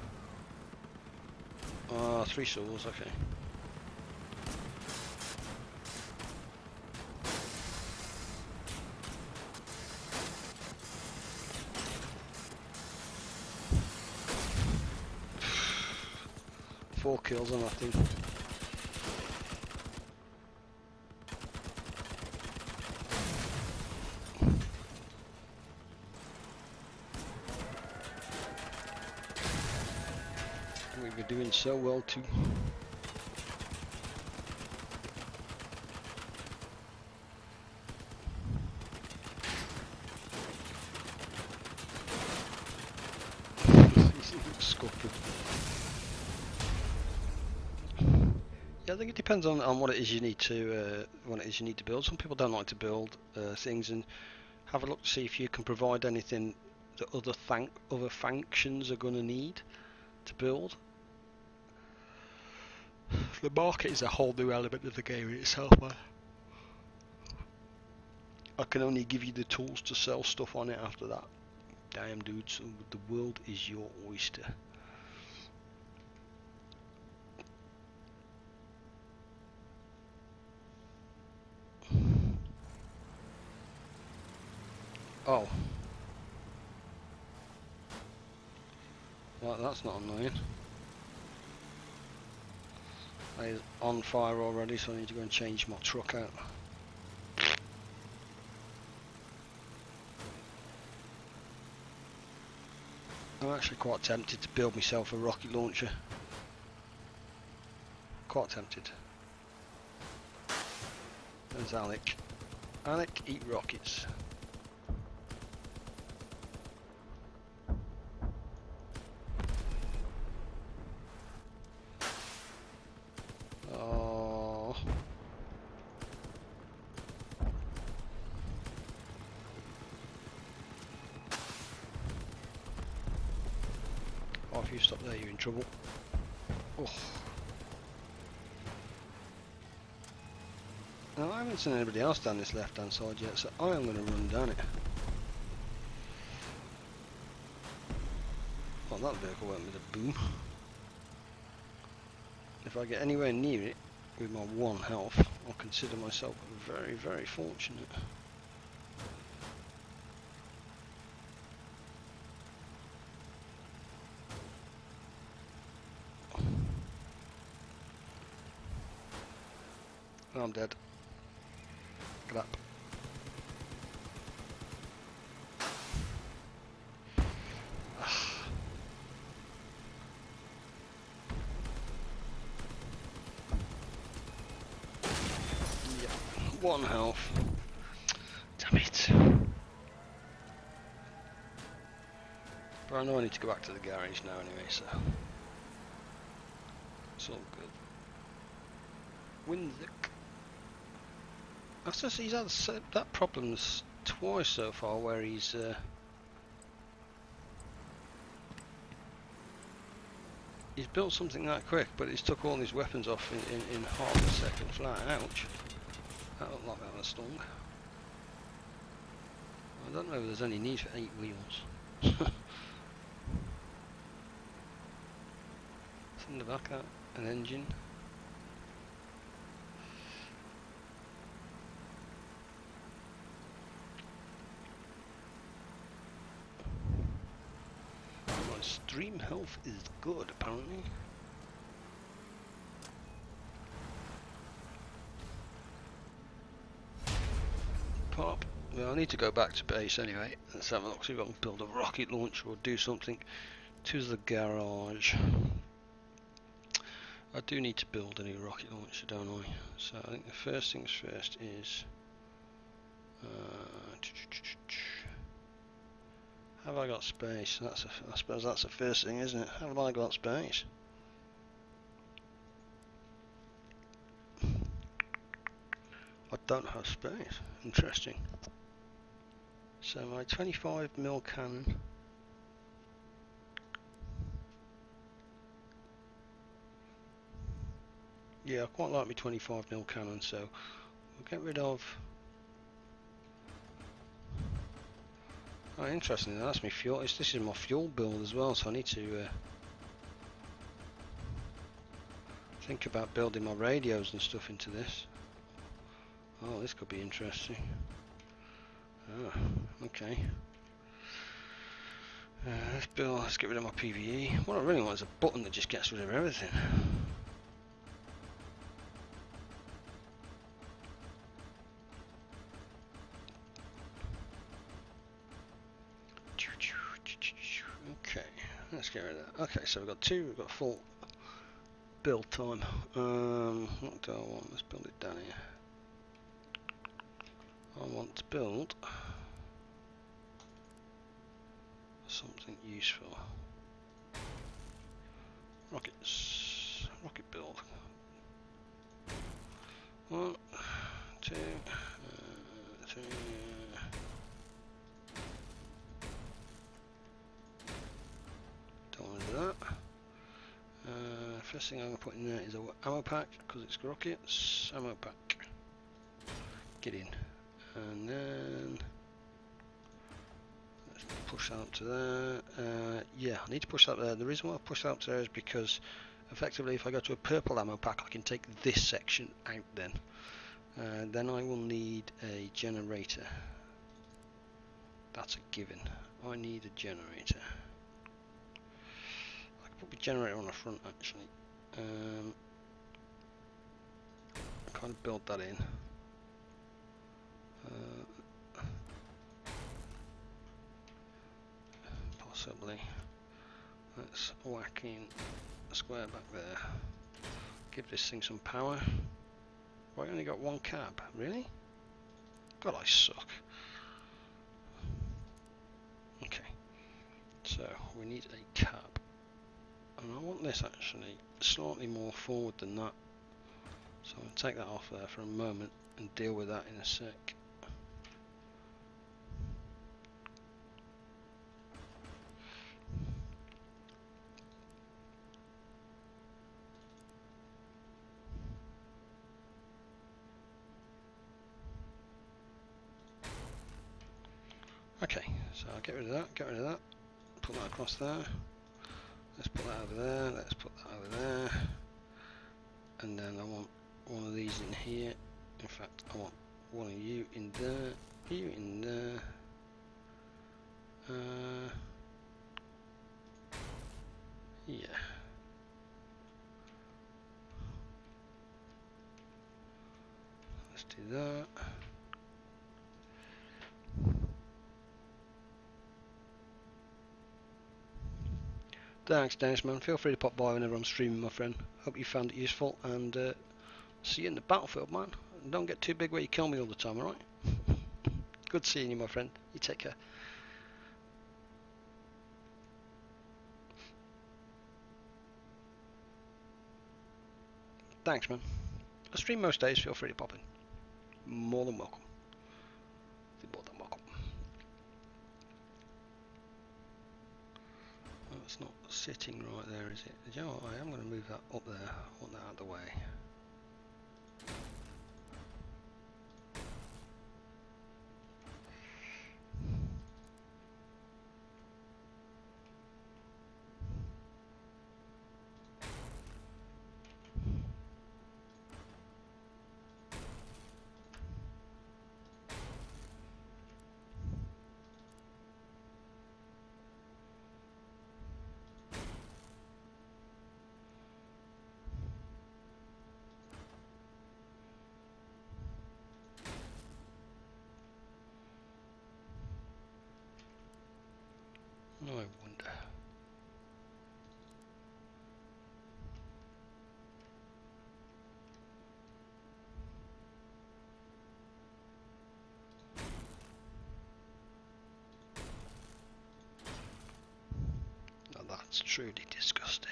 3 souls. Okay. Four kills on that thing. We were doing so well too. Scuppered. Yeah, I think it depends on what it is you need to build. Some people don't like to build things, and have a look to see if you can provide anything that other factions are going to need to build. The market is a whole new element of the game in itself, man. I can only give you the tools to sell stuff on it after that. Damn, dude, so the world is your oyster. Oh. Well, that's not annoying. It's on fire already, so I need to go and change my truck out. I'm actually quite tempted to build myself a rocket launcher. Quite tempted. There's Alec. Alec, eat rockets. Oh. Oh, if you stop there, you're in trouble. Oh. Now, I haven't seen anybody else down this left-hand side yet, so I am going to run down it. Oh, that vehicle went with a boom. If I get anywhere near it with my 1 health, I'll consider myself very, very fortunate. Oh, I'm dead. Get up. Yep, 1 health. Damn it. But I know I need to go back to the garage now anyway, so it's all good. Winzik. That's just, he's had that problems twice so far, where he's built something that quick, but he's took all his weapons off in half a second flat. Ouch. That looked like that was stung. I don't know if there's any need for 8 wheels. It's in the back, an engine. My stream health is good, apparently. Pop. Well, I need to go back to base anyway. Let's have a look, see if I can build a rocket launcher or do something to the garage. I do need to build a new rocket launcher, don't I? So I think the first things first is have I got space? I suppose that's the first thing, isn't it? Have I got space? I don't have space. Interesting. So my 25mm cannon. Yeah, I quite like my 25mm cannon, so we'll get rid of. Oh, interesting. That's my fuel. This is my fuel build as well, so I need to think about building my radios and stuff into this. Oh, this could be interesting. Oh, okay. Let's get rid of my PvE. What I really want is a button that just gets rid of everything. Okay, let's get rid of that. Okay, so we've got full build time. What do I want? Let's build it down here. I want to build something useful. Rockets. Rocket build. 1, 2, 3. Don't want to do that. First thing I'm going to put in there is a ammo pack, because it's rockets. Ammo pack. Get in. And then let's push that up to there. Yeah, I need to push that there. The reason why I push that up to there is because effectively if I go to a purple ammo pack I can take this section out then. Then I will need a generator That's a given. I need a generator. I could put the generator on the front actually. Kind of build that in. Possibly. Let's whack in a square back there. Give this thing some power. Well, I only got one cab. Really? God, I suck. Okay. So we need a cab. And I want this actually slightly more forward than that. So I'll take that off there for a moment and deal with that in a sec. Okay, so I'll get rid of that, put that across there. Let's put that over there, let's put that over there. And then I want one of these in here. In fact, I want one of you in there, you in there. Yeah. Let's do that. Thanks, Dennis, man. Feel free to pop by whenever I'm streaming, my friend. Hope you found it useful, and see you in the battlefield, man. And don't get too big where you kill me all the time, alright? Good seeing you, my friend. You take care. Thanks, man. I stream most days. Feel free to pop in. More than welcome. More than welcome. Oh, it's not sitting right there, is it? You know what? I am going to move that up there. I want that out of the way. I wonder. Now that's truly disgusting.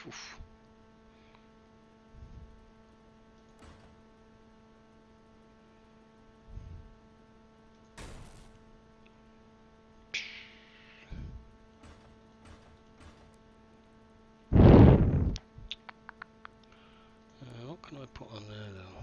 Oof. What can I put on there though?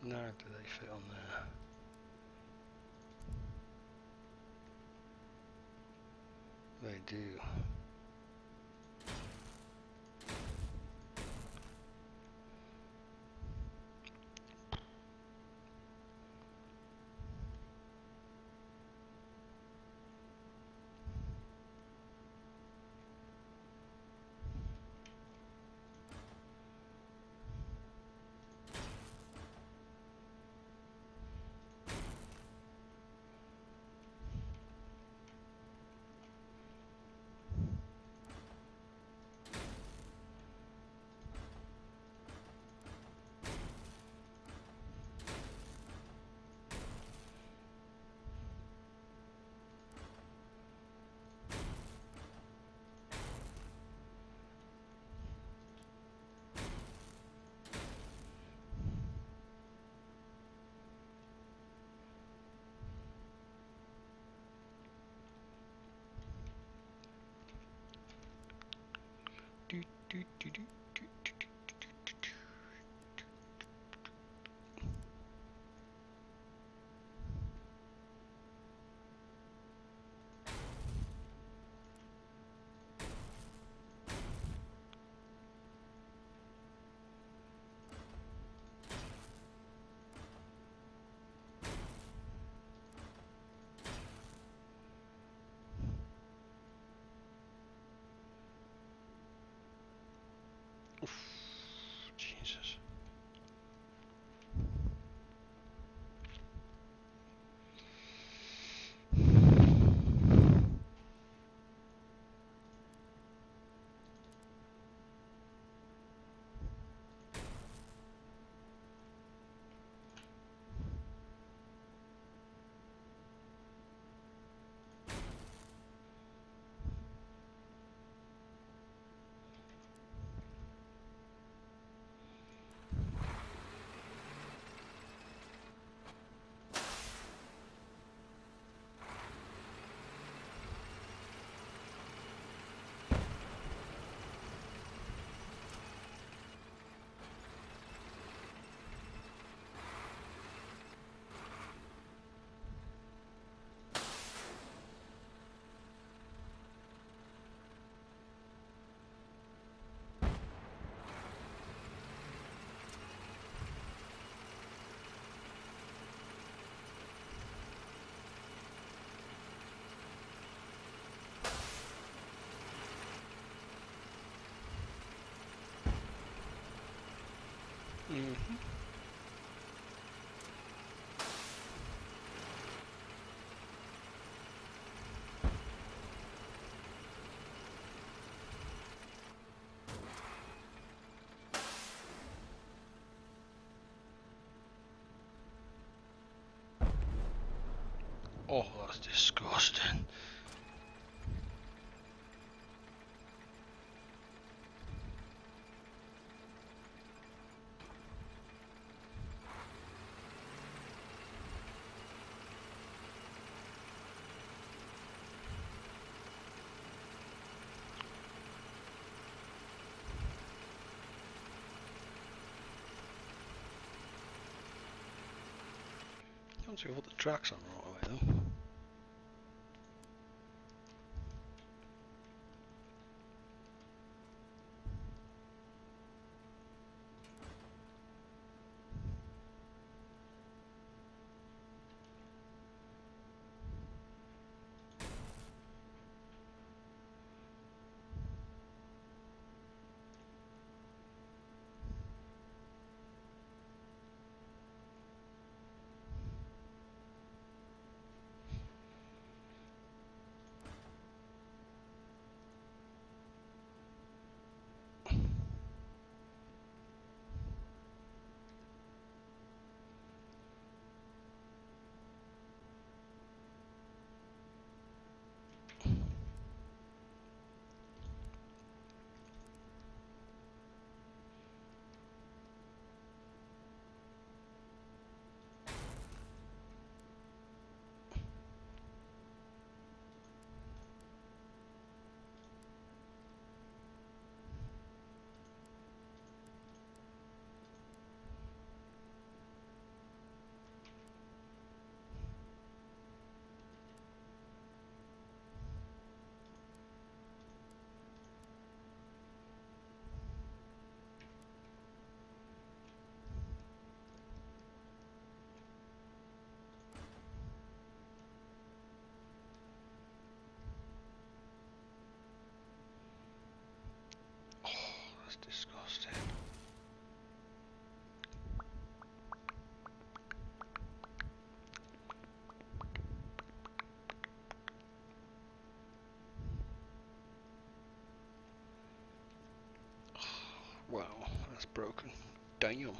Now do they fit on there? They do. Jesus. Mm-hmm. Oh, that's disgusting. Can't see what the tracks on right away though. Oh, that's disgusting. Wow, that's broken. Damn.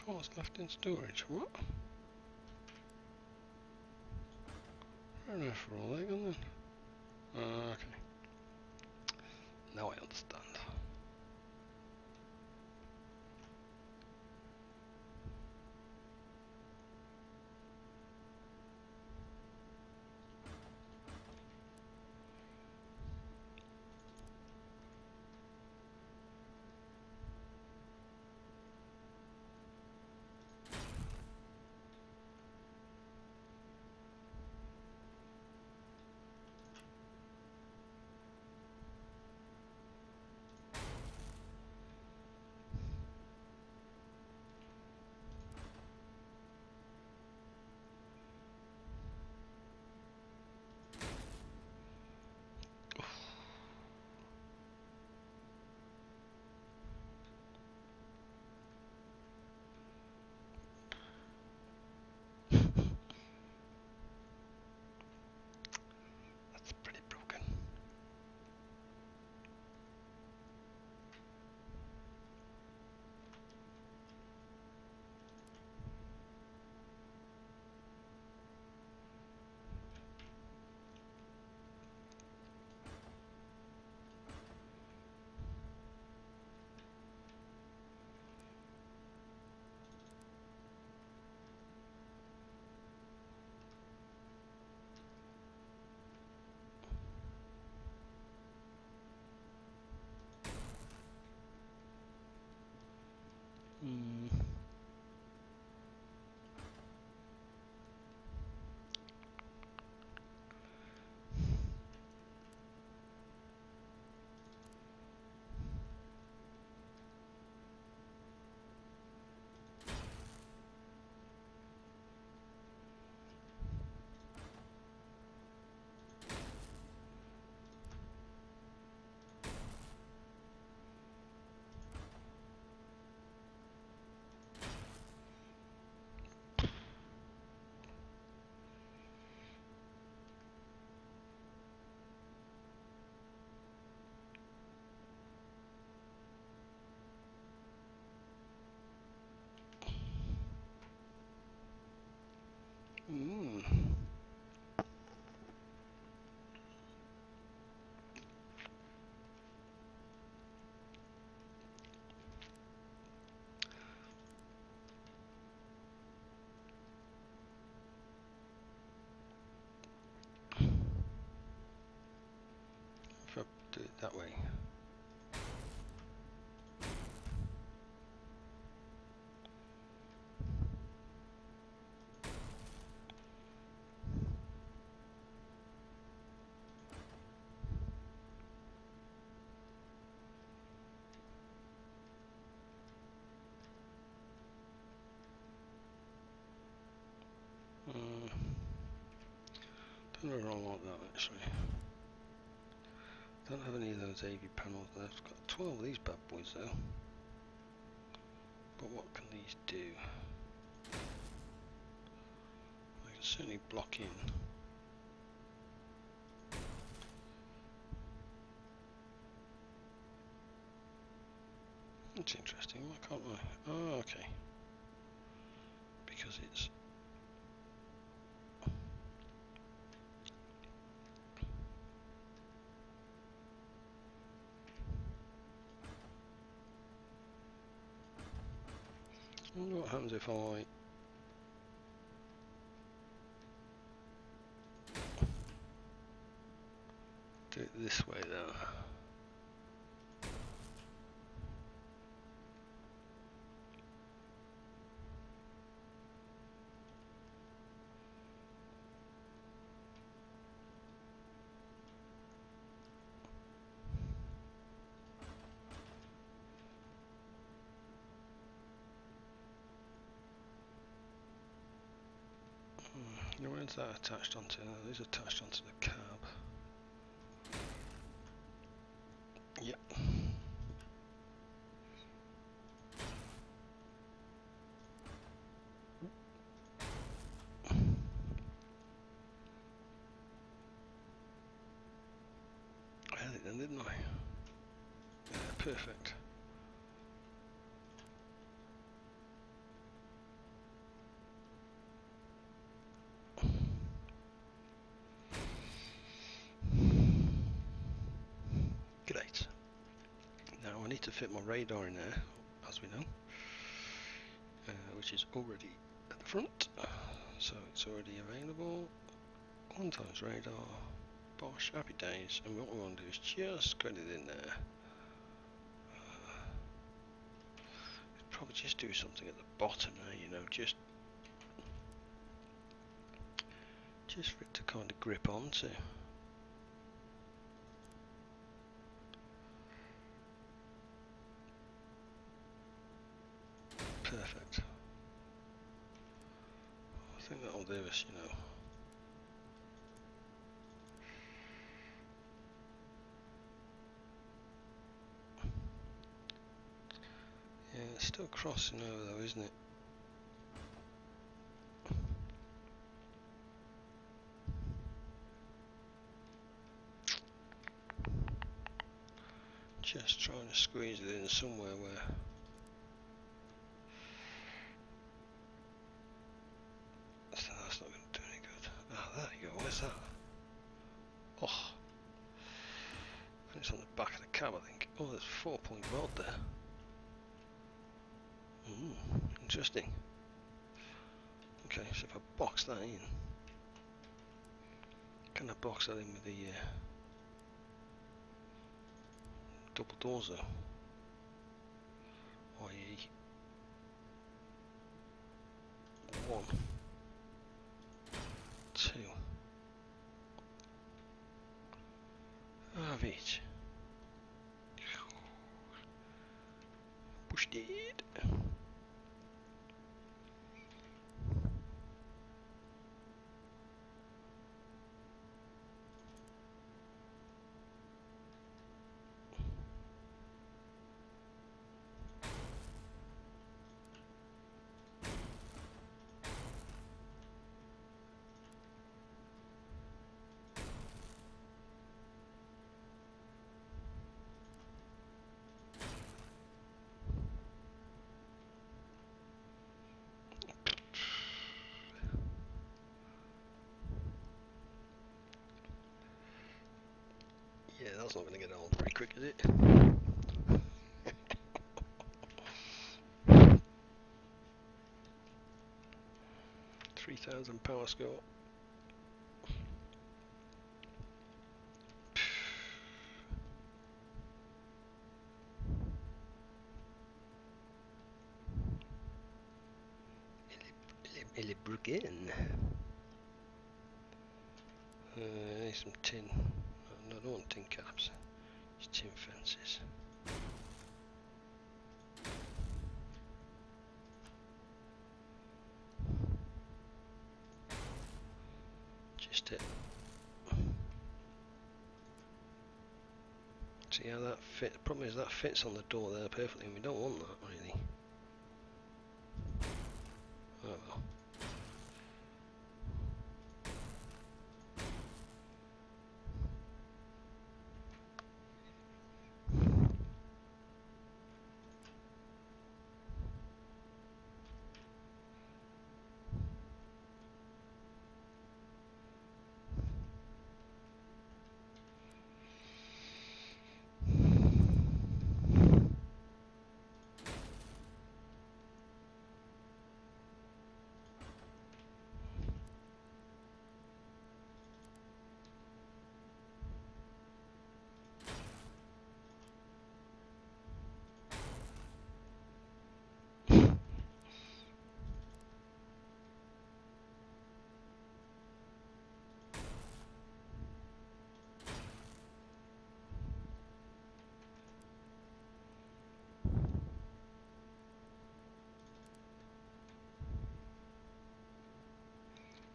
Parts left in storage. What? Fair enough for all that, then. Okay. Now I understand. That's pretty broken. Hmm. Hmm. If I do it that way. Don't know wrong like that actually. Don't have any of those AV panels left. Got 12 of these bad boys though. But what can these do? They can certainly block in. That's interesting. Why can't I? Oh, okay. Because it's. I wonder what happens if I do it this way then. Where's that attached onto? That is attached onto the cab. Yep. I had it then, didn't I? Yeah, perfect. need to fit my radar in there, as we know, which is already at the front, so it's already available. 1 times radar, bosh, happy days. And what we want to do is just get it in there. Probably just do something at the bottom there, you know, just for it to kind of grip onto. Perfect. I think that'll do us, you know. Yeah, it's still crossing over though, isn't it? Just trying to squeeze it in somewhere where that's not going to do any good. Ah, there you go. Where's that? Oh, and it's on the back of the cab, I think. Oh, there's a 4-point rod there. Interesting. Okay, so if I box that in, can I box that in with the double doors though? I.e. 1, 2 of each. Pushed it. Yeah, that's not going to get on very quick, is it? 3,000 power score. Elle est broken. Need some tin. No, I don't want tin caps. It's tin fences. Just it. See how that fits? The problem is that fits on the door there perfectly, and we don't want that really. Oh well.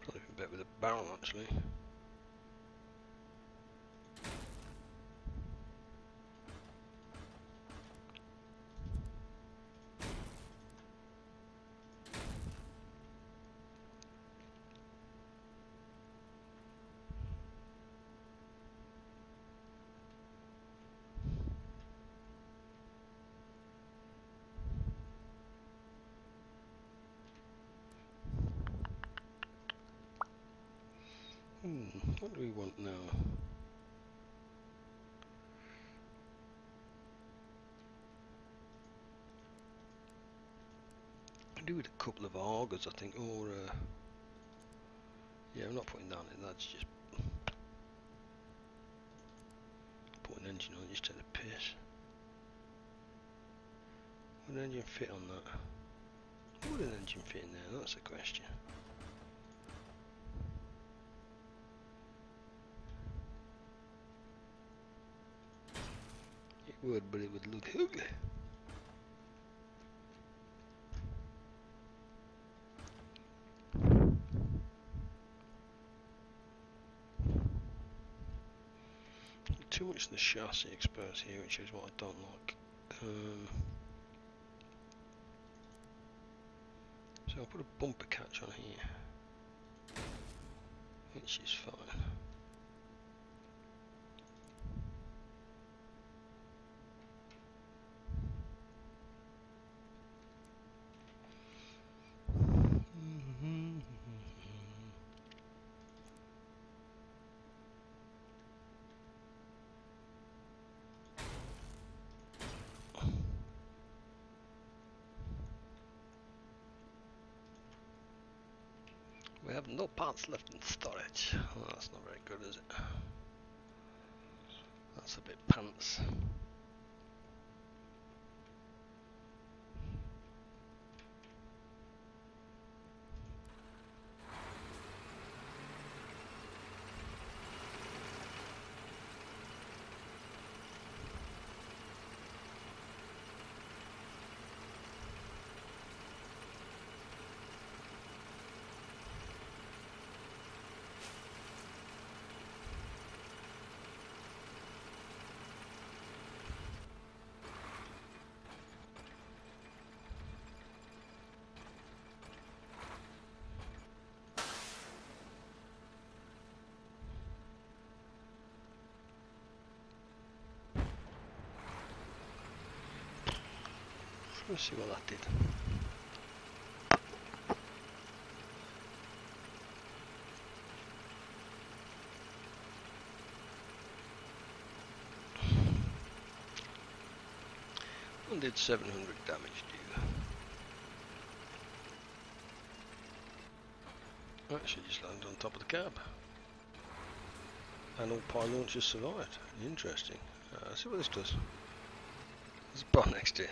Probably a bit with a barrel actually. What do we want now? could do with a couple of augers, I think, or yeah, I'm not putting that in. That's just putting an engine on. Just take the piss. Would an engine fit on that? Would an engine fit in there? That's the question. It would, but it would look ugly. Too much of the chassis exposed here, which is what I don't like. So I'll put a bumper catch on here, which is fine. We have no parts left in storage. Well, that's not very good, is it? That's a bit pants. Let's see what that did. And did 700 damage do? Actually just landed on top of the cab. And all pile launchers survived. Interesting. Let's see what this does. There's a bar next to it.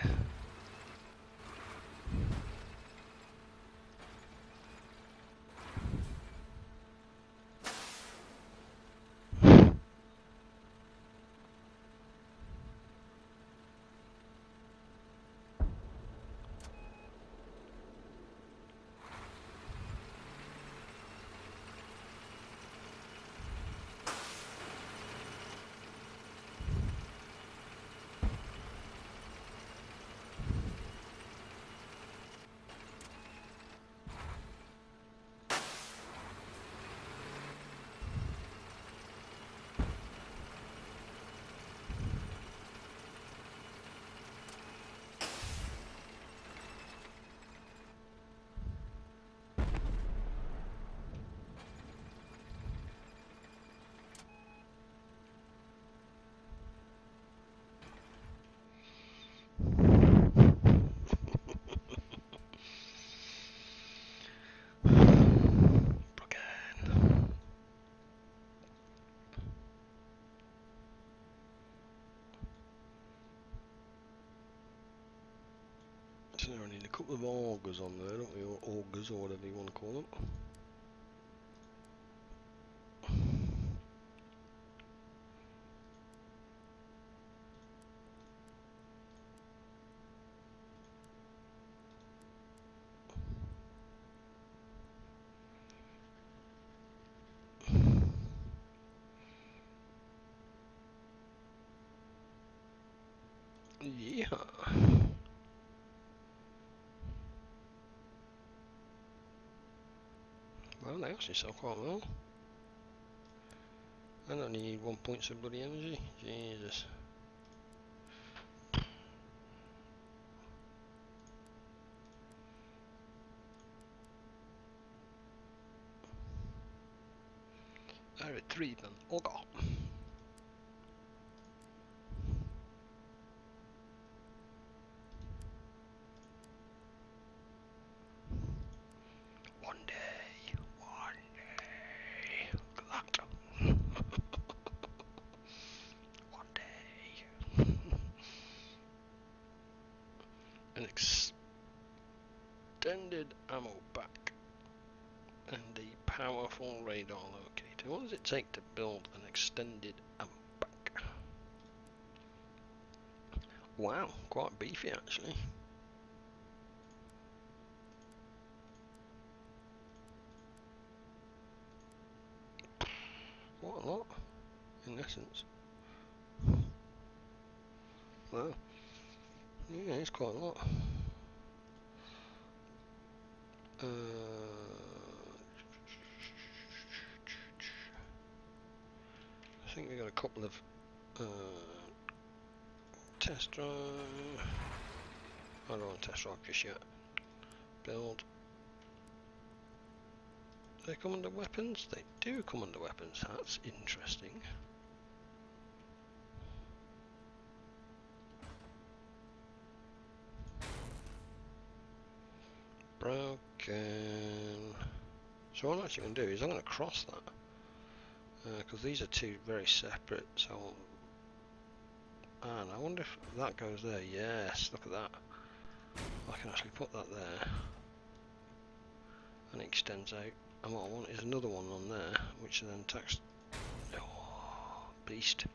So I need a couple of augers on there, don't we? Or augers, or whatever you want to call them. Yeah. Well, they actually sell quite well. I only need 1 point of bloody energy. Jesus. I retrieve an auger. full radar locator. What does it take to build an extended back? Wow, quite beefy actually. Quite a lot, in essence. Wow. Yeah, it's quite a lot. I think we got a couple of test drive. I don't want to test drive just yet. Build. They come under weapons? They do come under weapons. That's interesting. Broken. So what I'm actually going to do is I'm going to cross that. Because these are two very separate. So, and I wonder if that goes there. Yes, look at that. I can actually put that there. And it extends out. And what I want is another one on there, which then attacks. Oh, beast.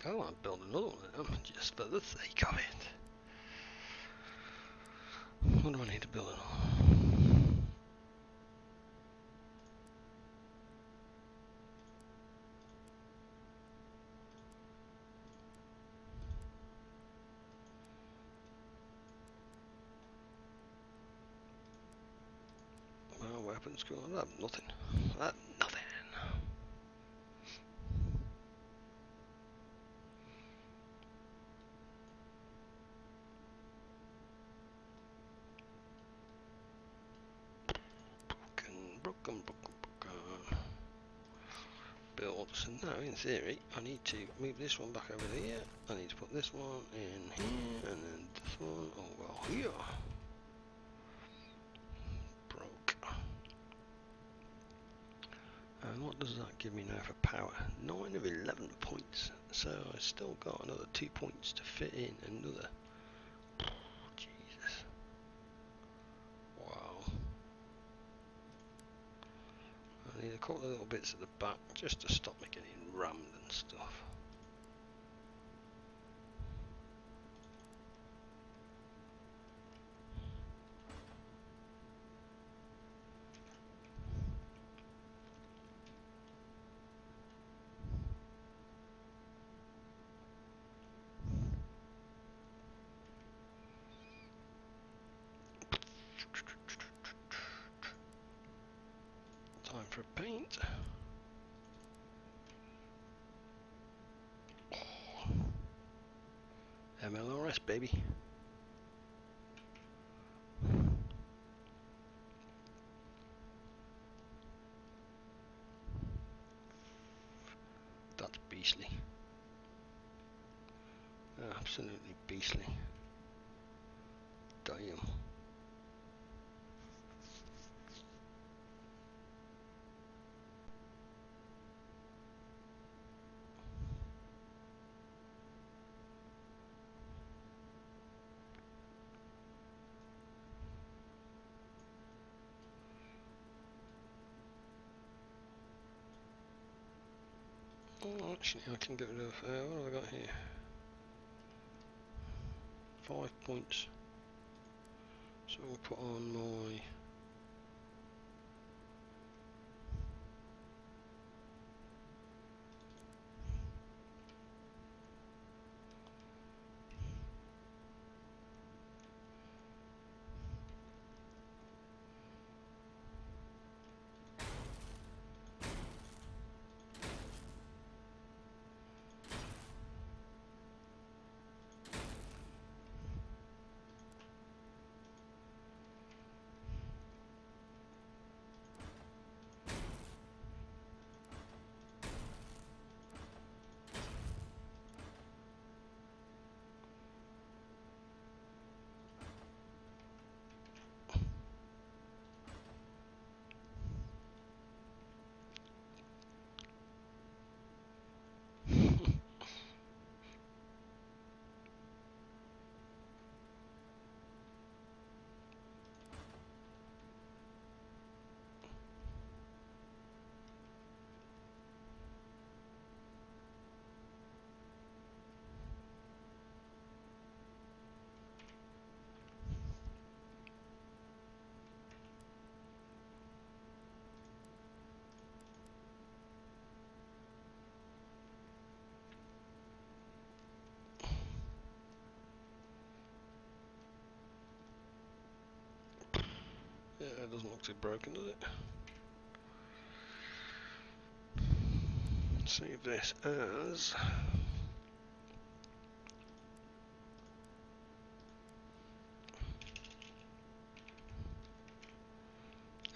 I want to build another one of them just for the sake of it. What do I need to build another? Well, weapons go on that. Nothing. That nothing. Broken. Build. So now, in theory, I need to move this one back over here. I need to put this one in here, and then this one. Oh well, here. Broke. And what does that give me now for power? 9 of 11 points. So I still got another 2 points to fit in another. Jesus. Wow. I need a couple of little bits at the back just to stop me getting rammed and stuff. Time for paint. MLRS, baby. That's beastly. Absolutely beastly. Damn. Oh, actually, I can get rid of. What have I got here? 5 points. So we'll put on my. Yeah, it doesn't look too broken, does it? Save this as.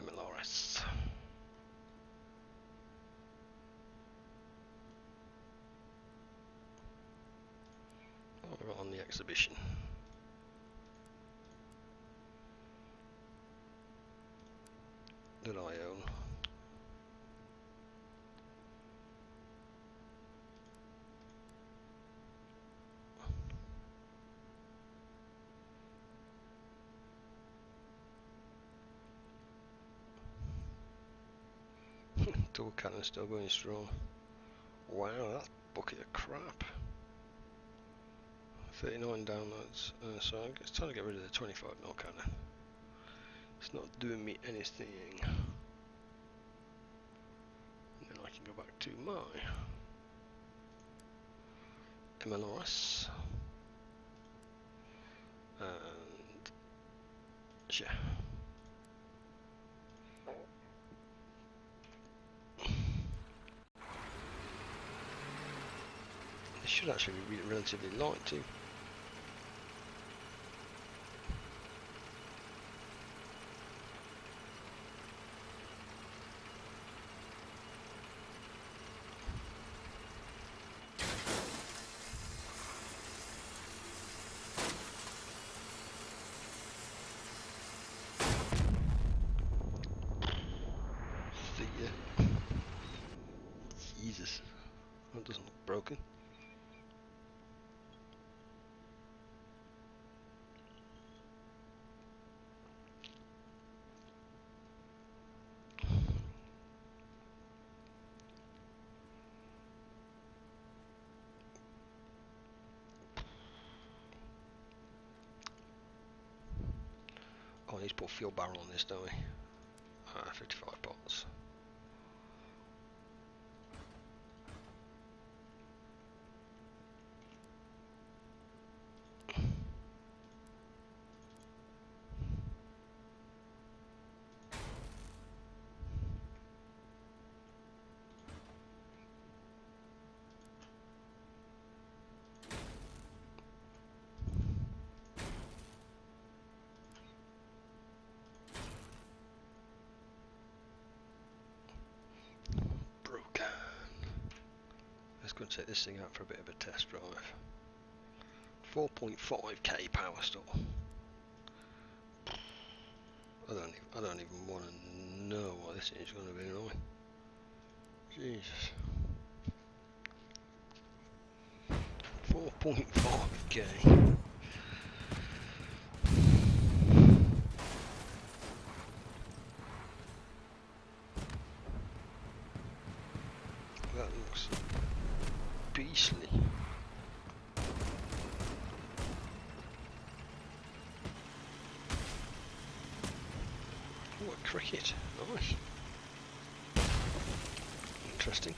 MLRS. What have I got on the exhibition? That I own. Double cannon still going strong. Wow, that bucket of crap. 39 downloads. So it's time to get rid of the 25mm cannon. It's not doing me anything. And then I can go back to my MLRS. And yeah. It should actually be relatively light too. Jesus, that doesn't look broken. Oh, I need to put a fuel barrel on this, don't we? 55 pots. Broken. Let's go and take this thing out for a bit of a test drive. 4.5k power store. I don't even want to know what this is going to be like. Jesus. 4.5k. That looks beastly. Oh, a cricket. Nice. Interesting.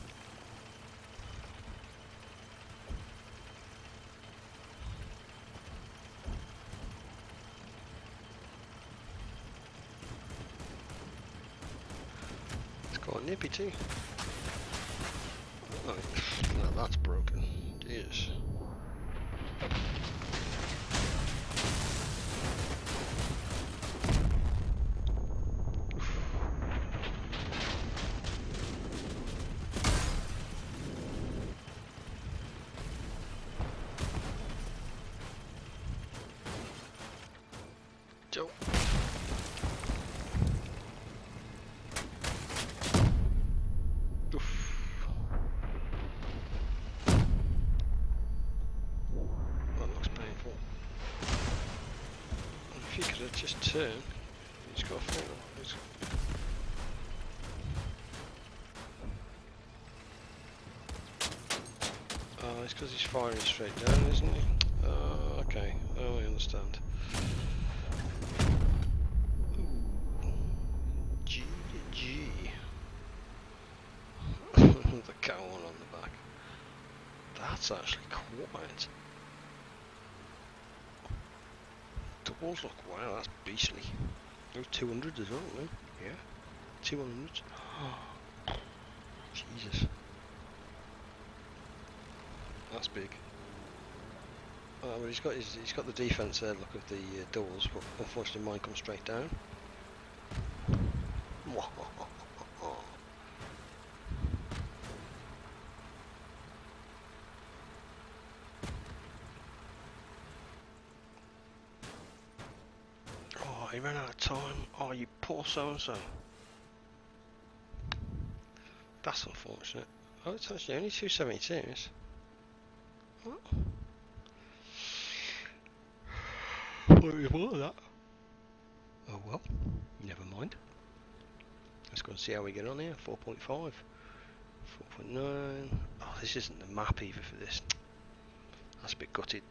It's quite nippy too. Oh, now that's broken. Jeez. Joe. Oof. That looks painful. If you could have just turned, he's got a fall. Oh, it's because he's firing straight down, isn't he? Oh, okay. Oh, I understand. GG. The cow one on the back. That's actually quite. Doubles look, wow, that's beastly. Those 200 as well, no? Yeah. 200. Jesus. That's big. Well, he's got the defense there. Look at the doubles, but unfortunately mine comes straight down. Oh, he ran out of time. Oh, you poor so-and-so. That's unfortunate. Oh, it's actually only 272s. What? What was that? Oh well, never mind. Let's go and see how we get on here. 4.5, 4.9. Oh, this isn't the map either for this. That's a bit gutted.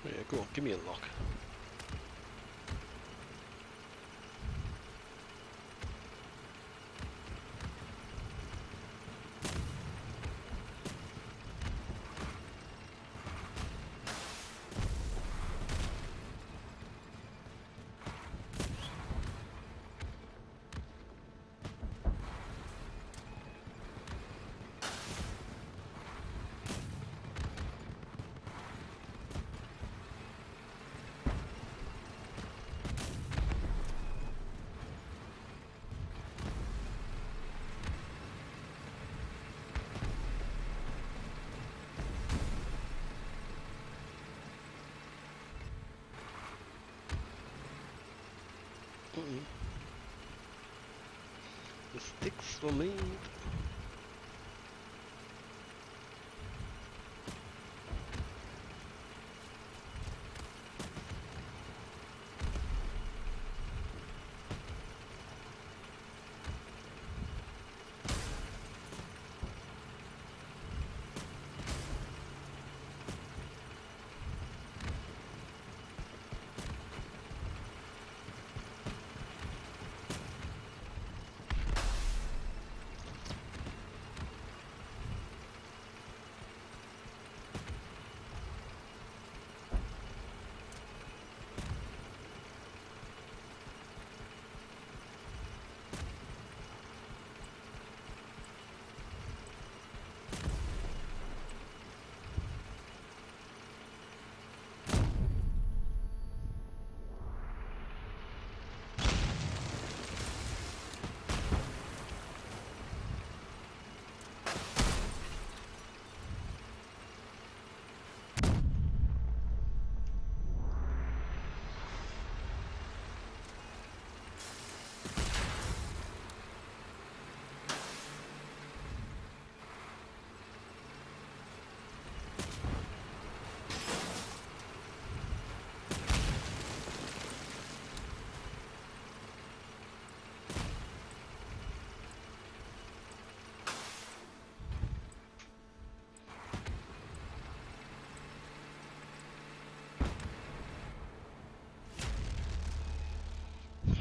Yeah, go on, give me a lock. The sticks were made.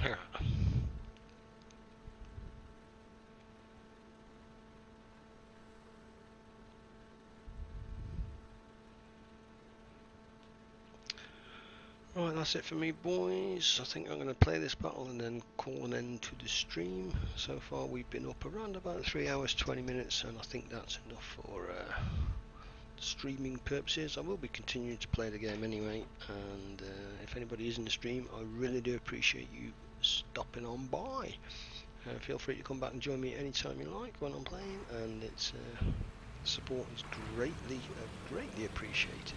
Here. Right, that's it for me, boys. I think I'm going to play this battle and then call an end to the stream. So far we've been up around about 3 hours 20 minutes, and I think that's enough for streaming purposes. I will be continuing to play the game anyway, and if anybody is in the stream, I really do appreciate you stopping on by. Feel free to come back and join me anytime you like when I'm playing, and it's support is greatly appreciated.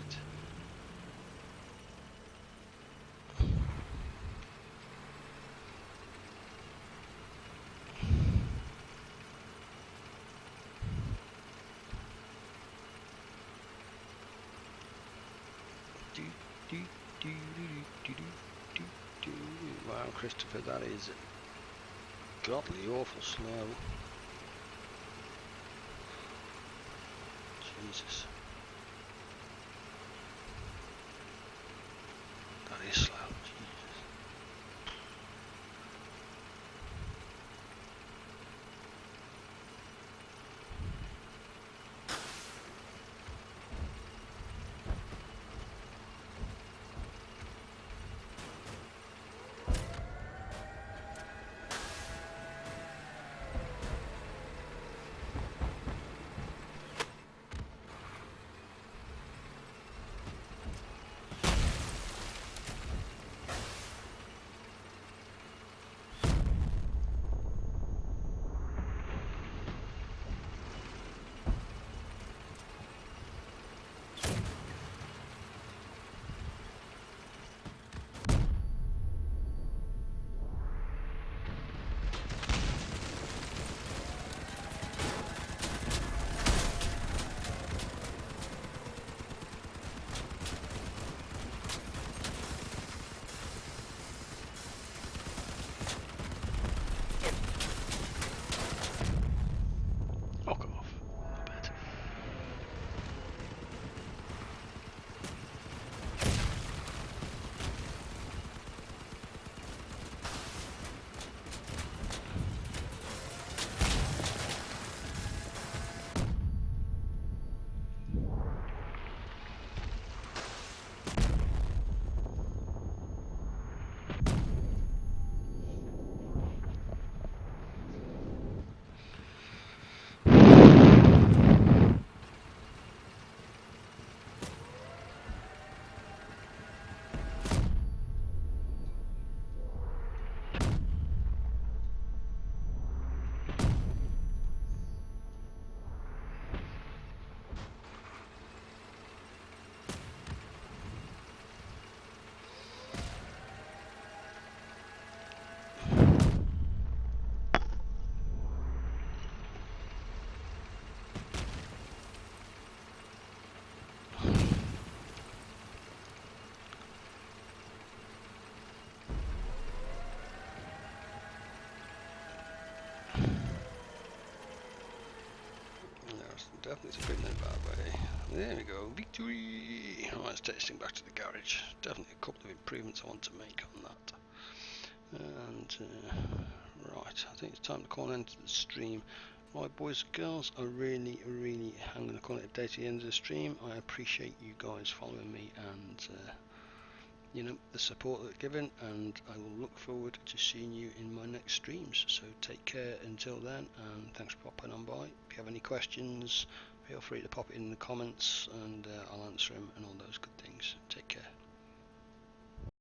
Wow, Christopher, that is godly awful slow. Jesus. That is slow. Jesus. Fuck off. I bet. Definitely spinning it that way. There we go, victory! Alright, let's take this thing back to the garage. Definitely a couple of improvements I want to make on that. And, right, I think it's time to call an end to the stream. Right, boys and girls, I really am going to call it a day to the end of the stream. I appreciate you guys following me and, you know, the support that you're given, and I will look forward to seeing you in my next streams. So take care until then, and thanks for popping on by. If you have any questions, feel free to pop it in the comments, and I'll answer them and all those good things. Take care.